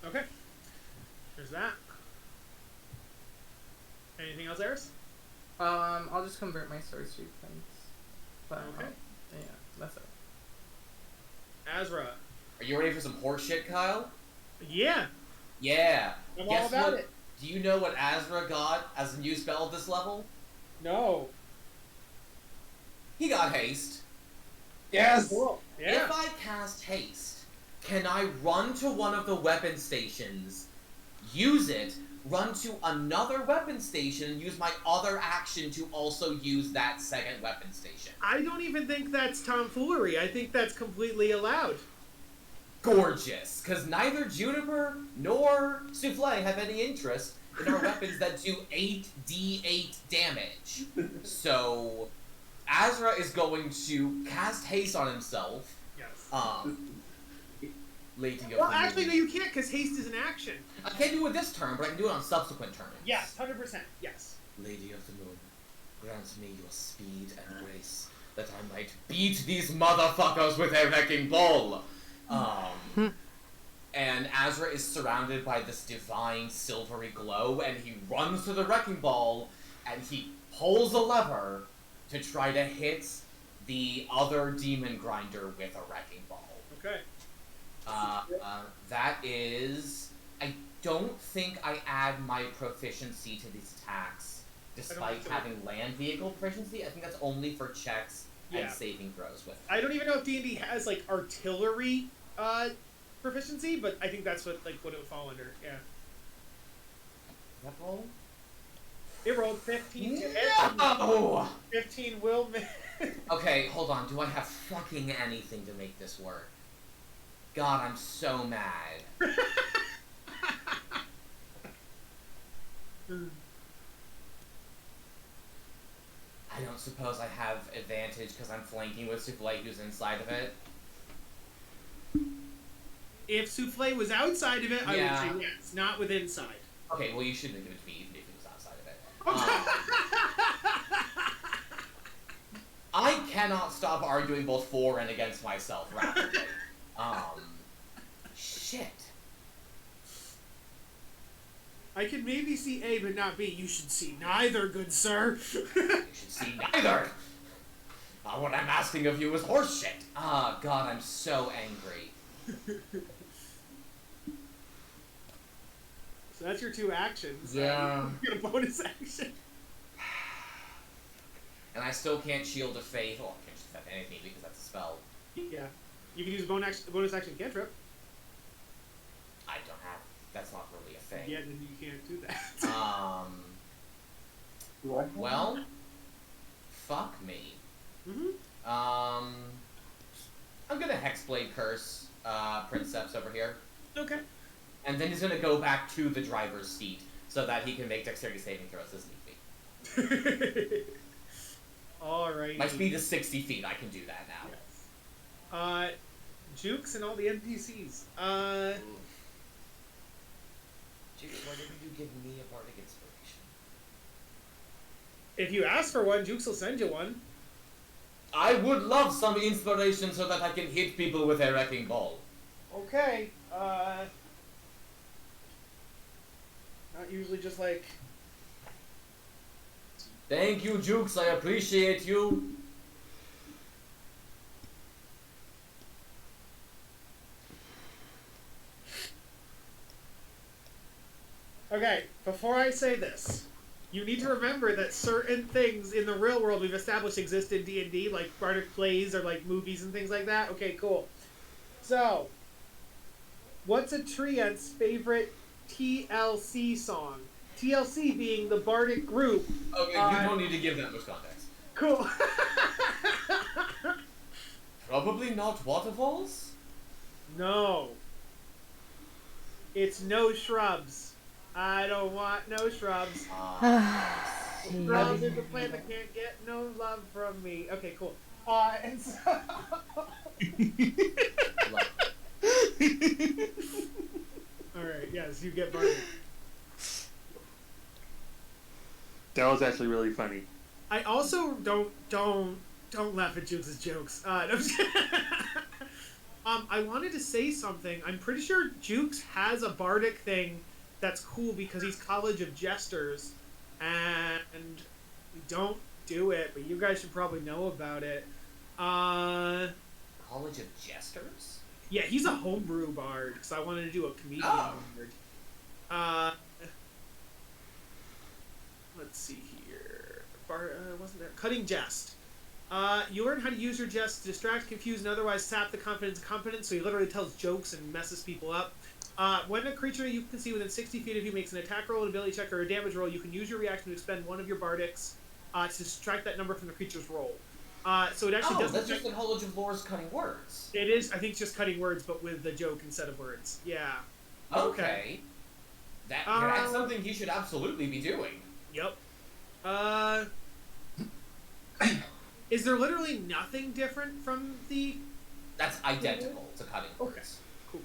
Okay. There's that. Anything else, Eris? I'll just convert my sorcery points. But Okay. yeah, that's it. Azra. Are you ready for some horse shit, Kyle? Yeah. Yeah. I'm Guess all about what? it. Do you know what Azra got as a new spell at this level? No. He got haste. Yes. Cool. Yeah. If I cast haste, can I run to one of the weapon stations, use it, run to another weapon station, and use my other action to also use that second weapon station? I don't even think that's tomfoolery. I think that's completely allowed. Gorgeous, because neither Juniper nor Souffle have any interest in our weapons that do 8d8 damage. So, Azra is going to cast haste on himself. Yes. Lady of Well, the actually, no, Moon. you can't, because haste is an action. I can't do it this turn, but I can do it on subsequent turns. Yes, 100%. Yes. Lady of the Moon, grant me your speed and grace, that I might beat these motherfuckers with a wrecking ball. And Azra is surrounded by this divine silvery glow, and he runs to the wrecking ball, and he pulls a lever to try to hit the other demon grinder with a wrecking ball. Okay. That is... I don't think I add my proficiency to these attacks, despite so. having land vehicle proficiency. I think that's only for checks Yeah. and saving throws with it. I don't even know if D&D has, like, artillery proficiency, but I think that's what it would fall under. Yeah. That roll? It rolled 15 to hit. No! 15 will miss. Okay, hold on. Do I have fucking anything to make this work? God, I'm so mad. I don't suppose I have advantage because I'm flanking with Souffle who's inside of it. If Souffle was outside of it, I Yeah. would say yes, not with inside. Okay, well you shouldn't give it to me even if it was outside of it. I cannot stop arguing both for and against myself rapidly. Shit. I can maybe see A, but not B. You should see neither, good sir. You should see neither. What I'm asking of you is horseshit. Ah, God, I'm so angry. So that's your two actions. Yeah. You get a bonus action. And I still can't shield of faith. Oh, I can't shield of faith anything because that's a spell. Yeah. You can use a bonus action cantrip. I don't have. That's not really a thing. Yeah, then you can't do that. What? Well, fuck me. Mm-hmm. I'm gonna Hexblade Curse Princeps over here. Okay. And then he's gonna go back to the driver's seat so that he can make dexterity saving throws as need be. Alright. My speed is 60 feet, I can do that now. Yes. Jukes and all the NPCs. Jukes, why didn't you give me a bardic inspiration? If you ask for one, Jukes will send you one. I would love some inspiration so that I can hit people with a wrecking ball. Okay. Not usually just like... Thank you, Jukes, I appreciate you. Okay, before I say this, you need to remember that certain things in the real world we've established exist in D&D, like bardic plays or like movies and things like that. Okay, cool. So, what's a Treant's favorite TLC song? TLC being the bardic group. Okay, you don't need to give that much context. Cool. Probably not waterfalls? No. It's no shrubs. I don't want no shrubs. Shrubs is a plant that can't get no love from me. Okay, cool. And so... Alright, yes, you get bardic. That was actually really funny. I also don't laugh at Jukes' jokes. No, I'm just kidding. I wanted to say something. I'm pretty sure Jukes has a bardic thing that's cool because he's College of Jesters, and we don't do it, but you guys should probably know about it. College of Jesters? Yeah, he's a homebrew bard because I wanted to do a comedian bard. Let's see here. Wasn't there? Cutting Jest. You learn how to use your jest to distract, confuse, and otherwise sap the confidence of competence, so he literally tells jokes and messes people up. When a creature you can see within 60 feet of you makes an attack roll, an ability check, or a damage roll, you can use your reaction to expend one of your bardics to distract that number from the creature's roll. So it actually doesn't... that's just the College of Lore's cutting words. It is, I think it's just cutting words, but with the joke instead of words. Yeah. Okay. That's something he should absolutely be doing. Yep. Is there literally nothing different from the... That's identical to cutting words. Cool.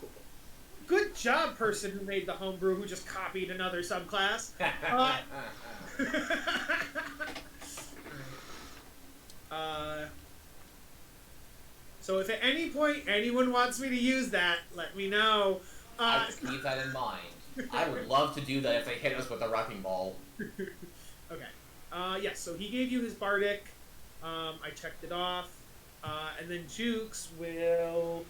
Good job, person who made the homebrew who just copied another subclass. So if at any point anyone wants me to use that, let me know. I just keep that in mind. I would love to do that if they hit us with a wrecking ball. Okay. Yes, so he gave you his bardic. I checked it off. And then Jukes will...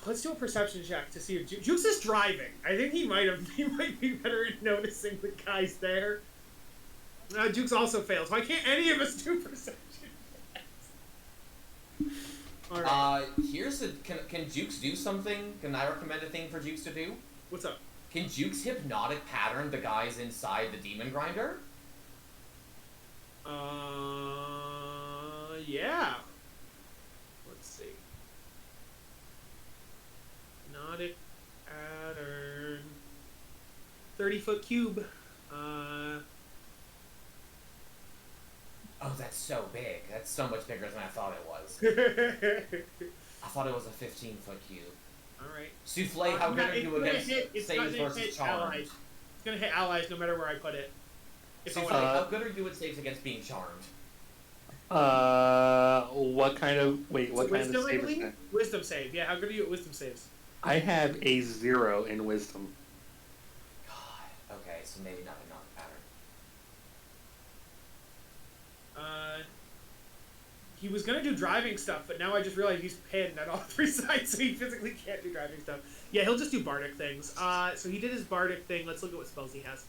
let's do a perception check to see if Jukes is driving. I think he might be better at noticing the guys there. Jukes also fails. Why can't any of us do perception checks? All right. Can Jukes do something? Can I recommend a thing for Jukes to do? What's up? Can Jukes hypnotic pattern the guys inside the demon grinder? Yeah. Let's see. Hypnotic pattern. 30-foot cube. Oh, that's so big. That's so much bigger than I thought it was. I thought it was a 15-foot cube. Alright. Souffle, how good are you against saves versus charmed? Allies. It's gonna hit allies no matter where I put it. Souffle, how good are you at saves against being charmed? What kind of save is that? Wisdom save. Yeah, how good are you at wisdom saves? I have a 0 in wisdom. God. Okay, so maybe not a pattern. He was gonna do driving stuff, but now I just realized he's pinned on all 3 sides, so he physically can't do driving stuff. Yeah, he'll just do bardic things. So he did his bardic thing. Let's look at what spells he has.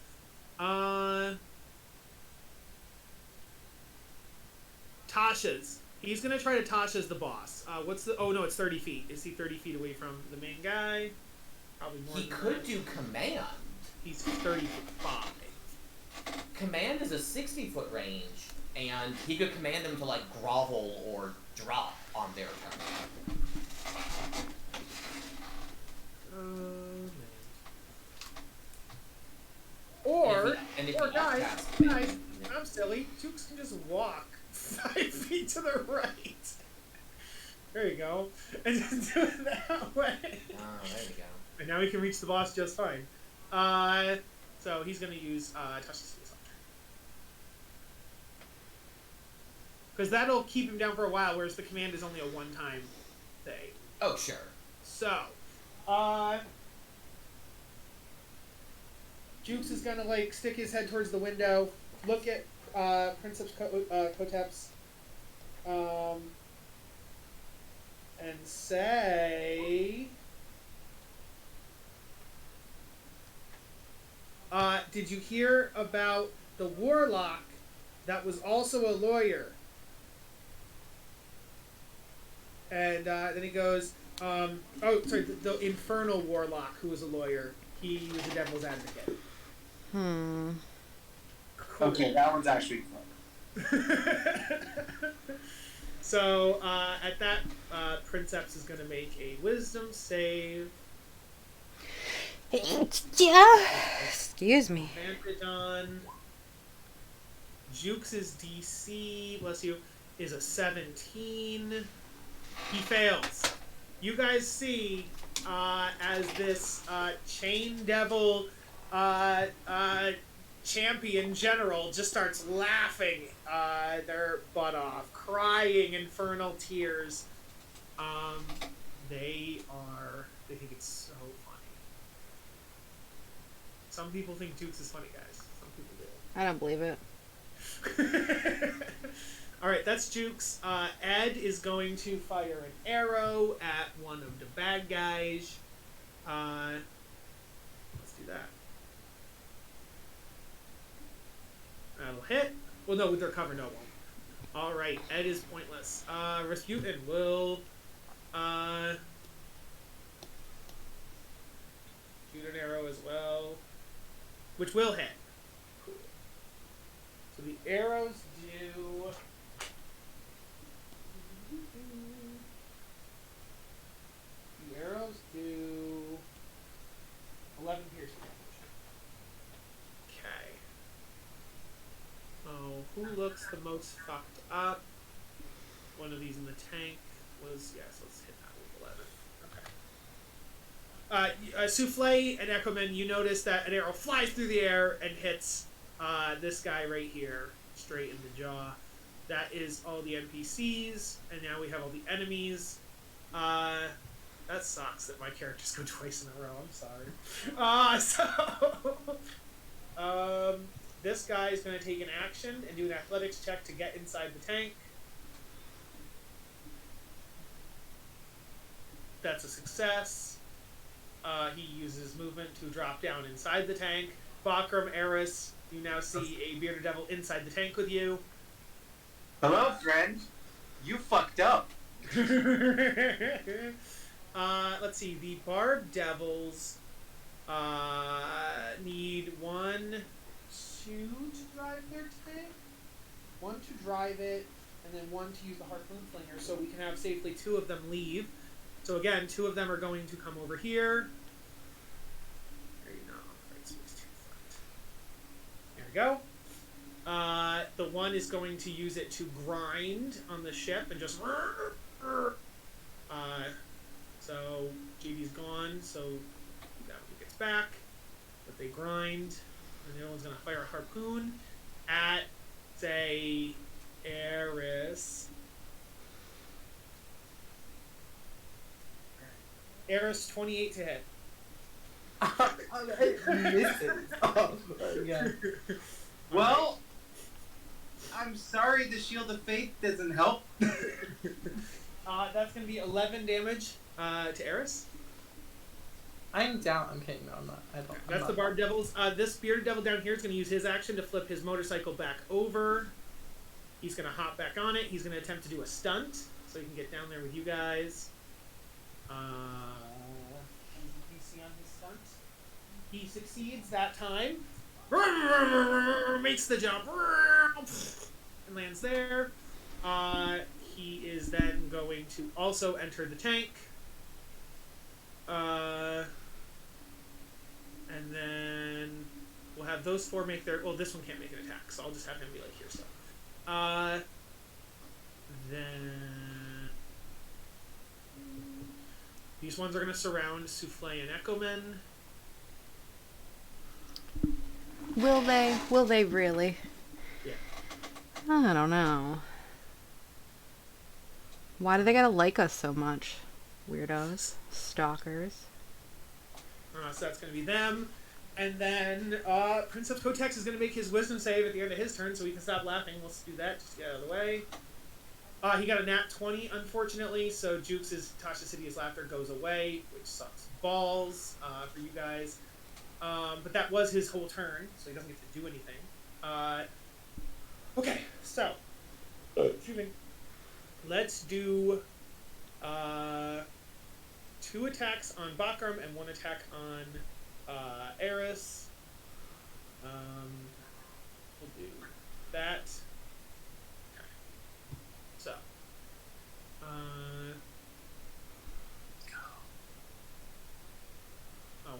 Tasha's. He's gonna try to Tasha's the boss. Oh no, it's 30 feet. Is he 30 feet away from the main guy? Probably more. He could do command. He's 35. Command is a 60-foot range, and he could command them to like grovel or drop on their turn. Man. Or guys, I'm silly. Jukes can just walk 5 feet to the right. There you go. And just do it that way. Oh, there we go. And now he can reach the boss just fine. So he's going to use Touch the Steel Scepter. Because that'll keep him down for a while, whereas the command is only a one-time thing. Oh, sure. So, Jukes is gonna like stick his head towards the window, look at Princeps Koteps, and say, "Did you hear about the warlock that was also a lawyer?" And then he goes, the infernal warlock who was a lawyer. He was a devil's advocate. Hmm. Cool. Okay, that one's actually fun. So at that, Princeps is going to make a wisdom save. Yeah. Excuse me. Advantage on. Jukes' DC, bless you, is a 17. He fails. You guys see as this chain devil champion general just starts laughing their butt off, crying infernal tears. They think it's so funny. Some people think Jukes is funny, guys. Some people do. I don't believe it. Alright, that's Jukes. Ed is going to fire an arrow at one of the bad guys. Let's do that. That'll hit. Well, no, with their cover, no, it won't. Alright, Ed is pointless. Rasputin will shoot an arrow as well, which will hit. Cool. So the arrows do... The arrows do 11 piercing damage. Okay. Oh, who looks the most fucked up? One of these in the tank was... Yes, let's hit that with 11. Okay. Souffle and Echoman, you notice that an arrow flies through the air and hits this guy right here, straight in the jaw. That is all the NPCs, and now we have all the enemies. That sucks that my characters go twice in a row. I'm sorry. This guy is going to take an action and do an athletics check to get inside the tank. That's a success. He uses movement to drop down inside the tank. Bakram, Eris, you now see a bearded devil inside the tank with you. Hello, friend. You fucked up. Let's see. The Barb Devils need 1, 2 to drive their tank, 1 to drive it, and then 1 to use the Harpoon Flinger, so we can have safely 2 of them leave. So again, 2 of them are going to come over here. There you go. Right space 2 front. There we go. The 1 is going to use it to grind on the ship and just... So JD's gone, so that one gets back. But they grind, and the other one's going to fire a harpoon at, say, Eris. Eris, 28 to hit. It misses. Oh, yeah. Well, I'm sorry the Shield of Faith doesn't help. That's going to be 11 damage to Eris. I'm down. I'm kidding. No, I'm not. I don't. That's the Barb Devils. This bearded devil down here is going to use his action to flip his motorcycle back over. He's going to hop back on it. He's going to attempt to do a stunt, so he can get down there with you guys. DC on his stunt. He succeeds that time. Makes the jump and lands there. He is then going to also enter the tank. And then we'll have those 4 make their... Well, this one can't make an attack, so I'll just have him be like here. So, then these ones are going to surround Souffle and Echoman. Will they? Will they really? Yeah. I don't know. Why do they gotta like us so much? Weirdos. Stalkers. So that's going to be them. And then Princeps Kotex is going to make his wisdom save at the end of his turn, so we can stop laughing. Let's do that. Just get out of the way. He got a nat 20, unfortunately, so Jukes' Tasha Laughter goes away, which sucks balls for you guys. But that was his whole turn, so he doesn't get to do anything. Okay, so excuse me. Let's do 2 attacks on Bakram and 1 attack on Eris. We'll do that. Okay. So, oh,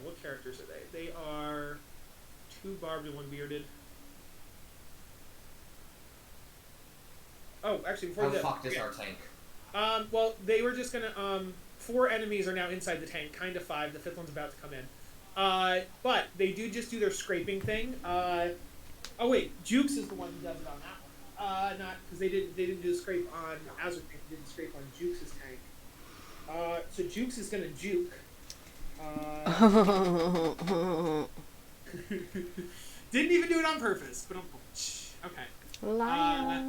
what characters are they? They are 2 barbed and 1 bearded. Oh, actually, before How that, fucked is our tank? well, they were just gonna 4 enemies are now inside the tank, kind of 5. The 5th one's about to come in. But they do just do their scraping thing. Oh wait, Jukes is the one who does it on that one. Not because they didn't do the scrape on Azure tank. They did the scrape on Jukes' tank. So Jukes is gonna juke. Didn't even do it on purpose, but okay. Liar.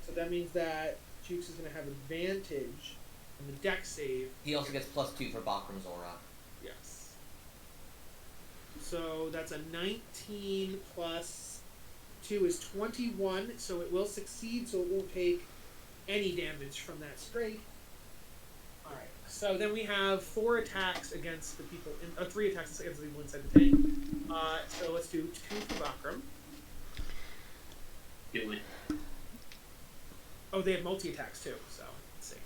So that means that Jukes is gonna have advantage on the deck save. He also gets +2 for Bakram's aura. Yes. So that's a 19 plus 2 is 21, so it will succeed, so it won't take any damage from that scrape. Alright, so then we have 4 attacks against the people, 3 attacks against the people inside the tank. So let's do 2 for Bakram. Do it. Oh, they have multi-attacks too, so let's see.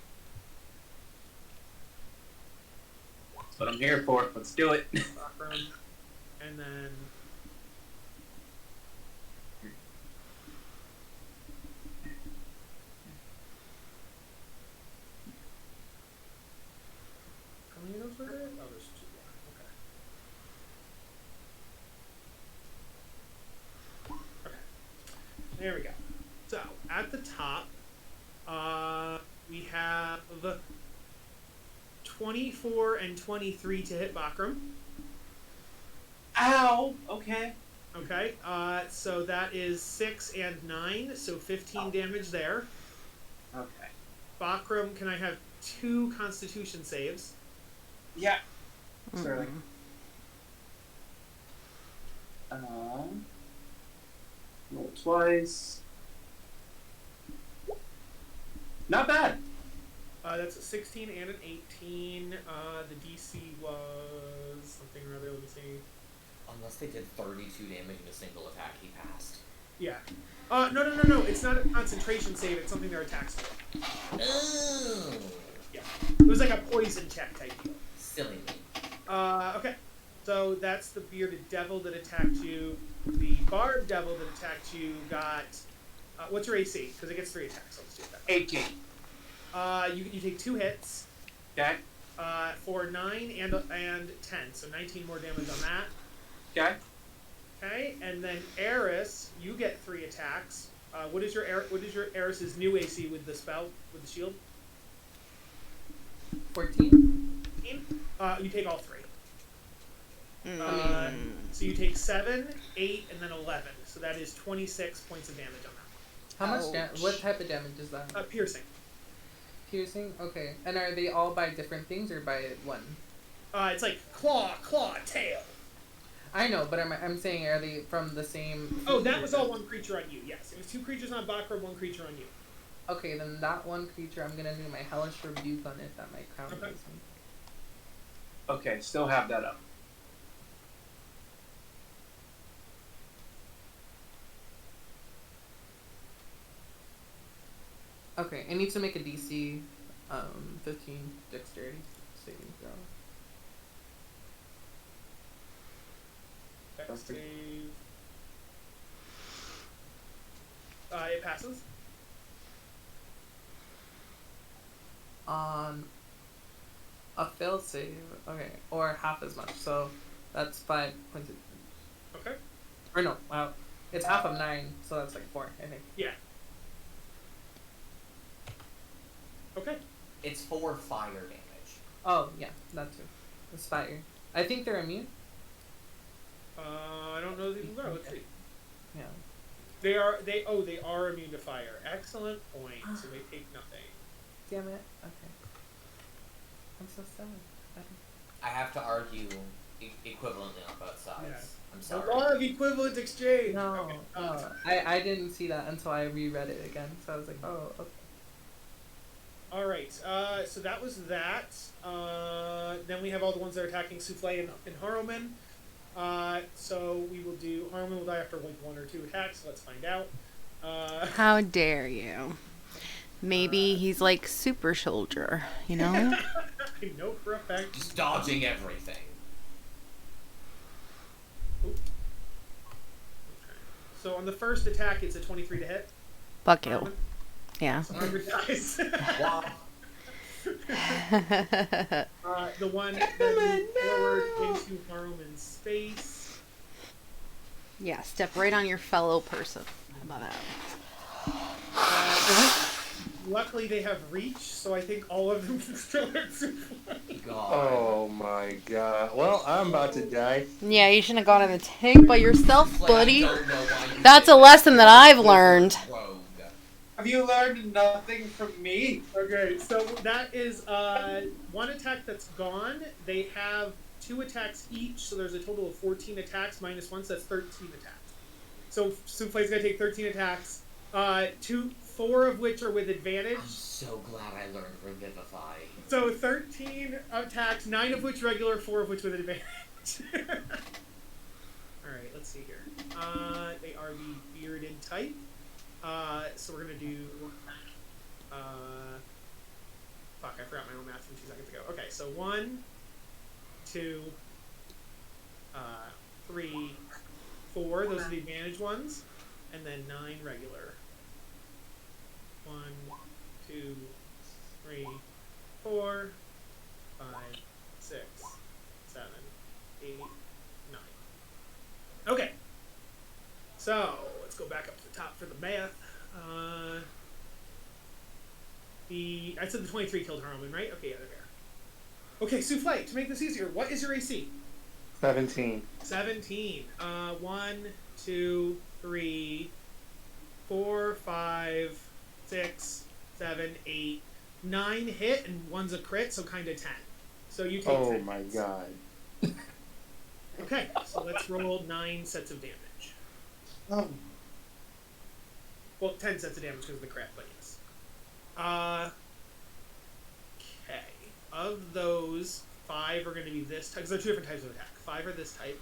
That's what I'm here for. Let's do it. Bakram, and then... How many of those were there? Oh, there's 2 more. Okay. Okay. There we go. So, at the top, we have 24 and 23 to hit Bakram. Ow! Okay. Okay, so that is 6 and 9, so 15 damage there. Okay. Bakram, can I have 2 Constitution saves? Yeah. Mm-mm. Certainly. Roll twice. Not bad. That's a 16 and an 18. The DC was something or other. Let me see. Unless they did 32 damage in a single attack, he passed. Yeah. No. It's not a concentration save. It's something their attacks do. Oh, Yeah. It was like a poison check type deal. silly me. Okay. So that's the bearded devil that attacked you. The barbed devil that attacked you got. What's your AC? Because it gets 3 attacks. So let's do that. 18. You take 2 hits. Okay. For 9 and 10, so 19 more damage on that. Okay. Okay, and then Eris, you get 3 attacks. What is your Eris's new AC with the spell with the shield? 14. You take all 3. Mm. So you take 7, 8, and then 11. So that is 26 points of damage on How much Ouch. what type of damage is that? that. Piercing. Piercing? Okay. And are they all by different things or by one? It's like claw, tail. I know, but I'm saying, are they from the same... Oh, that was all 1 creature on you. Yes, it was 2 creatures on Bakra, 1 creature on you. Okay, then that one creature, I'm gonna do my Hellish Rebuke on it. That might count Okay. as me. Okay, still have that up. Okay, it needs to make a DC 15 Dexterity saving throw. Dex save. It passes. On a fail save, okay, or half as much, so that's 5 points of... Okay. Or no, wow. It's half of 9, so that's like 4, I think. Yeah. Okay. It's 4 fire damage. Oh, yeah, that too. It's fire. I think they're immune. I don't know these are. Let's see. Yeah. They are immune to fire. Excellent point. So they take nothing. Damn it. Okay. I'm so sad. I have to argue equivalently on both sides. Yeah. I'm The sorry. law of equivalent exchange. No, Okay. no. I didn't see that until I reread it again, so I was like, oh, okay. All right. So that was that. Then we have all the ones that are attacking Souffle and Haruman. So we will do. Harmon will die after like 1 or 2 attacks. So let's find out. How dare you? Maybe he's like super soldier, you know? I know for a fact. Just dodging everything. So on the first attack, it's a 23 to hit. Fuck you. Harmon. Yeah. So Harmon dies. Wow. The one that moved forward into Harmon's space. Yeah, step right on your fellow person. How about that? Luckily, they have reach, so I think all of them can still hit Souffle. God. Oh my god. Well, I'm about to die. Yeah, you shouldn't have gone in the tank by yourself, Like, I buddy. don't know why you That's did a lesson that I've learned. Rogue. Have you learned nothing from me? Okay, so that is one attack that's gone. They have 2 attacks each, so there's a total of 14 attacks minus 1, so that's 13 attacks. So Souffle's gonna take 13 attacks. 4 of which are with advantage. I'm so glad I learned Revivify. So 13 attacks, 9 of which regular, 4 of which with advantage. Alright, let's see here. They are the bearded type. So we're gonna do... fuck, I forgot my own math from 2 seconds ago. Okay, so 1, 2, 3, 4. Those are the advantage ones. And then 9 regular. 1, 2, 3, 4, 5, 6, 7, 8, 9. Okay. So let's go back up to the top for the math. I said the 23 killed Harmon, right? Okay, yeah, they're there. Okay, Souffle, to make this easier, what is your AC? 17. 17. 1, 2, 3, 4, 5, 6, 7, 8, 9 hit, and 1's a crit, so kind of 10. So you take 10 Oh my hits. god. Okay, so let's roll 9 sets of damage. Oh. Well, 10 sets of damage because of the crit, but yes. Okay. Of those, 5 are going to be this type, because there are 2 different types of attack. 5 are this type.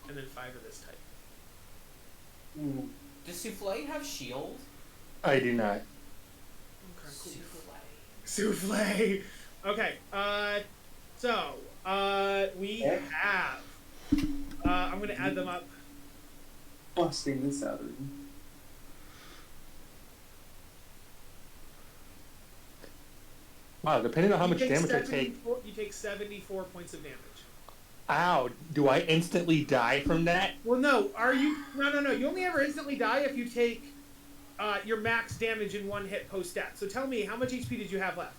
And then 5 are this type. Does Souffle have shield? I do not. Okay, cool. Souffle. Okay, so, we have, I'm going to add them up. Busting this out of me. Wow, depending on how You much take damage I take. 74 You take 74 points of damage. Ow, do I instantly die from that? Well, no, no. You only ever instantly die if you take your max damage in 1 hit post-death. So tell me, how much HP did you have left?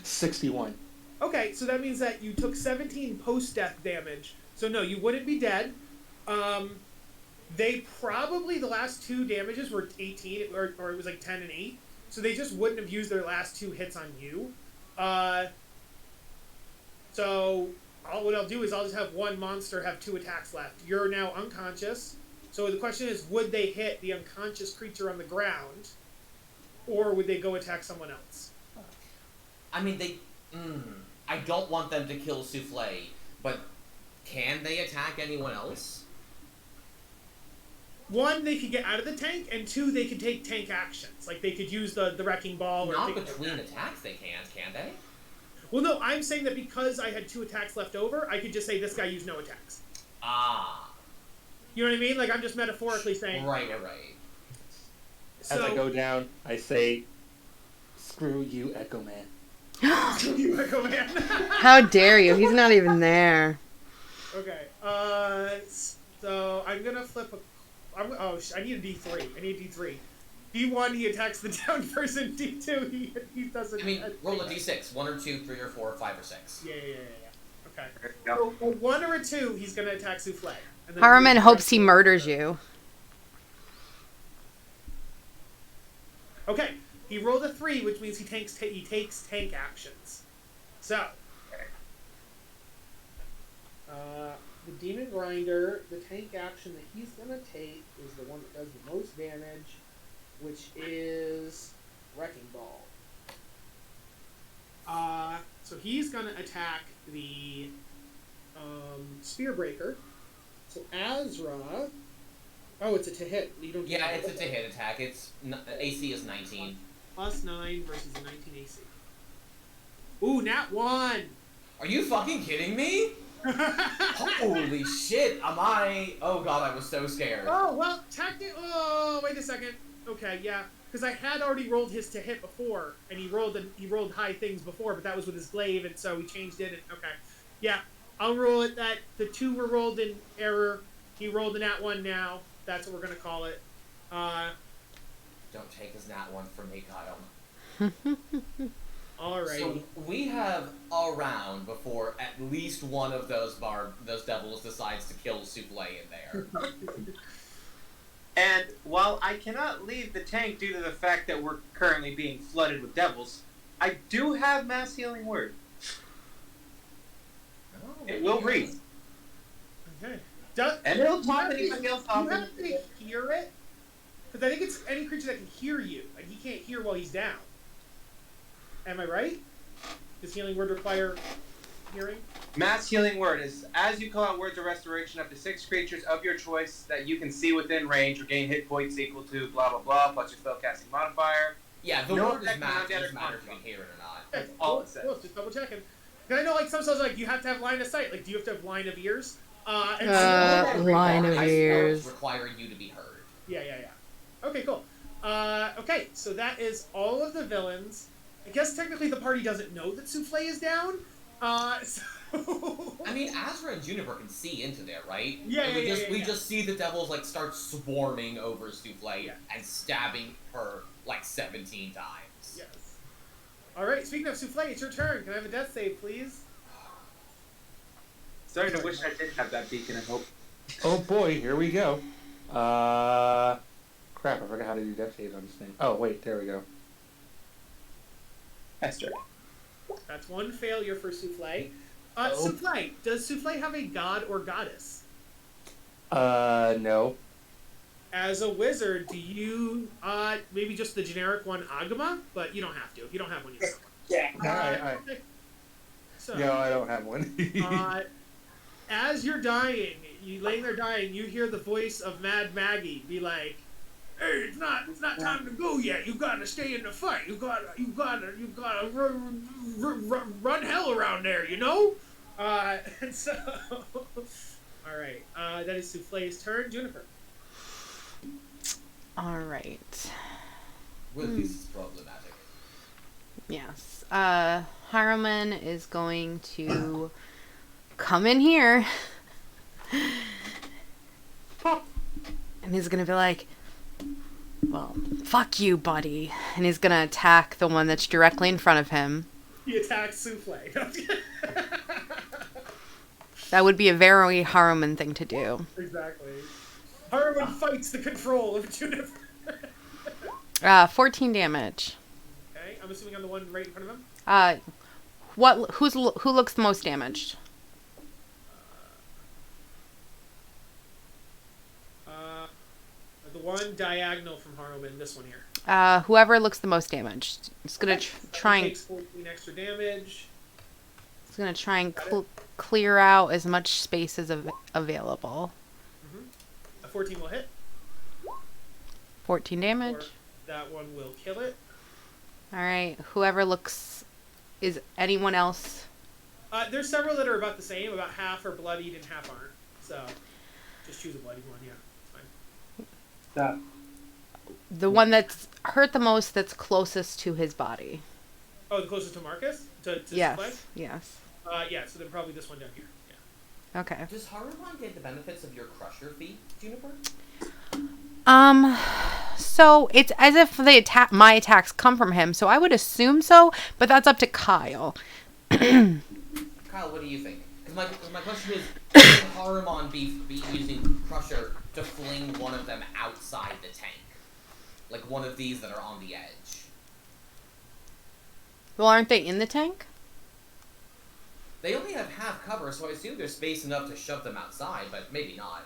61. Okay, so that means that you took 17 post-death damage. So no, you wouldn't be dead. They probably, the last 2 damages were 18, or it was like 10 and 8. So they just wouldn't have used their last 2 hits on you. So what I'll do is I'll just have 1 monster have 2 attacks left. You're now unconscious. So the question is, would they hit the unconscious creature on the ground? Or would they go attack someone else? I mean, I don't want them to kill Souffle, but can they attack anyone else? 1, they could get out of the tank, and 2, they could take tank actions. Like, they could use the wrecking ball. Or Not take between attacks they can't, can they? Well, no, I'm saying that because I had 2 attacks left over, I could just say this guy used no attacks. Ah. You know what I mean? Like, I'm just metaphorically saying... Right. So, As I go down, I say, screw you, Echo Man. you Echo Man. How dare you? He's not even there. Okay, so I'm gonna flip I need a D3. I need a D3. D1, he attacks the down person. D2, he doesn't... I mean, roll a d6. 1 or 2, 3 or 4, 5 or 6. Yeah. Okay. So, a 1 or a 2, he's gonna attack Souffle. And then Harmon 3 hopes he murders you. Okay, he rolled a 3, which means he takes tank actions. So, the Demon Grinder, the tank action that he's gonna take is the one that does the most damage, which is Wrecking Ball. So he's gonna attack the Spear Breaker. So Azra. Oh, it's a to hit. You don't. Yeah, it's a to hit attack. It's AC is 19. Plus 9 versus a 19 AC. Ooh, nat 1. Are you fucking kidding me? Holy shit! Am I? Oh god, I was so scared. Oh well, technically. Oh, wait a second. Okay, yeah, because I had already rolled his to hit before, and he rolled high things before, but that was with his glaive, and so we changed it. And okay, yeah, I'll roll it that the 2 were rolled in error. He rolled the nat 1 now. That's what we're gonna call it. Don't take his nat 1 from me, Kyle. Alrighty. So we have a round before at least one of those devils decides to kill Souffle in there. And while I cannot leave the tank due to the fact that we're currently being flooded with devils, I do have Mass Healing Word. Oh, It will read. Okay. And it'll top anybody else off. You have to hear it, because I think it's any creature that can hear you, and he can't hear while he's down. Am I right? Does Healing Word require hearing? Mass Healing Word is, as you call out words of restoration, up to 6 creatures of your choice that you can see within range regain hit points equal to blah blah blah plus your spellcasting modifier. Yeah, the No word is effect on matter. undead or Doesn't matter if you construct. can hear it or not. That's all it says. Cool, just double checking. I know, like some spells, like you have to have line of sight. Like, do you have to have line of ears? Line of High ears. spells require you to be heard. Yeah. Okay, cool. Okay, so that is all of the villains. I guess technically the party doesn't know that Souffle is down. So... I mean, Azra and Juniper can see into there, right? Yeah, and we yeah. just see the devils like start swarming over Souffle and stabbing her like 17 times. Yes. All right. Speaking of Souffle, it's your turn. Can I have a death save, please? Starting to wish I did have that beacon of hope. Oh boy, here we go. Crap, I forgot how to do death saves on this thing. Oh wait, there we go. Esther. That's 1 failure for Souffle. Oh. Souffle, does Souffle have a god or goddess? No. As a wizard, do you maybe just the generic one, Agama? But you don't have to. If you don't have one, you don't have one. Yeah. Okay. So, No, I don't have one. as you're dying, you laying there dying, you hear the voice of Mad Maggie be like, "Hey, it's not time to go yet. You gotta stay in the fight. You gotta run hell around there, you know." And so, all right, that is Souffle's turn. Juniper. All right. Well, this is problematic. Yes. Haruman is going to come in here. And he's going to be like, well, fuck you, buddy. And he's going to attack the one that's directly in front of him. He attacks Souffle. That would be a very Haruman thing to do. Exactly. Haruman fights the control of Juniper. 14 damage. Okay, I'm assuming I'm the one right in front of him. Who looks the most damaged? The one diagonal from Haruman, this one here. Whoever looks the most damaged. It's gonna try and Takes 14 extra damage. it's gonna try and clear out as much space as available. A 14 will hit. 14 damage. Or that one will kill it. All right. Whoever looks, is anyone else? There's several that are about the same. About half are bloodied and half aren't. So, just choose a bloodied one. Yeah, it's fine. The one that's hurt the most, that's closest to his body. Oh, the closest to Marcus? To Yes. Souffle? Yes. Yeah, so then probably this one down here. Yeah. Okay. Does Haruman get the benefits of your Crusher feat, Juniper? So it's as if my attacks come from him, so I would assume so, but that's up to Kyle. Kyle, what do you think? Because my question is, can Haruman be using Crusher to fling one of them outside the tank? Like one of these that are on the edge. Well, aren't they in the tank? They only have half cover, so I assume there's space enough to shove them outside, but maybe not.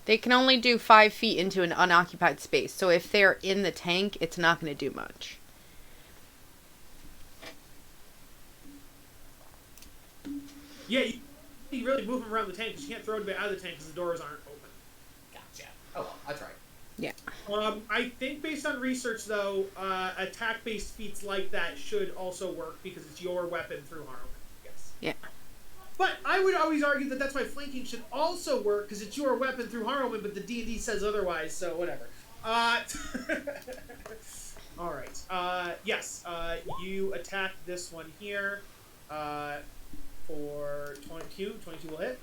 They can only do 5 feet into an unoccupied space, so if they're in the tank, it's not going to do much. Yeah, you really move him around the tank because you can't throw him out of the tank because the doors aren't open. Gotcha. Oh well, I tried. I think based on research, though, attack-based feats like that should also work because it's your weapon through harm. Yes. Yeah. But I would always argue that that's why flanking should also work because it's your weapon through Harrowman, but the D&D says otherwise, so whatever. All right. Yes. You attack this one here for 22. 22 will hit.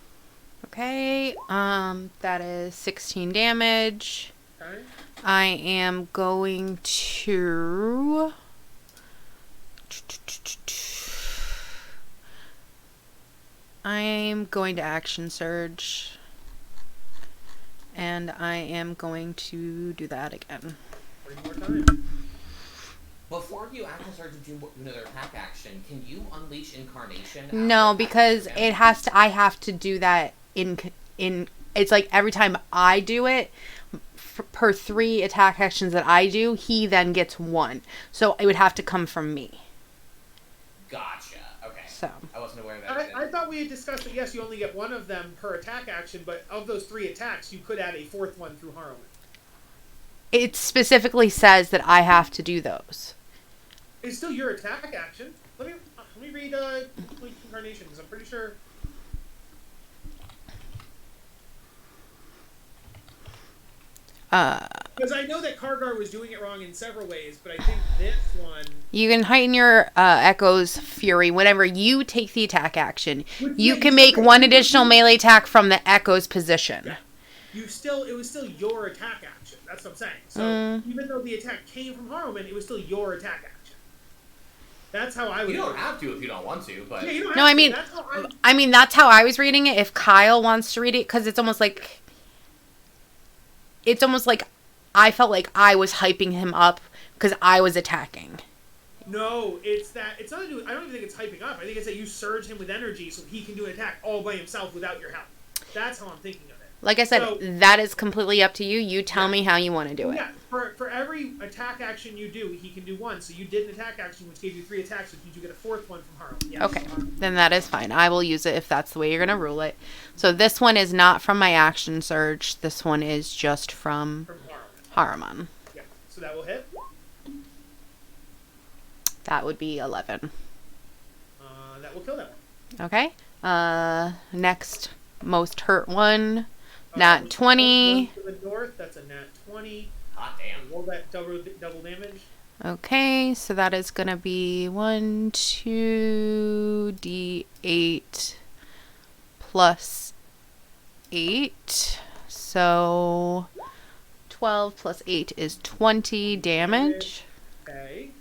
Okay. That is 16 damage. Okay. I am going to. I'm going to action surge. And I am going to do that again. 3 more times. Before you action surge and do another attack action, can you unleash incarnation? No, after because attacking it him? has to. I have to do that in. It's like every time I do it, per 3 attack actions that I do, he then gets 1. So it would have to come from me. Gotcha. Okay. So I wasn't aware of that. I thought we had discussed that, yes, you only get 1 of them per attack action, but of those 3 attacks, you could add a 4th one through Harrowman. it specifically says that I have to do those. It's still your attack action. Let me read Complete Incarnation, because I'm pretty sure... Because I know that Kargar was doing it wrong in several ways, but I think this one... You can heighten your Echo's fury whenever you take the attack action. You can make 1 additional melee attack from the Echo's position. Yeah. It was still your attack action. That's what I'm saying. So even though the attack came from Harrowman, it was still your attack action. That's how I would... You don't have to if you don't want to, but... Yeah, you don't have No, to. I mean, That's how that's how I was reading it. If Kyle wants to read it, because it's almost like I felt like I was hyping him up because I was attacking. No, it's that... It's not to do... I don't even think it's hyping up. I think it's that you surge him with energy so he can do an attack all by himself without your help. That's how I'm thinking of it. Like I said, So- that is completely up to you. You tell me how you want to do it. Yeah, for every attack action you do, he can do 1. So you did an attack action, which gave you 3 attacks, which means you get a 4th one from Harrowman. Yes. Okay, then that is fine. I will use it if that's the way you're going to rule it. So this one is not from my action surge. This one is just from From Harrowman. Haruman. Yeah. So that will hit. That would be 11. That will kill that one. Okay. Next most hurt one. The Nat 20. one to the north, that's a nat 20. Hot damn. Roll that double damage. Okay, so that is going to be 1, 2, D8 plus 8. So 12 plus 8 is 20 damage. Okay.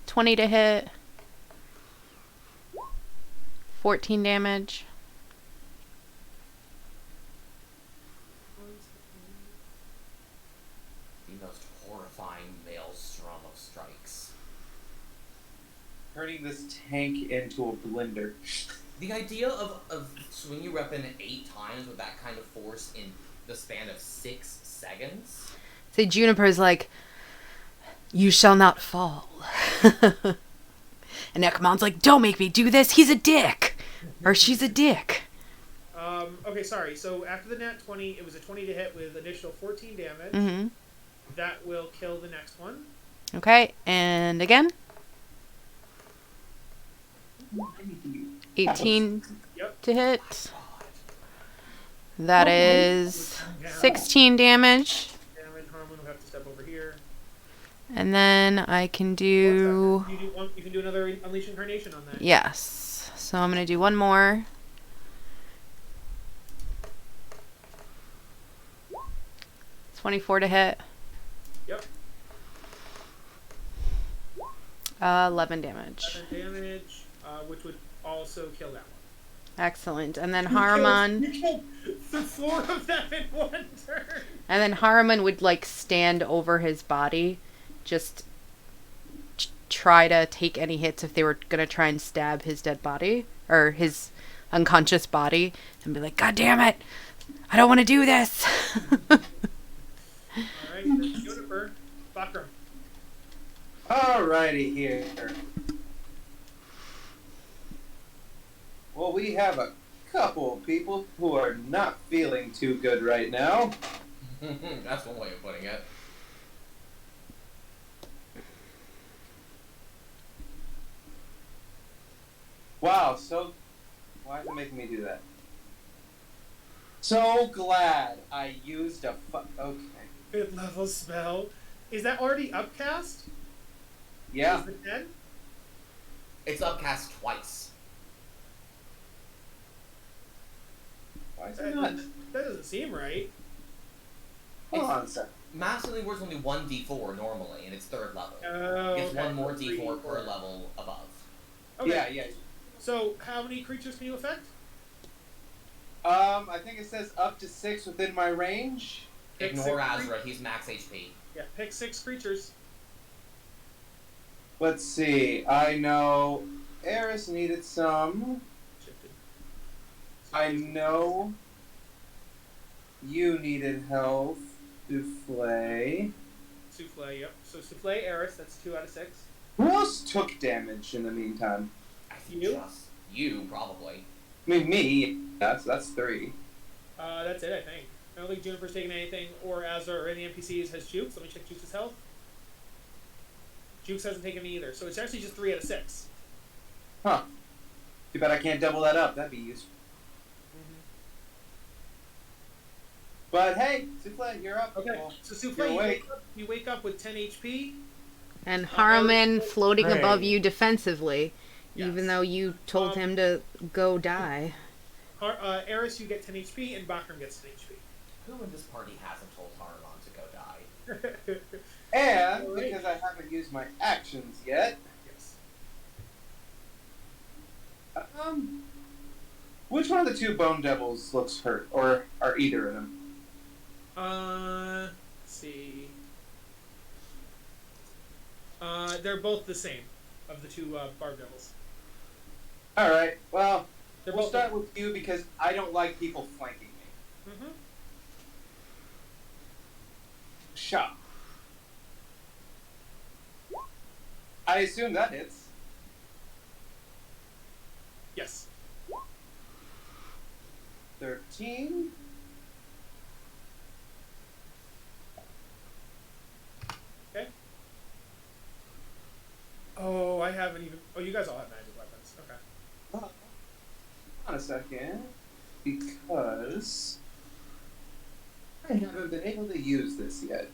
20 to hit. 14 damage. The most horrifying maelstrom of strikes. Turning this tank into a blender. The idea of swinging your weapon 8 times with that kind of force in the span of 6 seconds? So Juniper's like, you shall not fall. And Ekamon's like, don't make me do this. He's a dick. Or she's a dick. Okay, sorry. So after the nat 20, it was a 20 to hit with additional 14 damage. Mm-hmm. That will kill the next one. Okay, and again. 18 Yep. to hit. That is 16 damage. Damage. Harmon will have to step over here. And then I can do... You can do another Unleash Incarnation on that. Yes. So I'm going to do one more. It's 24 to hit. Yep. 11 damage. 7 damage, which would also kill that one. Excellent. And then You Haruman... killed the 4 of them in one turn. And then Haruman would, like, stand over his body. Just try to take any hits if they were going to try and stab his dead body. Or his unconscious body. And be like, God damn it! I don't want to do this! Alright, that's Juniper. Bakram. Alrighty here. Well, we have a couple of people who are not feeling too good right now. That's one way of putting it. Wow, so why is it making me do that? So glad I used a okay. Good level spell. Is that already upcast? Yeah. Is it 10? It's upcast twice. Why is it not? That doesn't seem right. Hold on a second. Massively works only 1d4 normally, and it's 3rd level. Oh, It gets okay. one more d4 per level above. Okay. Yeah. So, how many creatures can you affect? I think it says up to 6 within my range. Pick Ignore 6 Azra, he's max HP. Yeah, pick 6 creatures. Let's see. I know Eris needed some. Shifted. I know you needed health. Souffle. Souffle, yep. So Souffle, Eris, that's 2 out of 6. Who else took damage in the meantime? I think You? just you, probably. I mean, me. That's 3. That's it, I think. I don't think Juniper's taken anything, or Azra or any NPCs has Jukes. Let me check Jukes' health. Jukes hasn't taken any either, so it's actually just 3 out of 6. Huh. Too bad I can't double that up. That'd be useful. But hey, Souffle, you're up. Okay, Well, so Souffle, you're you awake. wake up with 10 HP. And Harriman floating Great. above you defensively, even Yes. though you told him to go die. Eris, you get 10 HP, and Bakram gets 10 HP. Who in this party hasn't told Haruman to go die? And Alright. because I haven't used my actions yet, Yes. which one of the 2 Bone Devils looks hurt, or are either of them? Let's see. They're both the same of the 2 Barb Devils. All right. Well, They're we'll both. start with you because I don't like people flanking me. Mm-hmm. Shot. I assume that hits. Yes. 13. Okay. Oh, I haven't even. Oh, you guys all have magic weapons. Okay. Hold on a second, because I haven't been able to use this yet,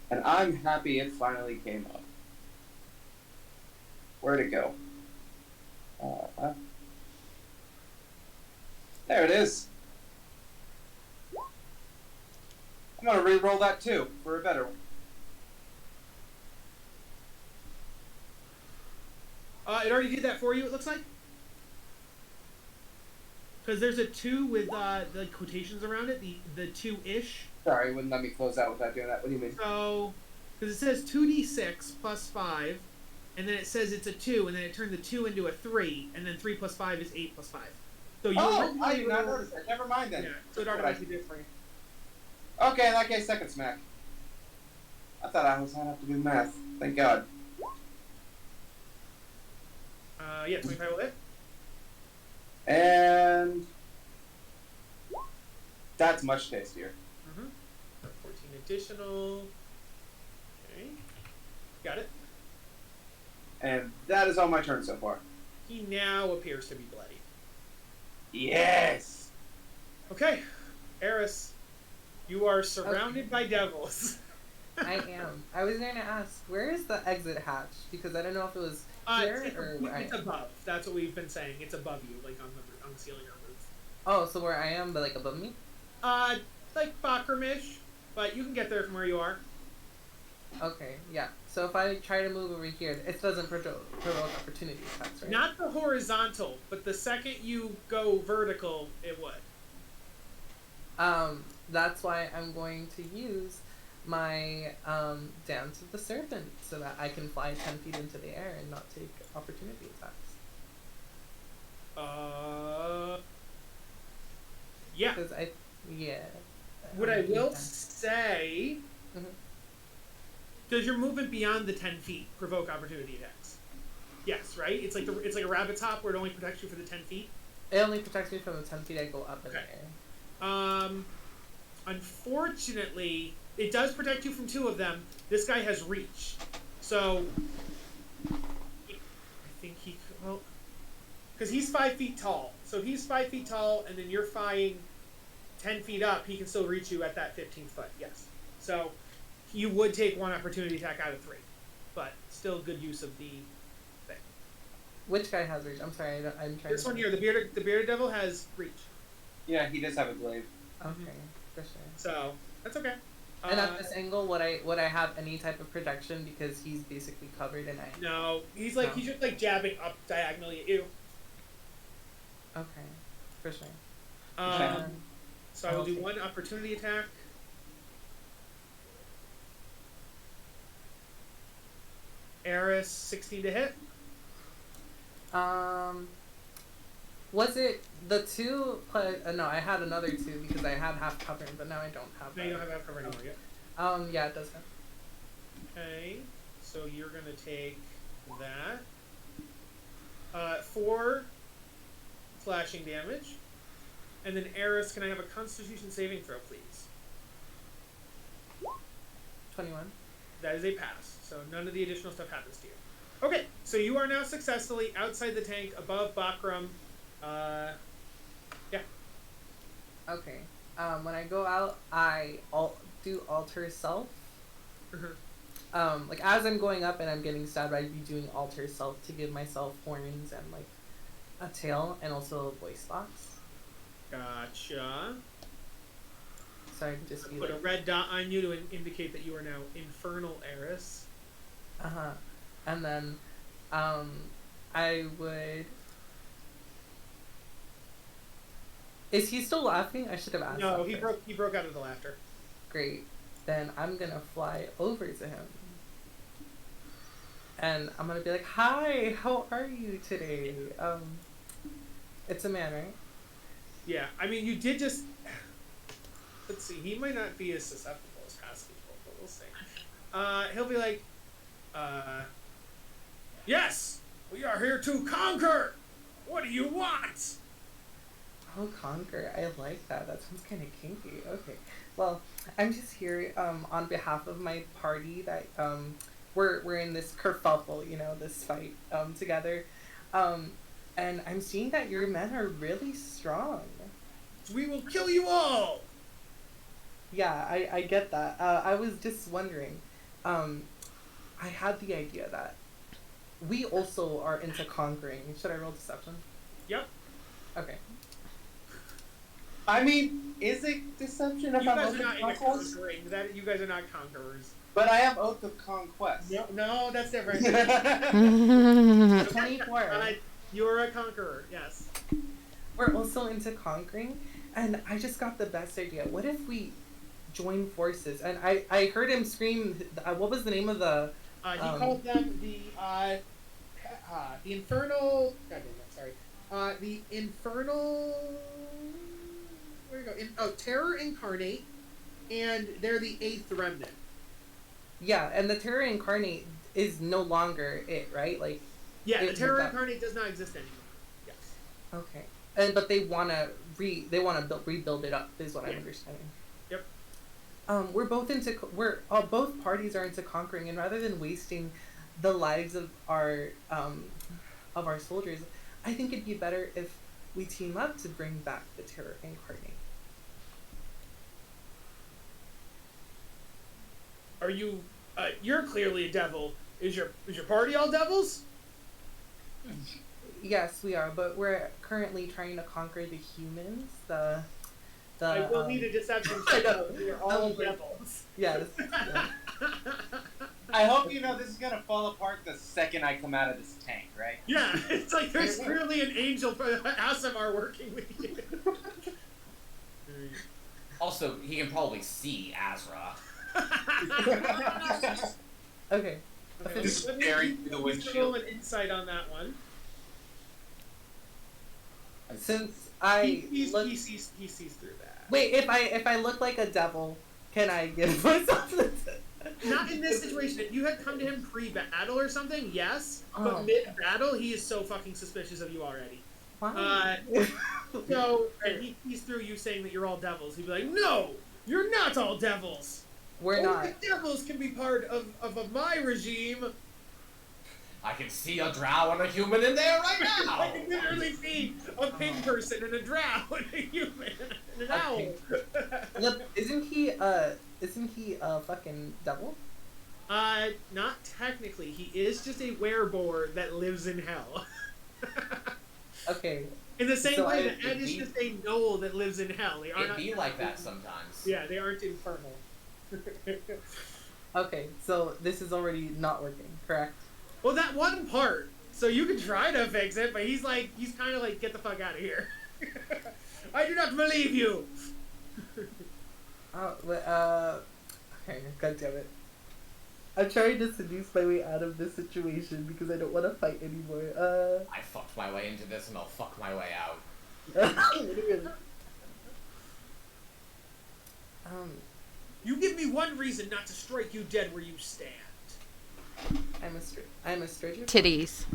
and I'm happy it finally came up. Where'd it go? There it is. I'm gonna re-roll that too for a better one. It already did that for you. It looks like. Because there's a 2 with the quotations around it. The 2-ish. Sorry, it wouldn't let me close out without doing that. What do you mean? So, because it says 2d6 plus 5, and then it says it's a 2, and then it turned the 2 into a 3, and then 3 plus 5 is 8 plus 5. So you Oh, I originally did not rolled- notice that. Never mind then. Yeah, so it automatically did it for you. Okay, in that case, second smack. I thought I was gonna have to do math. Thank God. Yeah, 25 will hit. And that's much tastier. Mm-hmm. 14 additional. Okay. Got it. And that is all my turn so far. He now appears to be bloody. Yes! Okay, Eris, you are surrounded by devils. I am. I was going to ask, where is the exit hatch? Because I don't know if it was here it's, or where I it's am. above. That's what we've been saying. It's above you, like on the ceiling or roof. Oh, so where I am, but like above me? Like Bakramish, but you can get there from where you are. Okay, yeah. So if I try to move over here, it doesn't provoke opportunity attacks, right? Not the horizontal, but the second you go vertical, it would. That's why I'm going to use my Dance of the Serpent so that I can fly 10 feet into the air and not take opportunity attacks. Yeah. Because yeah. What I will Yeah. say Mhm. Does your movement beyond the 10 feet provoke opportunity attacks? Yes, right? It's like a rabbit's hop where it only protects you for the 10 feet. It only protects me from the 10 feet I go up in the air. Unfortunately, it does protect you from 2 of them. This guy has reach. So, I think he, well, because he's 5 feet tall. So if he's 5 feet tall and then you're flying 10 feet up, he can still reach you at that 15 foot, yes. So, you would take 1 opportunity attack out of 3. But still good use of the thing. Which guy has reach? I'm sorry, I'm trying This to... one here, the bearded devil has reach. Yeah, he does have a glaive. Okay, for sure. So, that's okay. And at this angle, would I have any type of protection because he's basically covered in ice? No, he's just like jabbing up diagonally at you. Okay, for sure. So I will do 1 opportunity attack. Eris, 16 to hit. Was it the 2 plus... no, I had another 2 because I had half cover, but now I don't have No, that. you don't have half cover anymore yet. Yeah, it does have. Okay, so you're going to take that. 4 slashing damage. And then Eris, can I have a Constitution saving throw, please? 21. That is a pass, so none of the additional stuff happens to you. Okay, so you are now successfully outside the tank, above Bakram. Yeah. Okay. When I go out, I do alter self. Like as I'm going up and I'm getting stabbed, I'd be doing alter self to give myself horns and like a tail and also a voice box. Gotcha. So I can just be Put like, a red dot on you to indicate that you are now Infernal Eris. and then, I would. Is he still laughing? I should have asked. No, that he first. broke out of the laughter. Great. Then I'm gonna fly over to him. And I'm gonna be like, "Hi, how are you today?" It's a man, right? Yeah, I mean, you did just. Let's see, he might not be as susceptible as past people, but we'll see. He'll be like, yes, we are here to conquer. What do you want? Oh, conquer. I like that. That sounds kind of kinky. Okay. Well, I'm just here on behalf of my party that we're in this kerfuffle, this fight together. And I'm seeing that your men are really strong. We will kill you all. Yeah, I get that. I was just wondering. I had the idea that we also are into conquering. Should I roll deception? Yep. Okay. I mean, is it deception if You I'm guys Oath are not of into Conquest? conquering. You guys are not conquerors. But I have Oath of Conquest. No, that's different. 24. You're a conqueror, yes. We're also into conquering, and I just got the best idea. What if we join forces? And I heard him scream. What was the name of the? He called them the infernal. God damn it! Sorry. The infernal. Where do you go? Terror incarnate, and they're the 8th remnant. Yeah, and the Terror Incarnate is no longer it, right? Like. Yeah, the Terror Incarnate does not exist anymore. Yes. Okay. But they wanna rebuild it up, is what I'm understanding. Yep. We're both parties are into conquering, and rather than wasting the lives of our soldiers, I think it'd be better if we team up to bring back the Terror Incarnate. Are you? You're clearly a devil. Is your party all devils? Yes, we are, but we're currently trying to conquer the humans. I will need a deception check. We are all devils. Yes. I hope you know this is gonna fall apart the second I come out of this tank, right? Yeah, it's like there's clearly an angel for Asimar working with you. Also, he can probably see Azra. Okay. Just Let me staring through the roll windshield. an insight on that one. Since He sees through that. wait, if I look like a devil, can I give myself this? Not in this situation. If you had come to him pre-battle or something, yes. But Oh. mid-battle, he is so fucking suspicious of you already. Wow. So, and he sees through you saying that you're all devils. He'd be like, no, you're not all devils. We're Only not. devils can be part of my regime. I can see a drow and a human in there right I now. can literally see a pig person and a drow and a human and an owl. Look, isn't he a fucking devil? Not technically. He is just a werebore that lives in hell. Okay. In the same So way I- that Ed is just a gnoll that lives in hell. They are It not. be like that sometimes. Yeah, they aren't infernal. Okay, so this is already not working, correct? Well, that one part. So you can try to fix it, but he's kind of like, get the fuck out of here. I do not believe you. Oh, but, okay, god damn it. I'm trying to seduce my way out of this situation because I don't want to fight anymore. I fucked my way into this and I'll fuck my way out. You give me one reason not to strike you dead where you stand. I'm a stranger. Titties.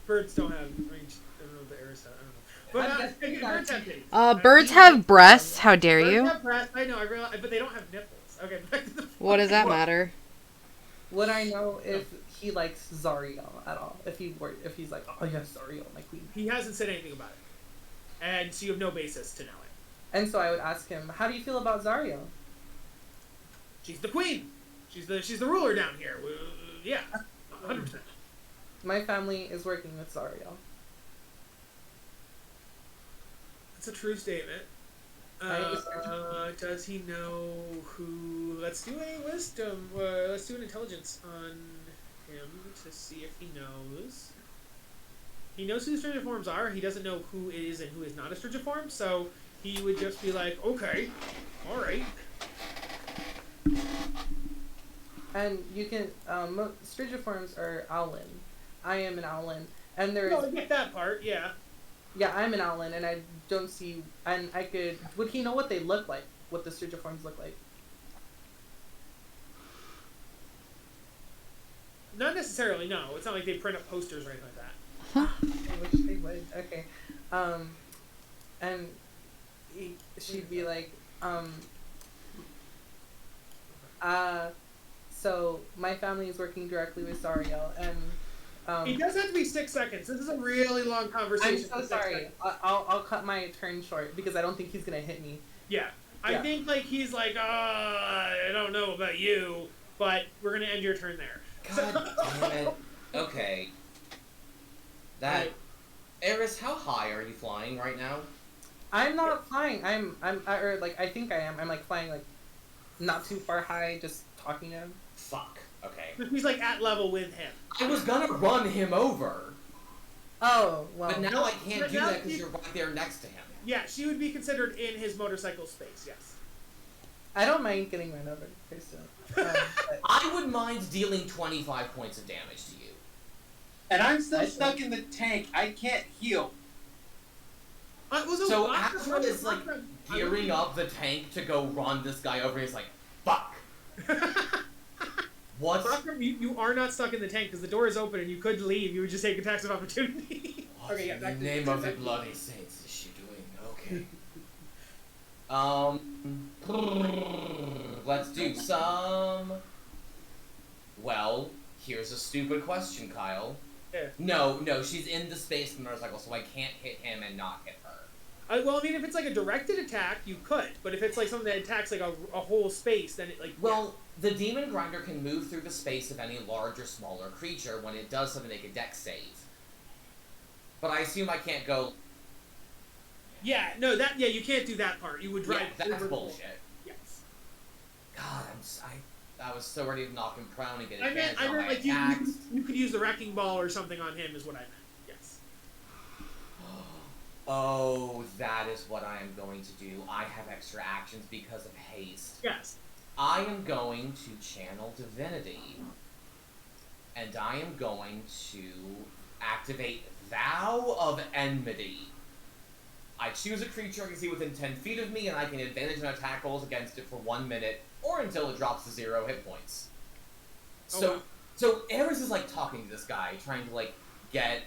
Birds don't have range. I don't know if the arrows have. I don't know. But birds have titties. Birds have breasts. How dare Birds you? have breasts. I know. I realize, but they don't have nipples. Okay, back to the. What does that point. matter? Would I know if he likes Zariel at all? If he's like, oh yes, Zariel, my queen. He hasn't said anything about it, and so you have no basis to know it. And so I would ask him, how do you feel about Zariel? She's the queen. She's the ruler down here. Yeah, 100%. My family is working with Zariel. That's a true statement. Does he know who? Let's do a wisdom. Let's do an intelligence on him to see if he knows. He knows who the Strangiforms are. He doesn't know who is and who is not a Strangiform, so he would just be like, okay, all right. And you can, Strigiforms are Owlin. I am an Owlin. And there's, No, I get that part, yeah. yeah, I'm an Owlin, and I don't see, and I could, would he know what they look like? What the Strigiforms look like? Not necessarily, no. It's not like they print up posters or anything like that. I wish they would. Okay. And she'd be like, so my family is working directly with Zariel, and It does have to be 6 seconds. This is a really long I'm conversation. so for 6 sorry. seconds. I'll cut my turn short because I don't think he's gonna hit me. Yeah. I Yeah. think like he's like, I don't know about you, but we're gonna end your turn there. God damn it. Okay. That. Eris, how high are you flying right now? I'm not flying. Or like I think I am. I'm like flying like not too far high, just talking to him. Fuck. Okay. He's like at level with him. I was gonna run him over, Oh well. but now I can't but do now that because you- you're right there next to him. Yeah, she would be considered in his motorcycle space. Yes. I don't mind getting run over, personally. But I would mind dealing 25 points of damage to you. And I'm still stuck in the tank. I can't heal. So Akron is like gearing up the tank to go run this guy over. He's like, fuck. What? Akram, you are not stuck in the tank because the door is open and you could leave. You would just take attacks of opportunity. What Okay, yeah, in back the to- name of the bloody saints is she doing? Okay. Let's do some. Well, here's a stupid question, Kyle. Yeah. No, she's in the space of the motorcycle, so I can't hit him and not hit her. Well, I mean, if it's like a directed attack, you could. But if it's like something that attacks like a whole space, then it like. Well, the demon grinder can move through the space of any large or smaller creature. When it does something, make a dex save. But I assume I can't go. Yeah, no, you can't do that part. You would drive. Yeah, that's over- bullshit. Yes. God, I was so ready to knock him prone and get I advantage meant on my like attacks. you could use the wrecking ball or something on him is what I meant. Yes. Oh, that is what I am going to do. I have extra actions because of haste. Yes. I am going to channel divinity. And I am going to activate Vow of Enmity. I choose a creature I can see within 10 feet of me, and I can advantage on attack rolls against it for 1 minute, or until it drops to 0 hit points. So, wow. so Ares is like talking to this guy, trying to like get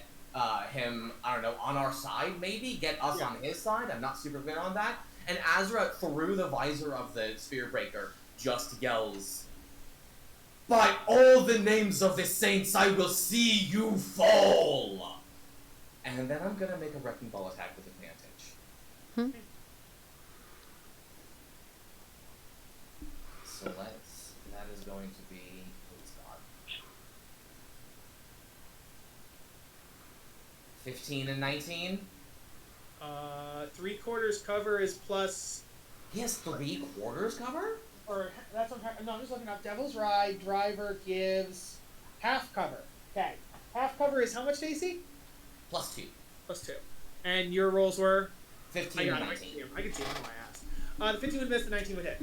him, I don't know, on our side, maybe get us on his side. I'm not super clear on that. And Azra, through the visor of the Sphere Breaker, just yells, "By all the names of the saints, I will see you fall!" And then I'm gonna make a Wrecking Ball attack with advantage. So that is going to be, oh god, 15 and 19? 3/4 cover is plus, He has 3/4 cover? or that's what I'm, no, I'm just looking up. Devil's Ride driver gives half cover. Okay, half cover is how much, Stacy? Plus 2. Plus 2. And your rolls were? 15 I and got him. 19. I can see him. I don't know why I asked. The 15 would miss. The 19 would hit.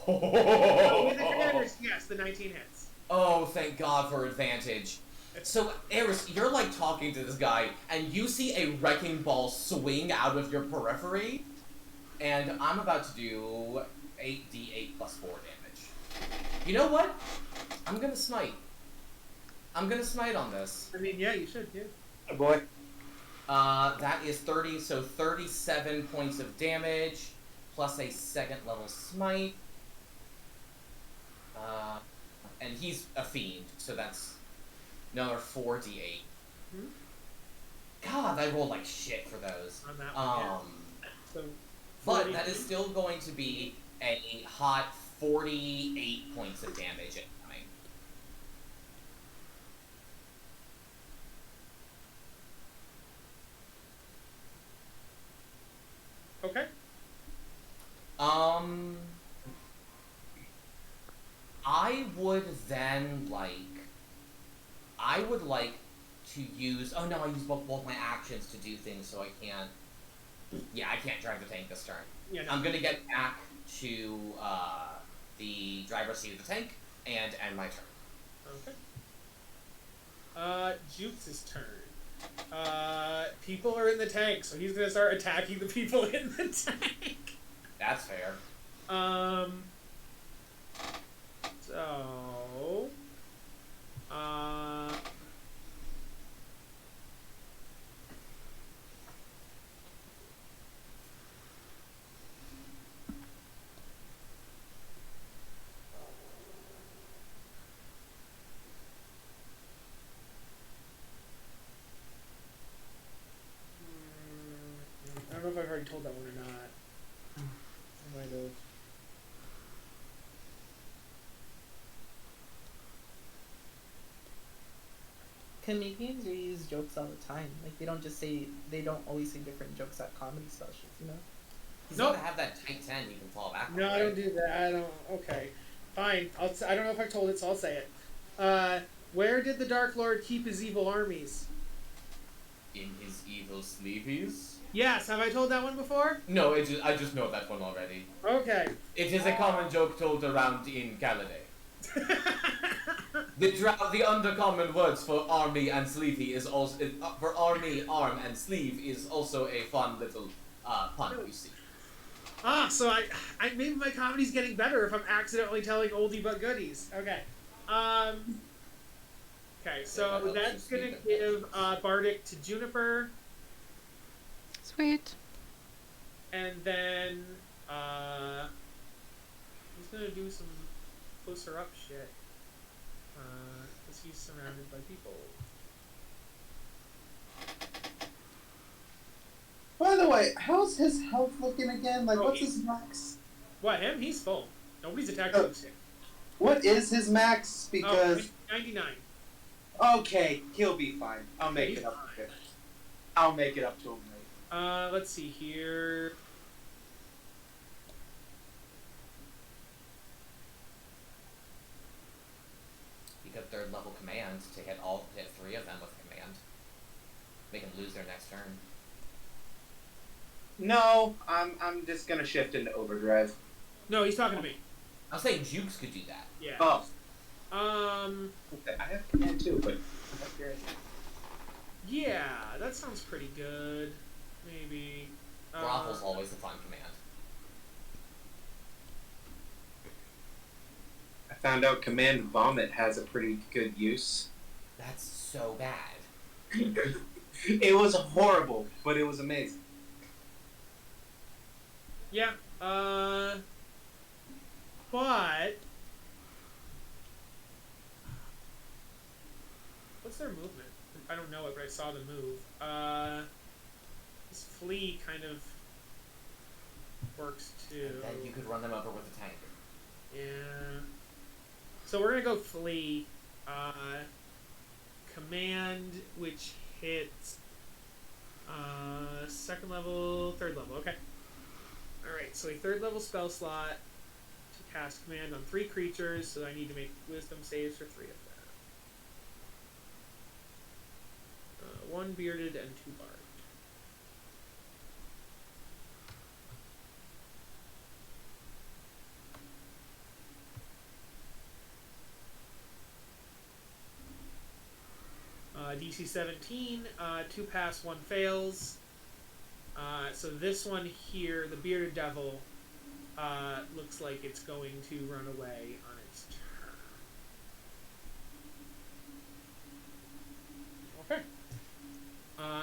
Oh, With advantage, yes, the 19 hits. oh, thank God for advantage. So, Eris, you're like talking to this guy, and you see a wrecking ball swing out of your periphery, and I'm about to do 8d8 plus 4 damage. You know what? I'm gonna smite. I'm gonna smite on this. I mean, yeah, you should, yeah. Oh boy. That is 30, so 37 points of damage, plus a 2nd level smite. And he's a fiend, so that's another 4d8. Hmm? God, I rolled like shit for those. On that one, yeah. So, But 40. that is still going to be a hot 48 points of damage incoming. Okay. I would then I would like to use, oh no, I use both my actions to do things, so I can't, yeah, I can't drive the tank this turn. Yeah, no. I'm gonna get back to, the driver's seat of the tank, and end my turn. Okay. Jukes' turn. People are in the tank, so he's gonna start attacking the people in the tank. That's fair. So, I don't know if I've already told that one or not. I might have. Comedians reuse jokes all the time. Like they don't always say different jokes at comedy specials, you know? He's Nope. gotta have that tight 10 you can fall back on. No, I don't right? do that. I don't. Okay, fine. I don't know if I told it, so I'll say it. Where did the Dark Lord keep his evil armies? In his evil sleeveys? Yes. Have I told that one before? No, I just know that one already. Okay. It is a common joke told around in Gallaudet. The undercommon words for army and sleevey is also for army, arm, and sleeve is also a fun little pun you see. So I maybe my comedy's getting better if I'm accidentally telling oldie but goodies. Okay. Okay, so Yeah, that that's helps you gonna speak give it. Bardic to Juniper, Sweet. and then he's gonna do some closer up shit. Because he's surrounded by people. By the way, how's his health looking again? Like, Oh, what's he's- his max? What, him? He's full. Nobody's attacked Oh. him. What is his max? Because 99. okay, he'll be fine. I'll make He's it up fine. to him. I'll make it up to him later. Let's see here. You got 3rd level command to hit 3 of them with command. Make them lose their next turn. No, I'm just gonna shift into overdrive. No, he's talking to me. I'm saying Jukes could do that. Yeah. Oh, Okay, I have command too, but yeah, that sounds pretty good. Maybe. Graphel's always a fun command. I found out Command Vomit has a pretty good use. That's so bad. It was horrible, but it was amazing. Yeah. But what's their movement? I don't know it, but I saw the move. This flea kind of works too. And then you could run them over with a tank. Yeah. So we're gonna go flee. Command, which hits second level, third level. Okay. All right. So a third level spell slot to cast command on 3 creatures. So I need to make wisdom saves for 3 of them. 1 bearded and 2 barbed. DC 17, 2 pass, 1 fails. So this one here, the bearded devil, looks like it's going to run away on its turn. Okay.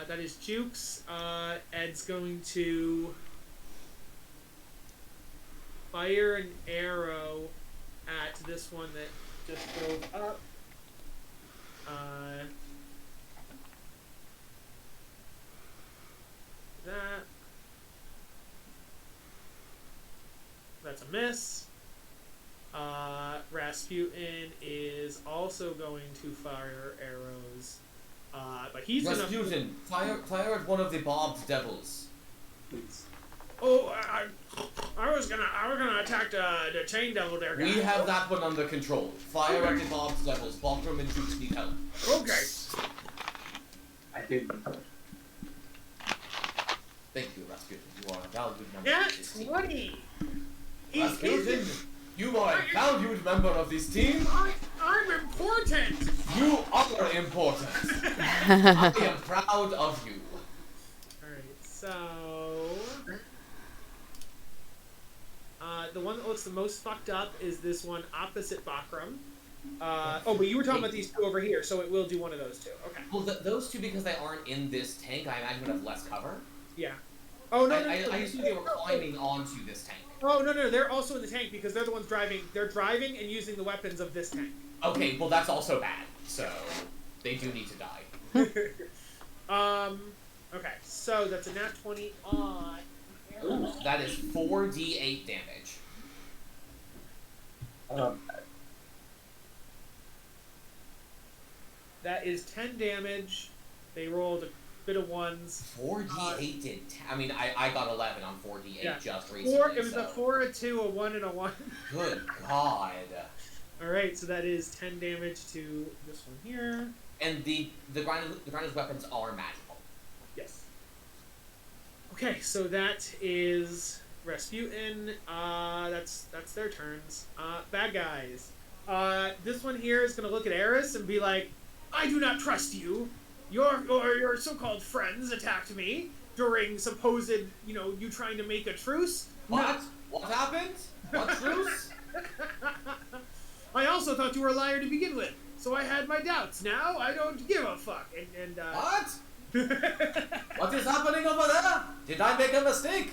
That is Jukes. Ed's going to fire an arrow at this one that just drove up. That's a miss. Rasputin is also going to fire arrows, but he's Rasputin, fire at one of the barbed devils. Please. Oh, I was gonna attack the chain devil there, guy. We have that one under control. Fire at the barbed devils. Bottom and Jukes need help. Okay. I did. Thank you, Rasputin. You are a valued member Yeah, of this team. 20. Rasputin, you are a valued member of this team. I'm important. You are important. I am proud of you. Alright, so the one that looks the most fucked up is this one opposite Bakram. But you were talking about these 2 over here, so it will do one of those 2. Okay. Well, those 2, because they aren't in this tank, I imagine would have less cover. Yeah. Oh no! I assume they were climbing onto this tank. Oh no! They're also in the tank because they're the ones driving. They're driving and using the weapons of this tank. Okay, well that's also bad. So they do need to die. Okay, so that's a nat 20 on. That is 4d8 damage. That is 10 damage. They rolled a bit of 1s. 4d8 did. I mean, I got 11 on 4d8 Yeah. just recently. It was so. a 4, a 2, a 1, and a 1. Good God. Alright, so that is 10 damage to this one here. And the grinder's weapons are magical. Yes. Okay, so that is Rasputin. That's their turns. Bad guys. This one here is gonna look at Eris and be like, I do not trust you. Your so-called friends attacked me during supposed, you trying to make a truce. What? What happened? What truce? I also thought you were a liar to begin with, so I had my doubts. Now I don't give a fuck. What? What is happening over there? Did I make a mistake?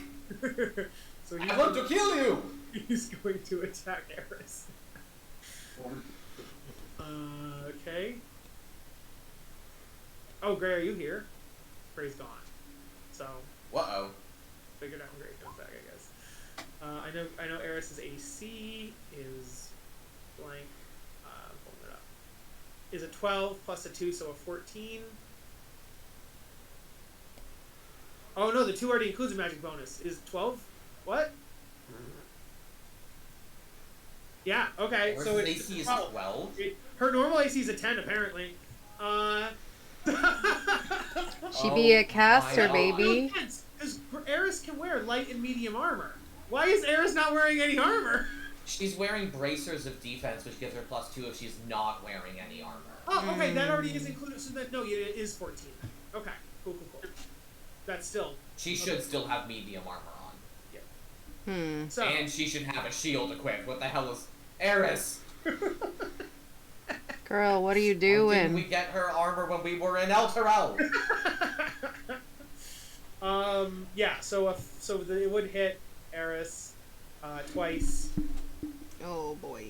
So I want to kill you! He's going to attack Eris. Okay. Oh, Gray, are you here? Gray's gone. So, Uh-oh. figured out when Gray comes back, I guess. I know Eris's AC is blank. Pulling it up. Is a 12 plus a 2, so a 14. Oh no, the 2 already includes a magic bonus. Is 12? What? Yeah, okay. Where's So his it's AC is 12. 12? Her normal AC is a 10, apparently. She be a caster, my baby. Because Eris can wear light and medium armor. Why is Eris not wearing any armor? She's wearing bracers of defense, which gives her +2 if she's not wearing any armor. Oh, okay, that already is included. So that no, it is 14. Okay, cool. that's still. She should still have medium armor on. So. And she should have a shield equipped. What the hell is Eris? Girl, what are you Why doing? didn't we get her armor when we were in El Terrell? Yeah. So it would hit Eris twice. Oh boy.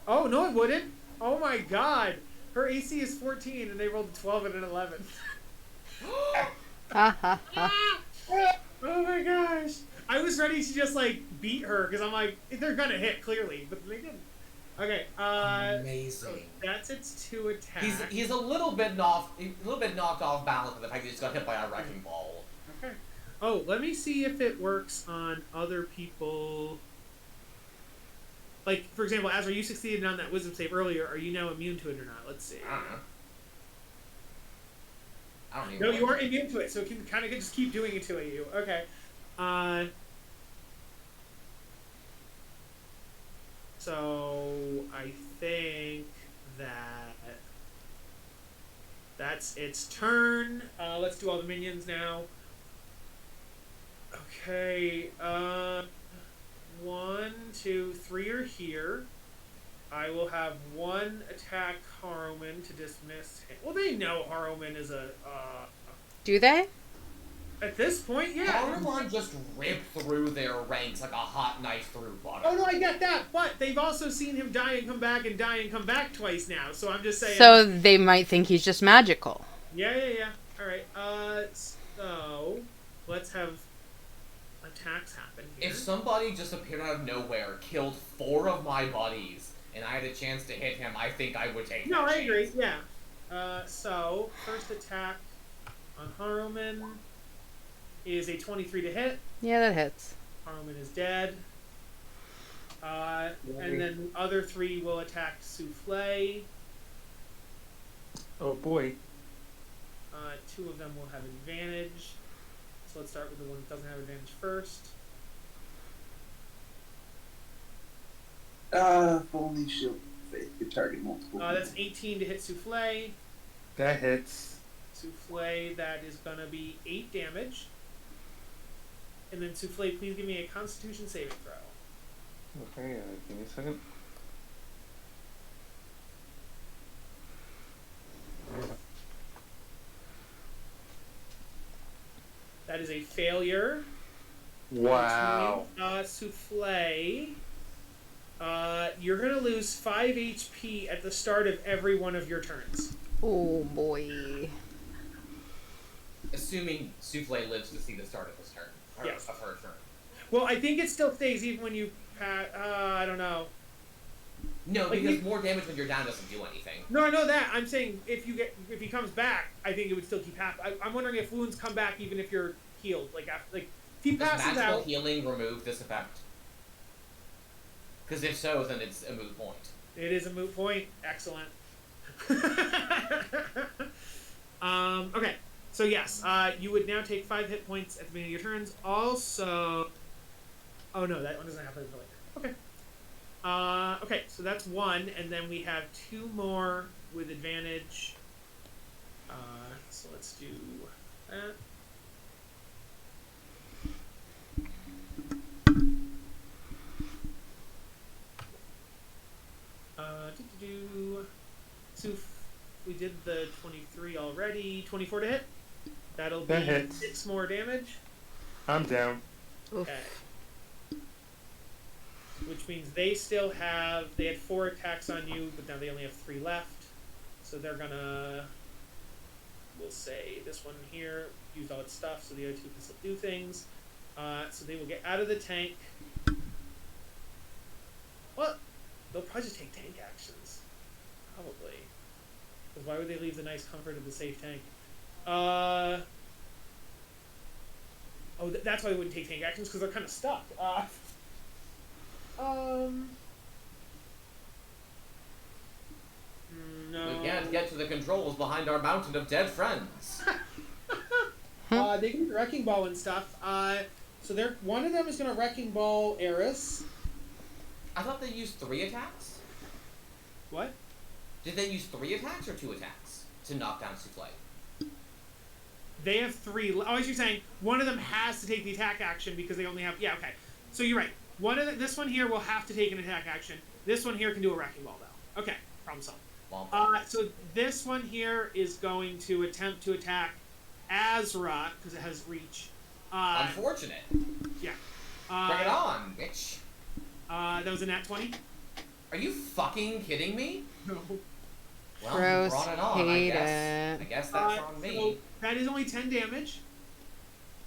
Oh no, it wouldn't. Oh my God. Her AC is 14, and they rolled a 12 and an 11. Ha ha ha. Oh my gosh. I was ready to just like beat her because I'm like they're gonna hit clearly, but they didn't. Okay. Amazing. So that's its 2 attacks. He's a little bit knocked off balance with the fact that he just got hit by a wrecking ball. Okay. Oh, let me see if it works on other people. Like, for example, Azra, you succeeded on that wisdom save earlier. Are you now immune to it or not? Let's see. I don't even No, know. you aren't immune to it, so it can kind of just keep doing it to you. Okay. So I think that's its turn. Let's do all the minions now. Okay. 1, 2, 3 are here. I will have 1 attack Haruman to dismiss him. Well, they know Haruman is a. Do they? At this point, yeah. Haruman just ripped through their ranks like a hot knife through butter. Oh no, I get that, but they've also seen him die and come back and die and come back twice now. So I'm just saying. So they might think he's just magical. Yeah. All right. So let's have attacks happen here. If somebody just appeared out of nowhere, killed 4 of my buddies, and I had a chance to hit him, I think I would take No, that I agree. chance. Yeah. So first attack on Haruman is a 23 to hit. Yeah, that hits. Haruman is dead. And then the other 3 will attack Souffle. Oh boy. 2 of them will have advantage. So let's start with the one that doesn't have advantage first. Only shield faith could target multiple. That's an 18 to hit Souffle. That hits. Souffle, that is gonna be 8 damage. And then Souffle, please give me a Constitution saving throw. Okay, give me a second. That is a failure. Wow. Which means, Souffle, you're gonna lose 5 HP at the start of every one of your turns. Oh boy. Assuming Souffle lives to see the start of his turn. Or Yes. of her turn. Well, I think it still stays even when you pass. I don't know. No, Like because you- more damage when you're down doesn't do anything. No, I know that. I'm saying if he comes back, I think it would still keep happening. I'm wondering if wounds come back even if you're healed. Like if he Does passes magical out. healing remove this effect? Because if so, then it's a moot point. It is a moot point. Excellent. Okay. So yes, you would now take 5 hit points at the beginning of your turns. Also, oh no, that one doesn't happen until later. Okay. Okay, so that's 1, and then we have 2 more with advantage. So let's do that. So we did the 23 already. 24 to hit. That'll be That hits. 6 more damage. I'm down. Oof. Okay. Which means they had 4 attacks on you, but now they only have 3 left. So they're gonna, we'll say this one here used all its stuff, so the other 2 can still do things. So they will get out of the tank. Well, they'll probably just take tank actions. Probably. Because why would they leave the nice comfort of the safe tank? That's why they wouldn't take tank actions, because they're kind of stuck. No. We can't get to the controls behind our mountain of dead friends. They can wrecking ball and stuff. So one of them is going to wrecking ball Eris. I thought they used 3 attacks. What? Did they use 3 attacks or 2 attacks to knock down Souffle? They have 3. Oh, as you're saying, one of them has to take the attack action because they only have. Yeah, okay. So you're right. This one here will have to take an attack action. This one here can do a wrecking ball though. Okay, problem solved. So this one here is going to attempt to attack Azra because it has reach. Unfortunate. Yeah. Bring it on, bitch. That was a nat 20. Are you fucking kidding me? No. Well, Gross, you brought it on, hate I guess that's on me. So that is only 10 damage.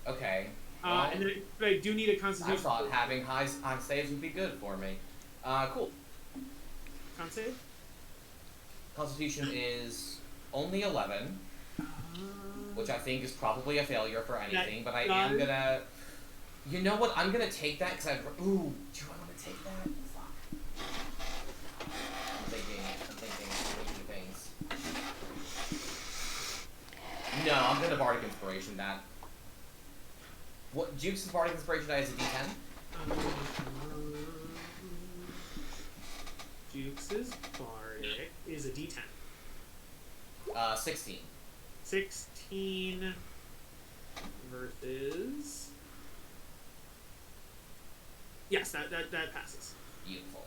Okay. Well, And then I do need a I Constitution. thought having high saves would be good for me. Cool. Con save. Constitution is only 11, which I think is probably a failure for anything, but I am gonna... You know what? I'm gonna take that because I've... Ooh, do I want to take that? Fuck. I'm thinking things. No, I'm gonna Bardic Inspiration that. What, Jukes' Bardic Inspiration die is a D10? Jukes' Bardic is a D10. 16. 16 versus... Yes, that passes. Beautiful.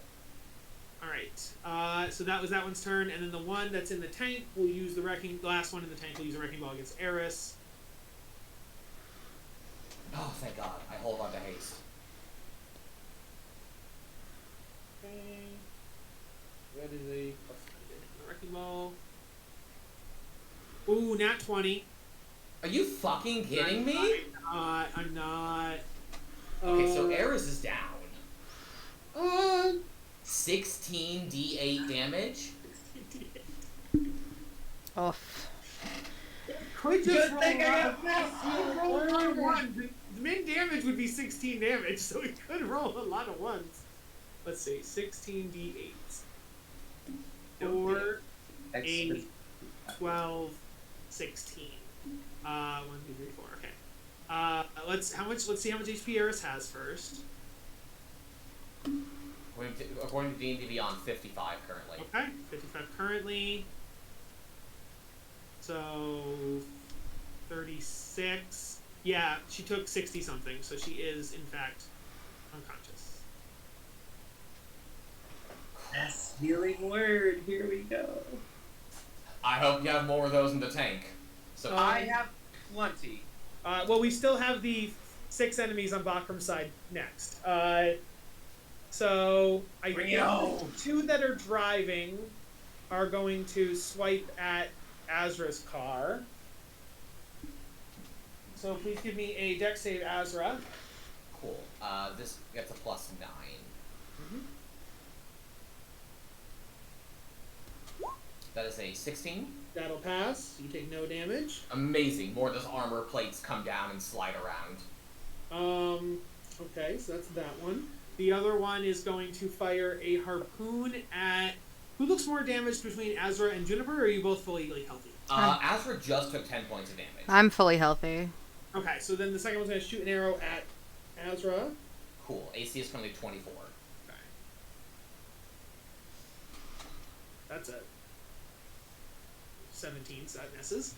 Alright, so that was that one's turn, and then the one that's in the tank will use the last one in the tank will use a Wrecking Ball against Eris. Oh, thank God. I hold on to haste. Okay. That is a Wrecking Ball. Ooh, nat 20. Are you fucking kidding me? I'm not. Okay, so Eris is down. 16 D8 damage? Oof. Could just roll one. The main damage would be 16 damage, so we could roll a lot of ones. Let's see, 16 D8s. 4, 8, 12, 16. 1, 2, 3, 4. Okay. Let's see how much HP Eris has first. According to D&D Beyond, 55 currently. Okay, 55 currently. So 36. Yeah, she took 60 something, so she is in fact unconscious. Yes, healing word. Here we go. I hope you have more of those in the tank. So I have plenty. Well, we still have the 6 enemies on Bakram's side next. So I think the 2 that are driving are going to swipe at Azra's car. So please give me a dex save, Azra. cool. This gets a +9. Mm-hmm. That is a 16. That'll pass. You take no damage. Amazing. More of those armor plates come down and slide around. Okay, so that's that one. The other one is going to fire a harpoon at... Who looks more damaged between Azra and Juniper, or are you both fully healthy? Azra just took 10 points of damage. I'm fully healthy. Okay, so then the second one's going to shoot an arrow at Azra. Cool. AC is currently 24. Okay. That's a 17, so that misses.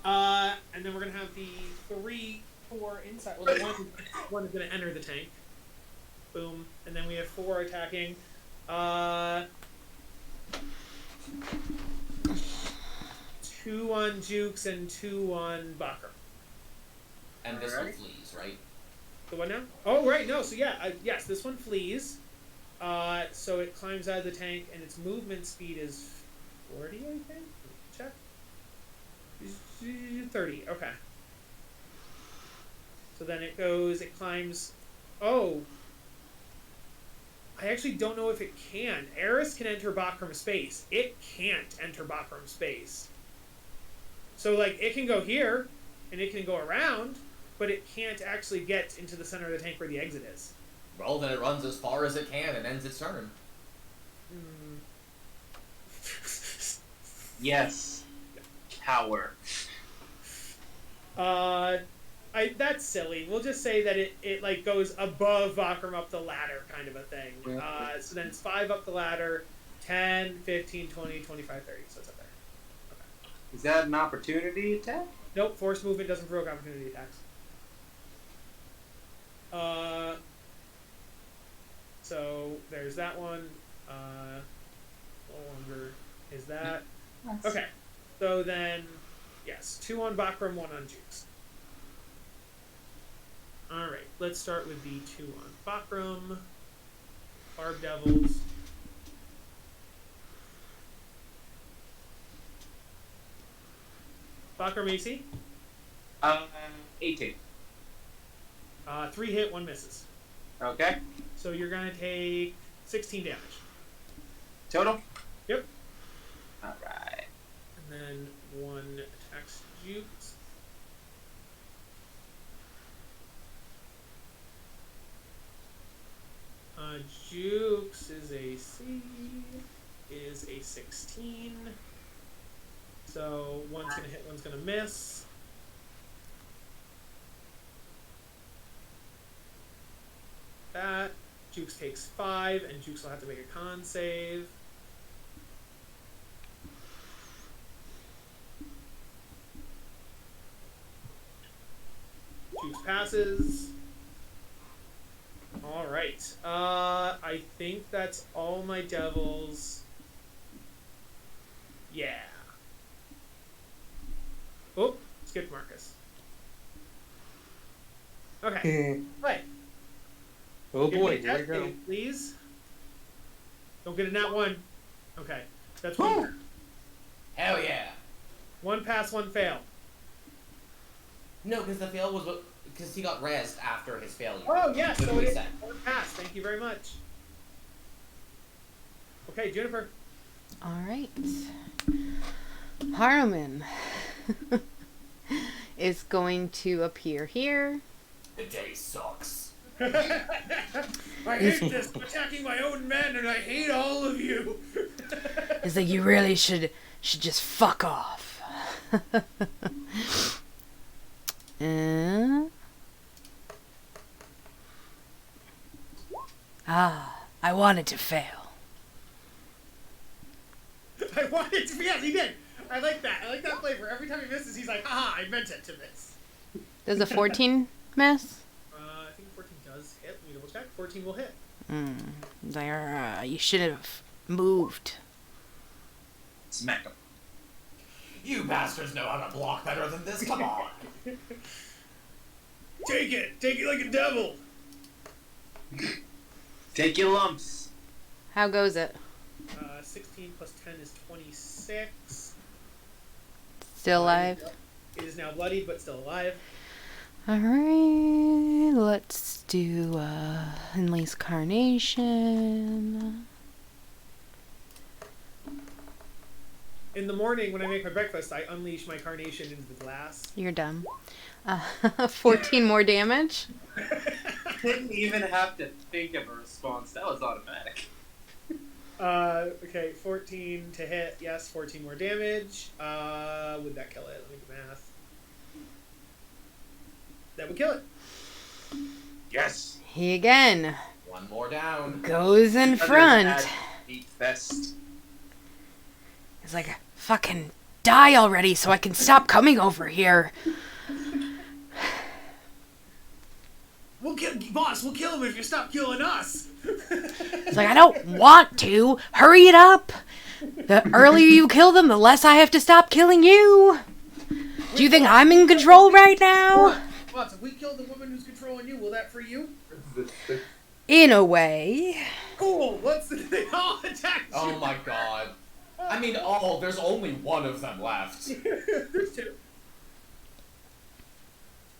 And then we're going to have the 3, 4 inside. Well, the one is going to enter the tank. Boom. And then we have 4 attacking. 2 on Jukes and 2 on Bakram. And this one flees, right? The one now? Oh, right, no, so yeah, yes, this one flees. So it climbs out of the tank, and its movement speed is 40, I think? Check. 30, okay. So then it climbs... Oh! I actually don't know if it can. Eris can enter Bakram's space. It can't enter Bakram's space. So, it can go here, and it can go around, but it can't actually get into the center of the tank where the exit is. Well, then it runs as far as it can and ends its turn. Yes. Power. That's silly. We'll just say that it goes above Bakram up the ladder kind of a thing. Yeah. So then it's 5 up the ladder, 10, 15, 20, 25, 30. So it's up there. Is that an opportunity attack? Nope, forced movement doesn't provoke opportunity attacks. So there's that one. No longer is that. Okay. So then, yes, 2 on Bakram, 1 on Jukes. Alright, let's start with the 2 on Bakram. Barb Devils. Bakram AC? 18. 3 hit, 1 misses. Okay. So you're gonna take 16 damage. Total? Yep. Alright. And then 1 attacks Jukes. Jukes' AC is a 16. So one's gonna hit, one's gonna miss. That. Jukes takes 5, and Jukes will have to make a con save. Jukes passes. Alright. I think that's all my devils. Yeah. Oh, skipped Marcus. Okay. Wait. Oh Give boy, me a here we death go. save, please. Don't get a nat 1. Okay. That's 1. Hell yeah. 1 pass, 1 fail. No, because the fail was because he got rezzed after his failure. Oh, yes. That's So what it he is said. 1 pass. Thank you very much. Okay, Juniper. All right. Haruman is going to appear here. The day sucks. I hate this. I'm attacking my own men, and I hate all of you. It's like you really should just fuck off. I wanted to fail. I wanted to. Yes, he did. I like that. I like that flavor. Every time he misses, he's like, haha, I meant it to miss. Does a 14 miss? I think 14 does hit. Let me double check. 14 will hit. There, you should have moved. Smack him. You bastards know how to block better than this. Come on. Take it. Take it like a devil. Take your lumps. How goes it? 16 plus 10 is 26. Still alive? It is now bloodied, but still alive. Alright, let's do Unleash Carnation. In the morning, when I make my breakfast, I unleash my carnation into the glass. You're dumb. 14 more damage. Didn't even have to think of a response. That was automatic. Okay, 14 to hit. Yes, 14 more damage. Would that kill it? Let me do math. That would kill it. Yes. He again One more down. goes in front. Beat fest. He's like, fucking die already so I can stop coming over here. We'll kill, boss. We'll kill him if you stop killing us. He's like, I don't want to. Hurry it up. The earlier you kill them, the less I have to stop killing you. Do you think I'm in control right now? Boss, if we kill the woman who's controlling you, will that free you? In a way. Cool. Let's. They all attack you. Oh my god. I mean, there's only one of them left. There's 2.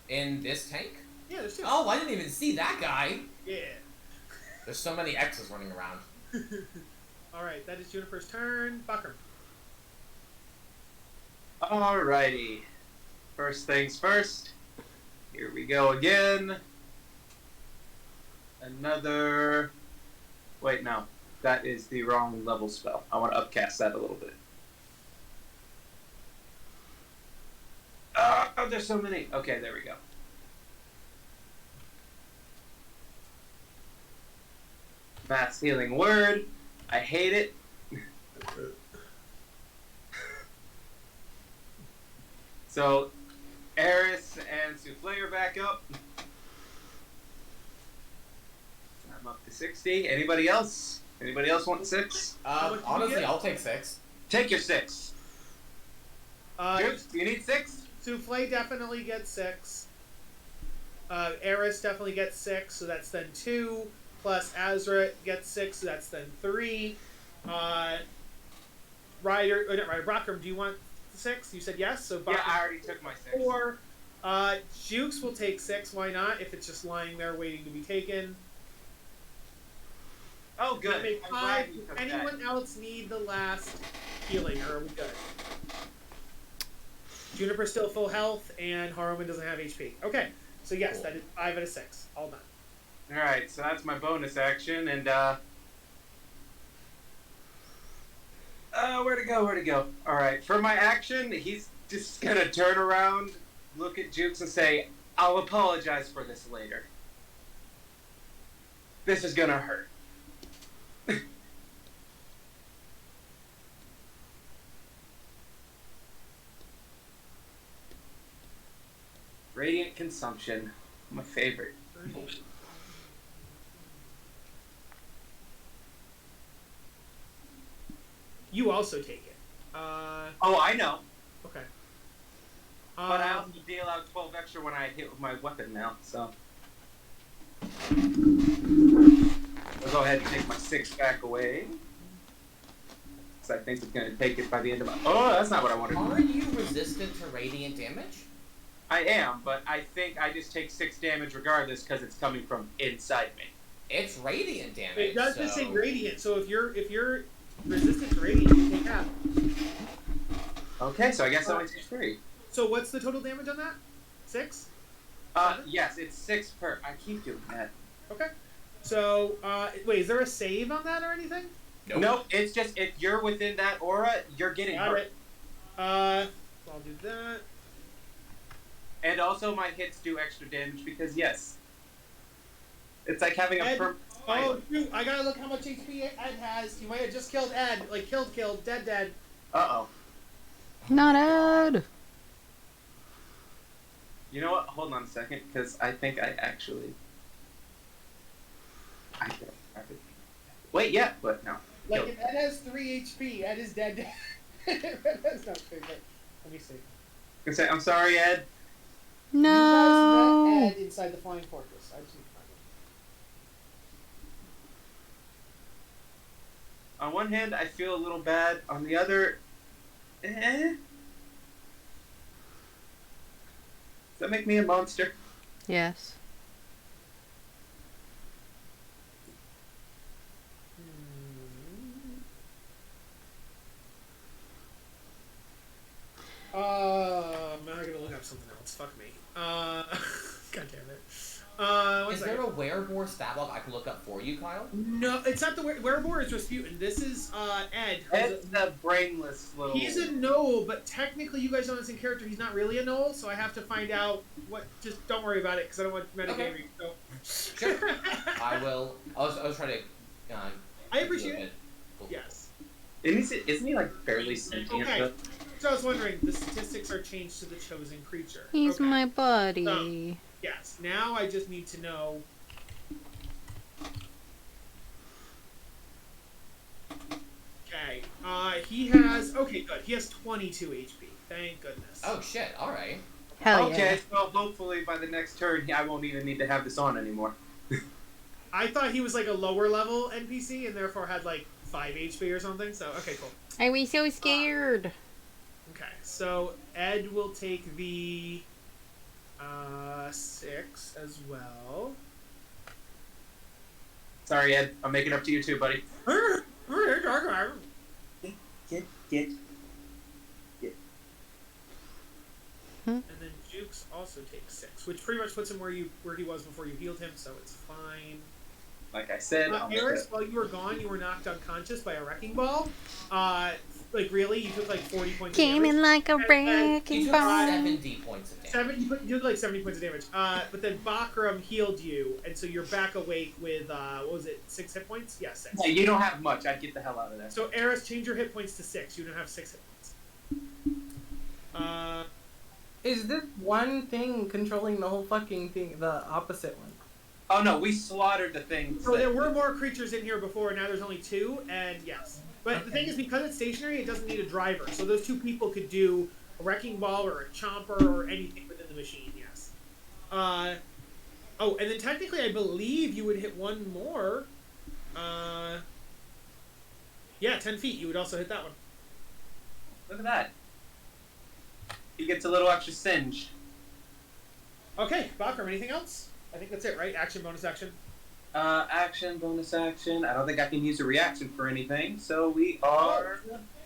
In this tank? Yeah, there's 2. Oh, I didn't even see that guy. Yeah. There's so many X's running around. Alright, that is Juniper's turn. Bucker. Alrighty. First things first. Here we go again. Another. Wait, no. That is the wrong level spell. I want to upcast that a little bit. Oh, there's so many. Okay, there we go. Mass healing word. I hate it. So, Eris and Souffle are back up. I'm up to 60. Anybody else? Anybody else want 6? How much did you Honestly, get? I'll take 6. Take your 6. Jukes, do you need 6? Souffle definitely gets 6. Eris definitely gets 6, so that's then 2. Plus Azra gets 6, so that's then 3. Brockram, do you want 6? You said yes, so Yeah, Brockram I already took my 6. 4. Jukes will take 6, why not, if it's just lying there waiting to be taken. Oh, good. Make I'm glad 5. you Does took anyone else need the last healing, or are we good? Juniper's still full health, and Haruman doesn't have HP. Okay, so yes, Cool. that is 5 out of 6. All done. that. Alright, so that's my bonus action, and, where'd it go? Alright, for my action, he's just gonna turn around, look at Jukes, and say, I'll apologize for this later. This is gonna hurt. Radiant consumption, my favorite. You also take it. Oh, I know. Okay. But I also deal out 12 extra when I hit with my weapon now, so. I'll go ahead and take my 6 back away. Because I think it's going to take it by the end of my. Oh, that's not what I wanted. Are you resistant to radiant damage? I am, but I think I just take 6 damage regardless because it's coming from inside me. It's radiant damage. It does so... just say radiant, so if you're resistant to radiant, you take half. Okay, so I guess I only take 3. So what's the total damage on that? 6? Yes, it's 6 per. I keep doing that. Okay. So, wait, is there a save on that or anything? Nope, it's just if you're within that aura, you're getting Got hurt. it. I'll do that. And also my hits do extra damage because, yes. It's like having a Ed, permanent. oh, shoot, I gotta look how much HP Ed has. You might have just killed Ed. Like, killed, dead. Uh-oh. Not Ed. You know what? Hold on a second, because I think I actually. I don't. Wait, yeah, but no. Like, Killed. if Ed has 3 HP, Ed is dead. That's not fair, but let me see. I'm sorry, Ed. You guys No. met Ed inside the Flying Fortress. I just need to find On one hand, I feel a little bad. On the other, Does that make me a monster? Yes. I'm not gonna look up something else. Fuck me. God damn it. One Is second. there a Werebore stat log I can look up for you, Kyle? No, it's not the Werebore is Rasputin. This is Ed. Ed's the brainless little. He's a Knoll, but technically you guys know the same character. He's not really a Knoll, so I have to find out what. Just don't worry about it because I don't want metagaming. Okay. So. Sure. I will. I was trying to. I appreciate it. Cool. Yes. Isn't he like fairly sentient? Okay. though? So I was wondering, the statistics are changed to the chosen creature. He's Okay. my buddy. Yes. Now I just need to know. Okay. He has. Okay, good. He has 22 HP. Thank goodness. Oh shit! All right. Hell Okay, so hopefully by the next turn, I won't even need to have this on anymore. I thought he was like a lower level NPC and therefore had like 5 HP or something. So okay, cool. yeah. I was so scared. Okay, so Ed will take the 6 as well. Sorry, Ed. I'm making up to you too, buddy. Get. And then Jukes also takes 6, which pretty much puts him where he was before you healed him, so it's fine. Like I said, I'll make Eris, it. while you were gone, you were knocked unconscious by a wrecking ball. Like really, you took like 40 points. Came of damage. in like a And then You wrecking took ball. 70 points of damage. You took like 70 points of damage. But then Bakram healed you, and so you're back awake with what was it, 6 hit points? Yeah, 6. Yeah, you don't have much. I'd get the hell out of there. So Eris, change your hit points to 6. You don't have 6 hit points. Is this one thing controlling the whole fucking thing, the opposite one? Oh no, we slaughtered the things. So there were more creatures in here before, now there's only 2, and yes. But the thing is, because it's stationary, it doesn't need a driver. So those 2 people could do a wrecking ball or a chomper or anything within the machine, yes. Oh, and then technically I believe you would hit one more. Yeah, 10 feet, you would also hit that one. Look at that. He gets a little extra singe. Okay, Bakram, anything else? I think that's it, right? Action, bonus action. Action, bonus action. I don't think I can use a reaction for anything, so we are...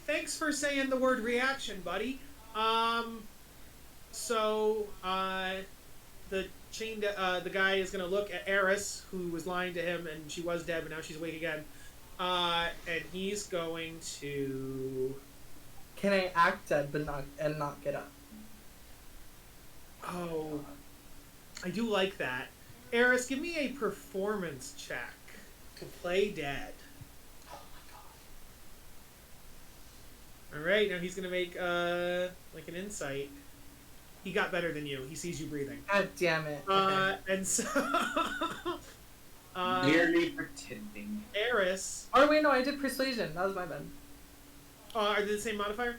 Thanks for saying the word reaction, buddy. The guy is gonna look at Eris, who was lying to him, and she was dead, but now she's awake again. And he's going to... Can I act dead but not get up? Oh, I do like that. Eris, give me a performance check to play dead. Oh my god. All right, now he's gonna make like an insight. He got better than you. He sees you breathing. God damn it. Okay. And so, Merely pretending. Eris. Oh wait, no, I did persuasion. That was my bad. Are they the same modifier?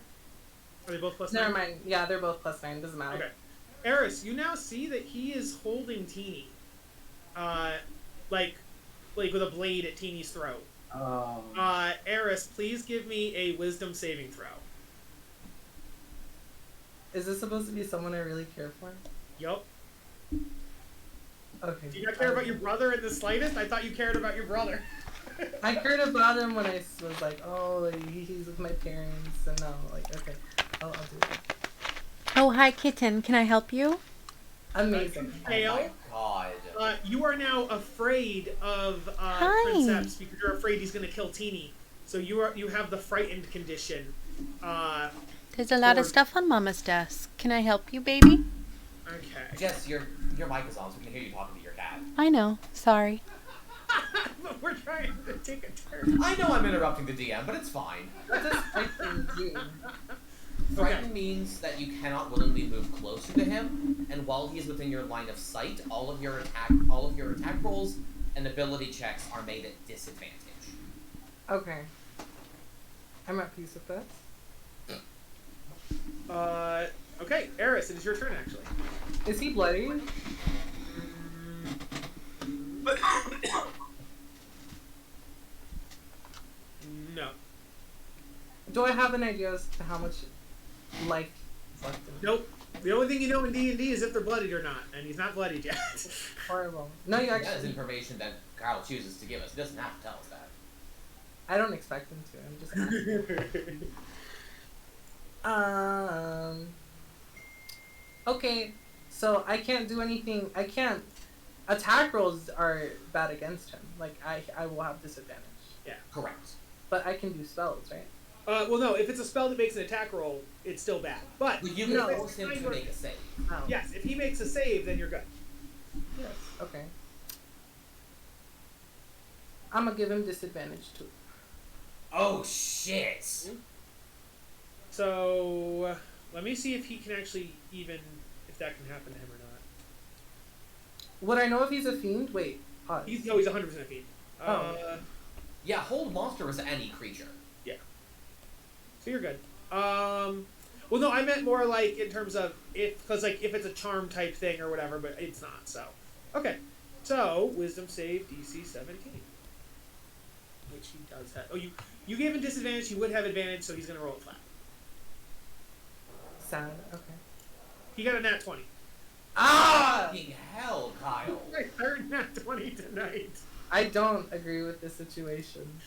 Are they both plus 9? Never mind. Yeah, they're both +9. Doesn't matter. Okay. Eris, you now see that he is holding Teeny. Like with a blade at Teeny's throat. Oh. Eris, please give me a wisdom saving throw. Is this supposed to be someone I really care for? Yup. Okay. Do you not care about your brother in the slightest? I thought you cared about your brother. I cared about him when I was like, oh, like, he's with my parents, and now, like, okay, I'll do it. Oh, hi, kitten. Can I help you? Amazing. Fail. Oh my god. You are now afraid of Hi. Princeps because you're afraid he's going to kill Teeny. So you have the frightened condition. There's a lot of Or- stuff on Mama's desk. Can I help you, baby? Okay. Jess, your mic is on, so we can hear you talking to your cat. I know. Sorry. But we're trying to take a turn. I know I'm interrupting the DM, but it's fine. What does frightened do? Frightened means that you cannot willingly move closer to him, and while he is within your line of sight, all of your attack rolls and ability checks are made at disadvantage. Okay. I'm at peace with this. Okay, Eris, it is your turn actually. Is he bloody? No. Do I have an idea as to how much life is left in him? Nope. The only thing you know in D&D is if they're bloodied or not, and he's not bloodied yet. Horrible. No, you That is actually. information that Kyle chooses to give us. He doesn't have to tell us that. I don't expect him to. I'm just asking. Okay, so I can't do anything. I can't. Attack rolls are bad against him. Like, I will have disadvantage. Correct. But I can do spells, right? Well, no, if it's a spell that makes an attack roll, it's still bad. But But you can No. force him to make a save. Oh. yes, if he makes a save, then you're good. Yes. Okay. I'm gonna give him disadvantage too. Oh shit! So let me see if he can actually if that can happen to him or not. Would I know if he's a fiend? Wait. Pause. He's 100% a fiend. Oh. Yeah, hold monster is any creature. So you're good. Well, no, I meant more like in terms of because like if it's a charm type thing or whatever, but it's not. So okay. So wisdom save DC 17, which he does have. Oh, you gave him disadvantage. He would have advantage, so he's gonna roll it flat. Sad. Okay. He got a nat 20. Ah! Fucking hell, Kyle. My third nat 20 tonight. I don't agree with this situation.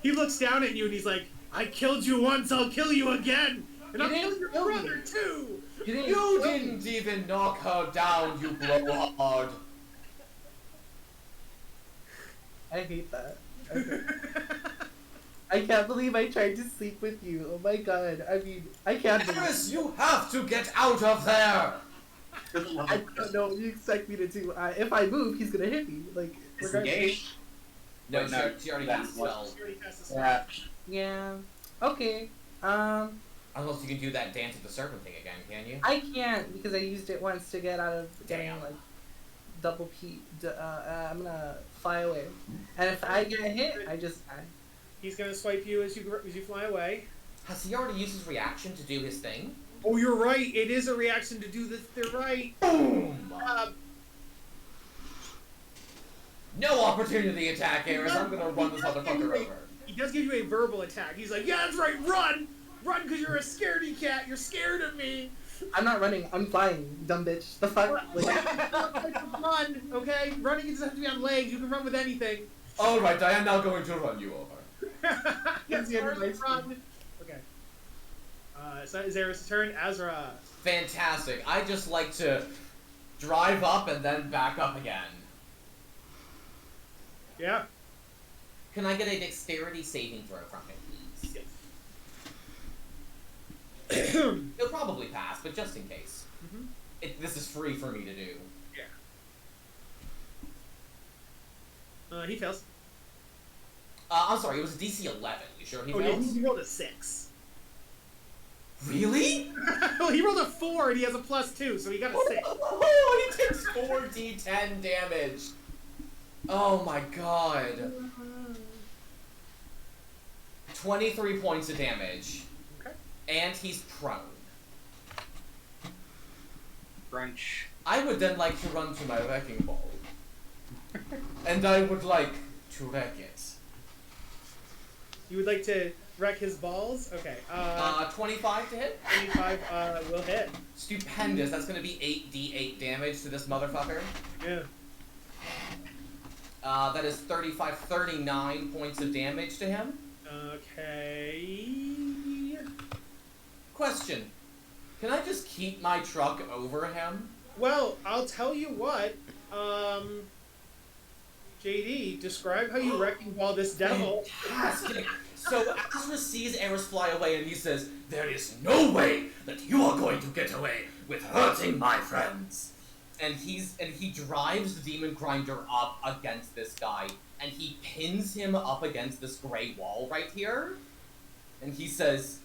He looks down at you and he's like, "I killed you once. I'll kill you again, and You I'll didn't kill your kill me. brother too." You didn't. You kill me. didn't even knock her down, you blowhard. I hate that. Okay. I can't believe I tried to sleep with you. Oh my god. I mean, I can't believe Eris, you have to get out of there! I don't know what you expect me to do. If I move, he's gonna hit me. Like, regardless. Disengage. No, No, she already that's cast the spell. He already cast the spell. Yeah. Yeah. Okay. I Unless you can do that dance with the serpent thing again, can you? I can't because I used it once to get out of getting Damn. like double P. I'm gonna fly away, and if I get hit, I just die. He's gonna swipe you as you fly away. Has he already used his reaction to do his thing? Oh, you're right. It is a reaction to do this. They're right. Boom! Uh, No opportunity attack, Ares. I'm gonna run this motherfucker over. he does give you a verbal attack. He's like, "Yeah, that's right. Run, run, because you're a scaredy cat. You're scared of me." I'm not running. I'm flying, dumb bitch. The fuck? Run, okay? Running doesn't have to be on legs. You can run with anything. Alright, I am now going to run you over. Yes, run. Okay. So is Ares' turn? Azra. Fantastic. I just like to drive up and then back up again. Yeah. Can I get a dexterity saving throw from him, please? Yes. He'll probably pass, but just in case. Mhm. This is free for me to do. He fails. I'm sorry, it was DC 11. You sure he Oh, yeah, fails? he rolled a 6. Really? Well, he rolled a 4 and he has a +2, so he got a 6. Oh, he takes 4d10 damage. Oh my god. 23 points of damage. Okay. And he's prone. Crunch. I would then like to run to my wrecking ball. And I would like to wreck it. You would like to wreck his balls? Okay. 25 to hit? 25 will hit. Stupendous. That's gonna be 8d8 damage to this motherfucker. Yeah. That is 39 points of damage to him. Okay. Question. Can I just keep my truck over him? Well, I'll tell you what. JD, describe how you wrecking ball this devil. Fantastic! So Azra sees Ares fly away and he says, "There is no way that you are going to get away with hurting my friends." And he drives the demon grinder up against this guy, and he pins him up against this gray wall right here. And he says,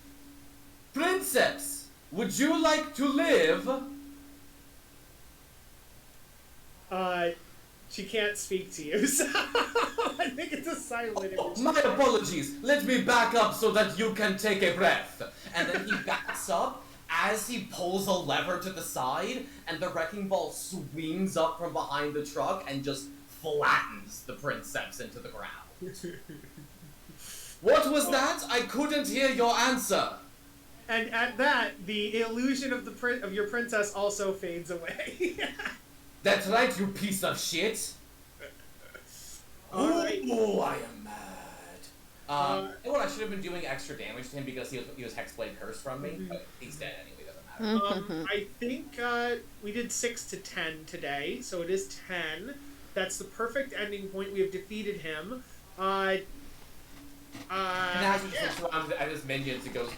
"Princess, would you like to live?" She can't speak to you, so I think it's a silent image. My apologies. Let me back up so that you can take a breath. And then he backs up as he pulls a lever to the side, and the wrecking ball swings up from behind the truck and just flattens the princeps into the ground. What was that? I couldn't hear your answer. And at that, the illusion of your princess also fades away. That's right, you piece of shit. Alright. Oh, I am mad. You know what, I should have been doing extra damage to him because he was Hexblade cursed from me, but he's dead anyway, doesn't matter. I think we did 6 to 10 today, so it is 10. That's the perfect ending point. We have defeated him. And as he just looks around at his minions, he goes,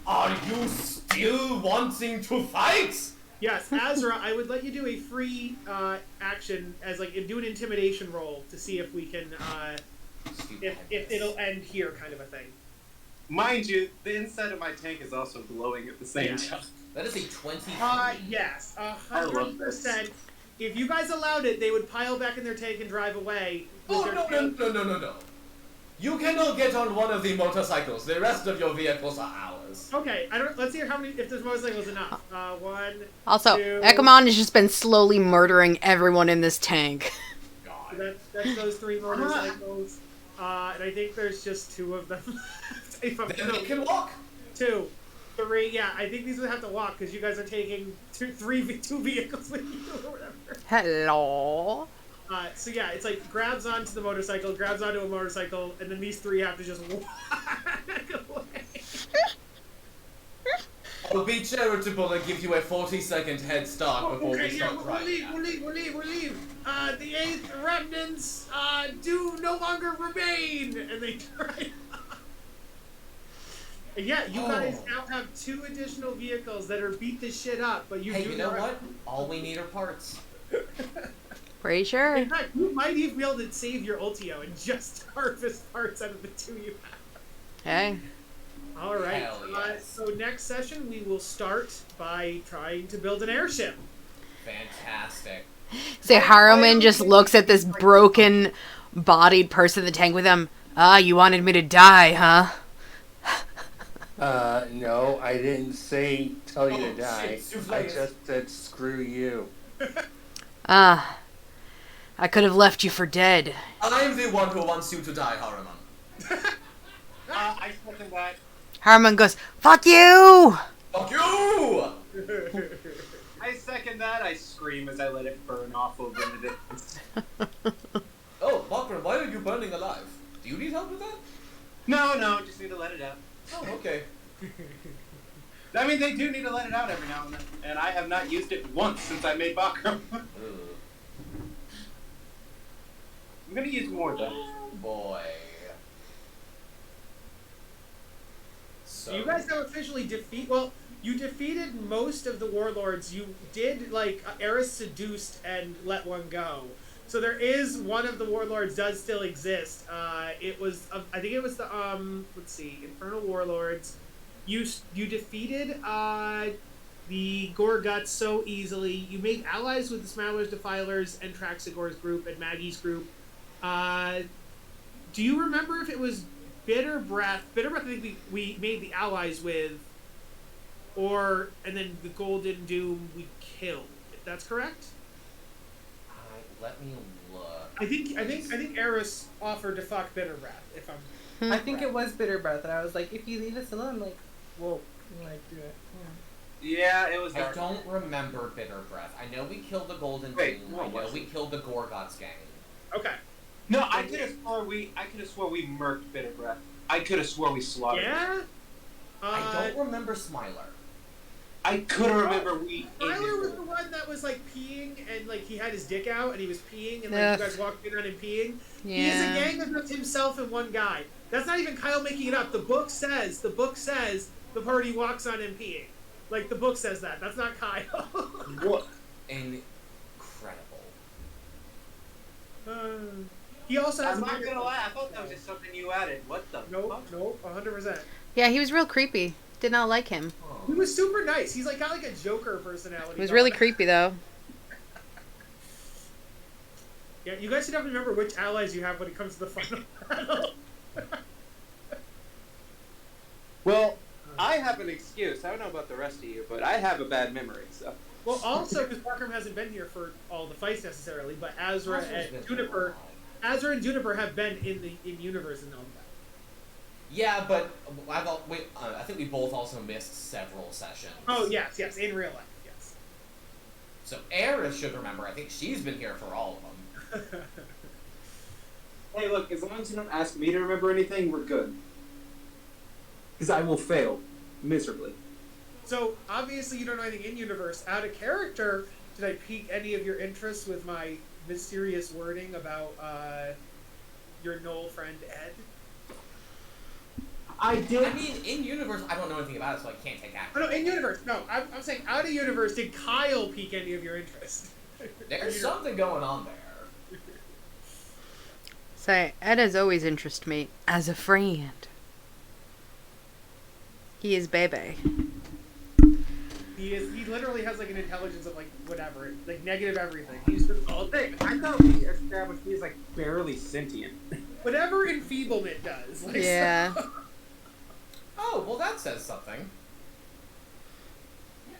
"Are you still wanting to fight?" Yes, Azra, I would let you do a free action as do an intimidation roll to see if we can if it'll end here, kind of a thing. Mind you, the inside of my tank is also glowing at the same time. That is a 20. Yes, I love this. 100%. If you guys allowed it, they would pile back in their tank and drive away. with Oh, their no. You cannot get on one of the motorcycles. The rest of your vehicles are ours. Okay, let's hear how many. If this motorcycle is enough. 1. Also, 2. Ekamon has just been slowly murdering everyone in this tank. God. That's those 3 motorcycles. And I think there's just 2 of them left. Then they can walk. 2, 3. Yeah, I think these would have to walk because you guys are taking 2 vehicles with you or whatever. Hello. So yeah, it's like grabs onto the motorcycle, grabs onto a motorcycle, and then these 3 have to just walk away. I'll be charitable and give you a 40-second head start before we Okay, yeah, start we'll driving. leave. The 8th remnants do no longer remain, and they drive off. And yeah, you guys now have 2 additional vehicles that are beat the shit up, but you Hey, do you know not- what? All we need are parts. Pretty sure. In fact, you might even be able to save your Ultio and just harvest parts out of the 2 you have. Hey. All right. Hell yes. So next session we will start by trying to build an airship. Fantastic. So Harriman just looks at this broken bodied person in the tank with him. Ah, you wanted me to die, huh? No, I didn't say tell you Oh, to die. shit, souffle I is- just said screw you. Ah, I could have left you for dead. I'm the one who wants you to die, Harriman. I second that. Harriman goes, fuck you! Fuck you! I second that. I scream as I let it burn off over in the distance. Oh, Bachman, why are you burning alive? Do you need help with that? No, just need to let it out. Oh, okay. I mean, they do need to let it out every now and then, and I have not used it once since I made Bakram. Ugh, I'm gonna use more though. boy. So You guys have officially you defeated most of the warlords. You did, Eris seduced and let one go. So there is one of the warlords does still exist. It was, I think it was the, let's see, Infernal Warlords. You defeated, the Gorguts so easily. You made allies with the Smowers, Defilers, and Traxagor's group, and Maggie's group. Do you remember if it was Bitter Breath? Bitter Breath, I think we made the allies with, and then the Golden Doom we killed. If that's correct. Let me look. I think Eris offered to fuck Bitter Breath. If I'm. I think it was Bitter Breath, and I was like, if you leave us alone, like, we'll do it. Yeah, it was I dark. don't remember Bitter Breath. I know we killed the Golden Wait, Doom. what I know was we it? killed the Gorgots gang. Okay. No, I could have swore we murked Bitter Breath. I could have swore we slaughtered. it. Yeah. I don't remember Smiler. I couldn't remember we. Tyler was the one that was peeing and he had his dick out and he was peeing and Ugh. you guys walked in on him peeing. Yeah. He is a gang of just himself and one guy. That's not even Kyle making it up. The book says the party walks on him peeing. The book says that. That's not Kyle. What? Incredible. He also has. I'm not gonna lie. I thought that was just something you added. What the? Nope, fuck? 100%. Yeah, he was real creepy. Did not like him. He was super nice. He's got a Joker personality. He was really creepy, though. Yeah, you guys should have to remember which allies you have when it comes to the final battle. Well, I have an excuse. I don't know about the rest of you, but I have a bad memory. So. Well, also because Markham hasn't been here for all the fights necessarily, but Azra Azra's been and here a Juniper, lot. Azra and Juniper have been in universe and all that. Yeah, but I think we both also missed several sessions. Oh yes, in real life, yes. So Eris should remember. I think she's been here for all of them. Hey, look. As long as you don't ask me to remember anything, we're good. Because I will fail miserably. So obviously you don't know anything in universe. Out of character, did I pique any of your interest with my mysterious wording about your Knoll friend Ed? I did. I mean, in universe, I don't know anything about it, so I can't take action. Oh, no, in universe. No, I'm saying out of universe. Did Kyle pique any of your interest? There's something going on there. So, Ed has always interested me as a friend. He is Bebe. He literally has an intelligence of whatever, negative everything. He's just all Hey, I thought we established he was barely sentient. whatever enfeeblement does. Yeah. Oh, well, that says something.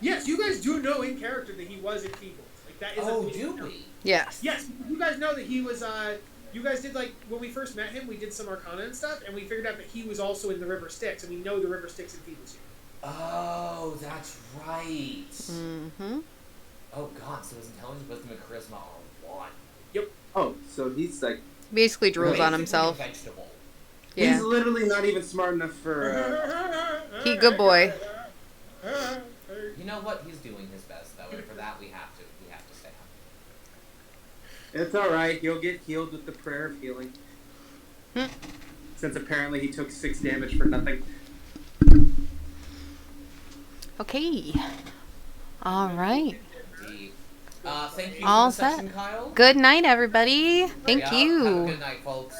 Yes, you guys do know in character that he was enfeebled. That is. Oh, do we? Yes. Yes, you guys know that he was. You guys did when we first met him, we did some Arcana and stuff, and we figured out that he was also in the River Styx, and we know the River Styx enfeebles you. Oh, that's right. Mm-hmm. Oh god, so his intelligence, wisdom, and charisma are 1. Oh, so he's Basically drools on Basically himself. a vegetable. he's Yeah. literally not even smart enough for. He good boy. You know what? He's doing his best, though, and for that we have to stand. It's all right. He'll get healed with the prayer of healing. Hmm. Since apparently he took 6 damage for nothing. Okay. All right. Indeed. Thank you All for the set. session, Kyle. Good night, everybody. Thank Yeah, you. Have a good night, folks.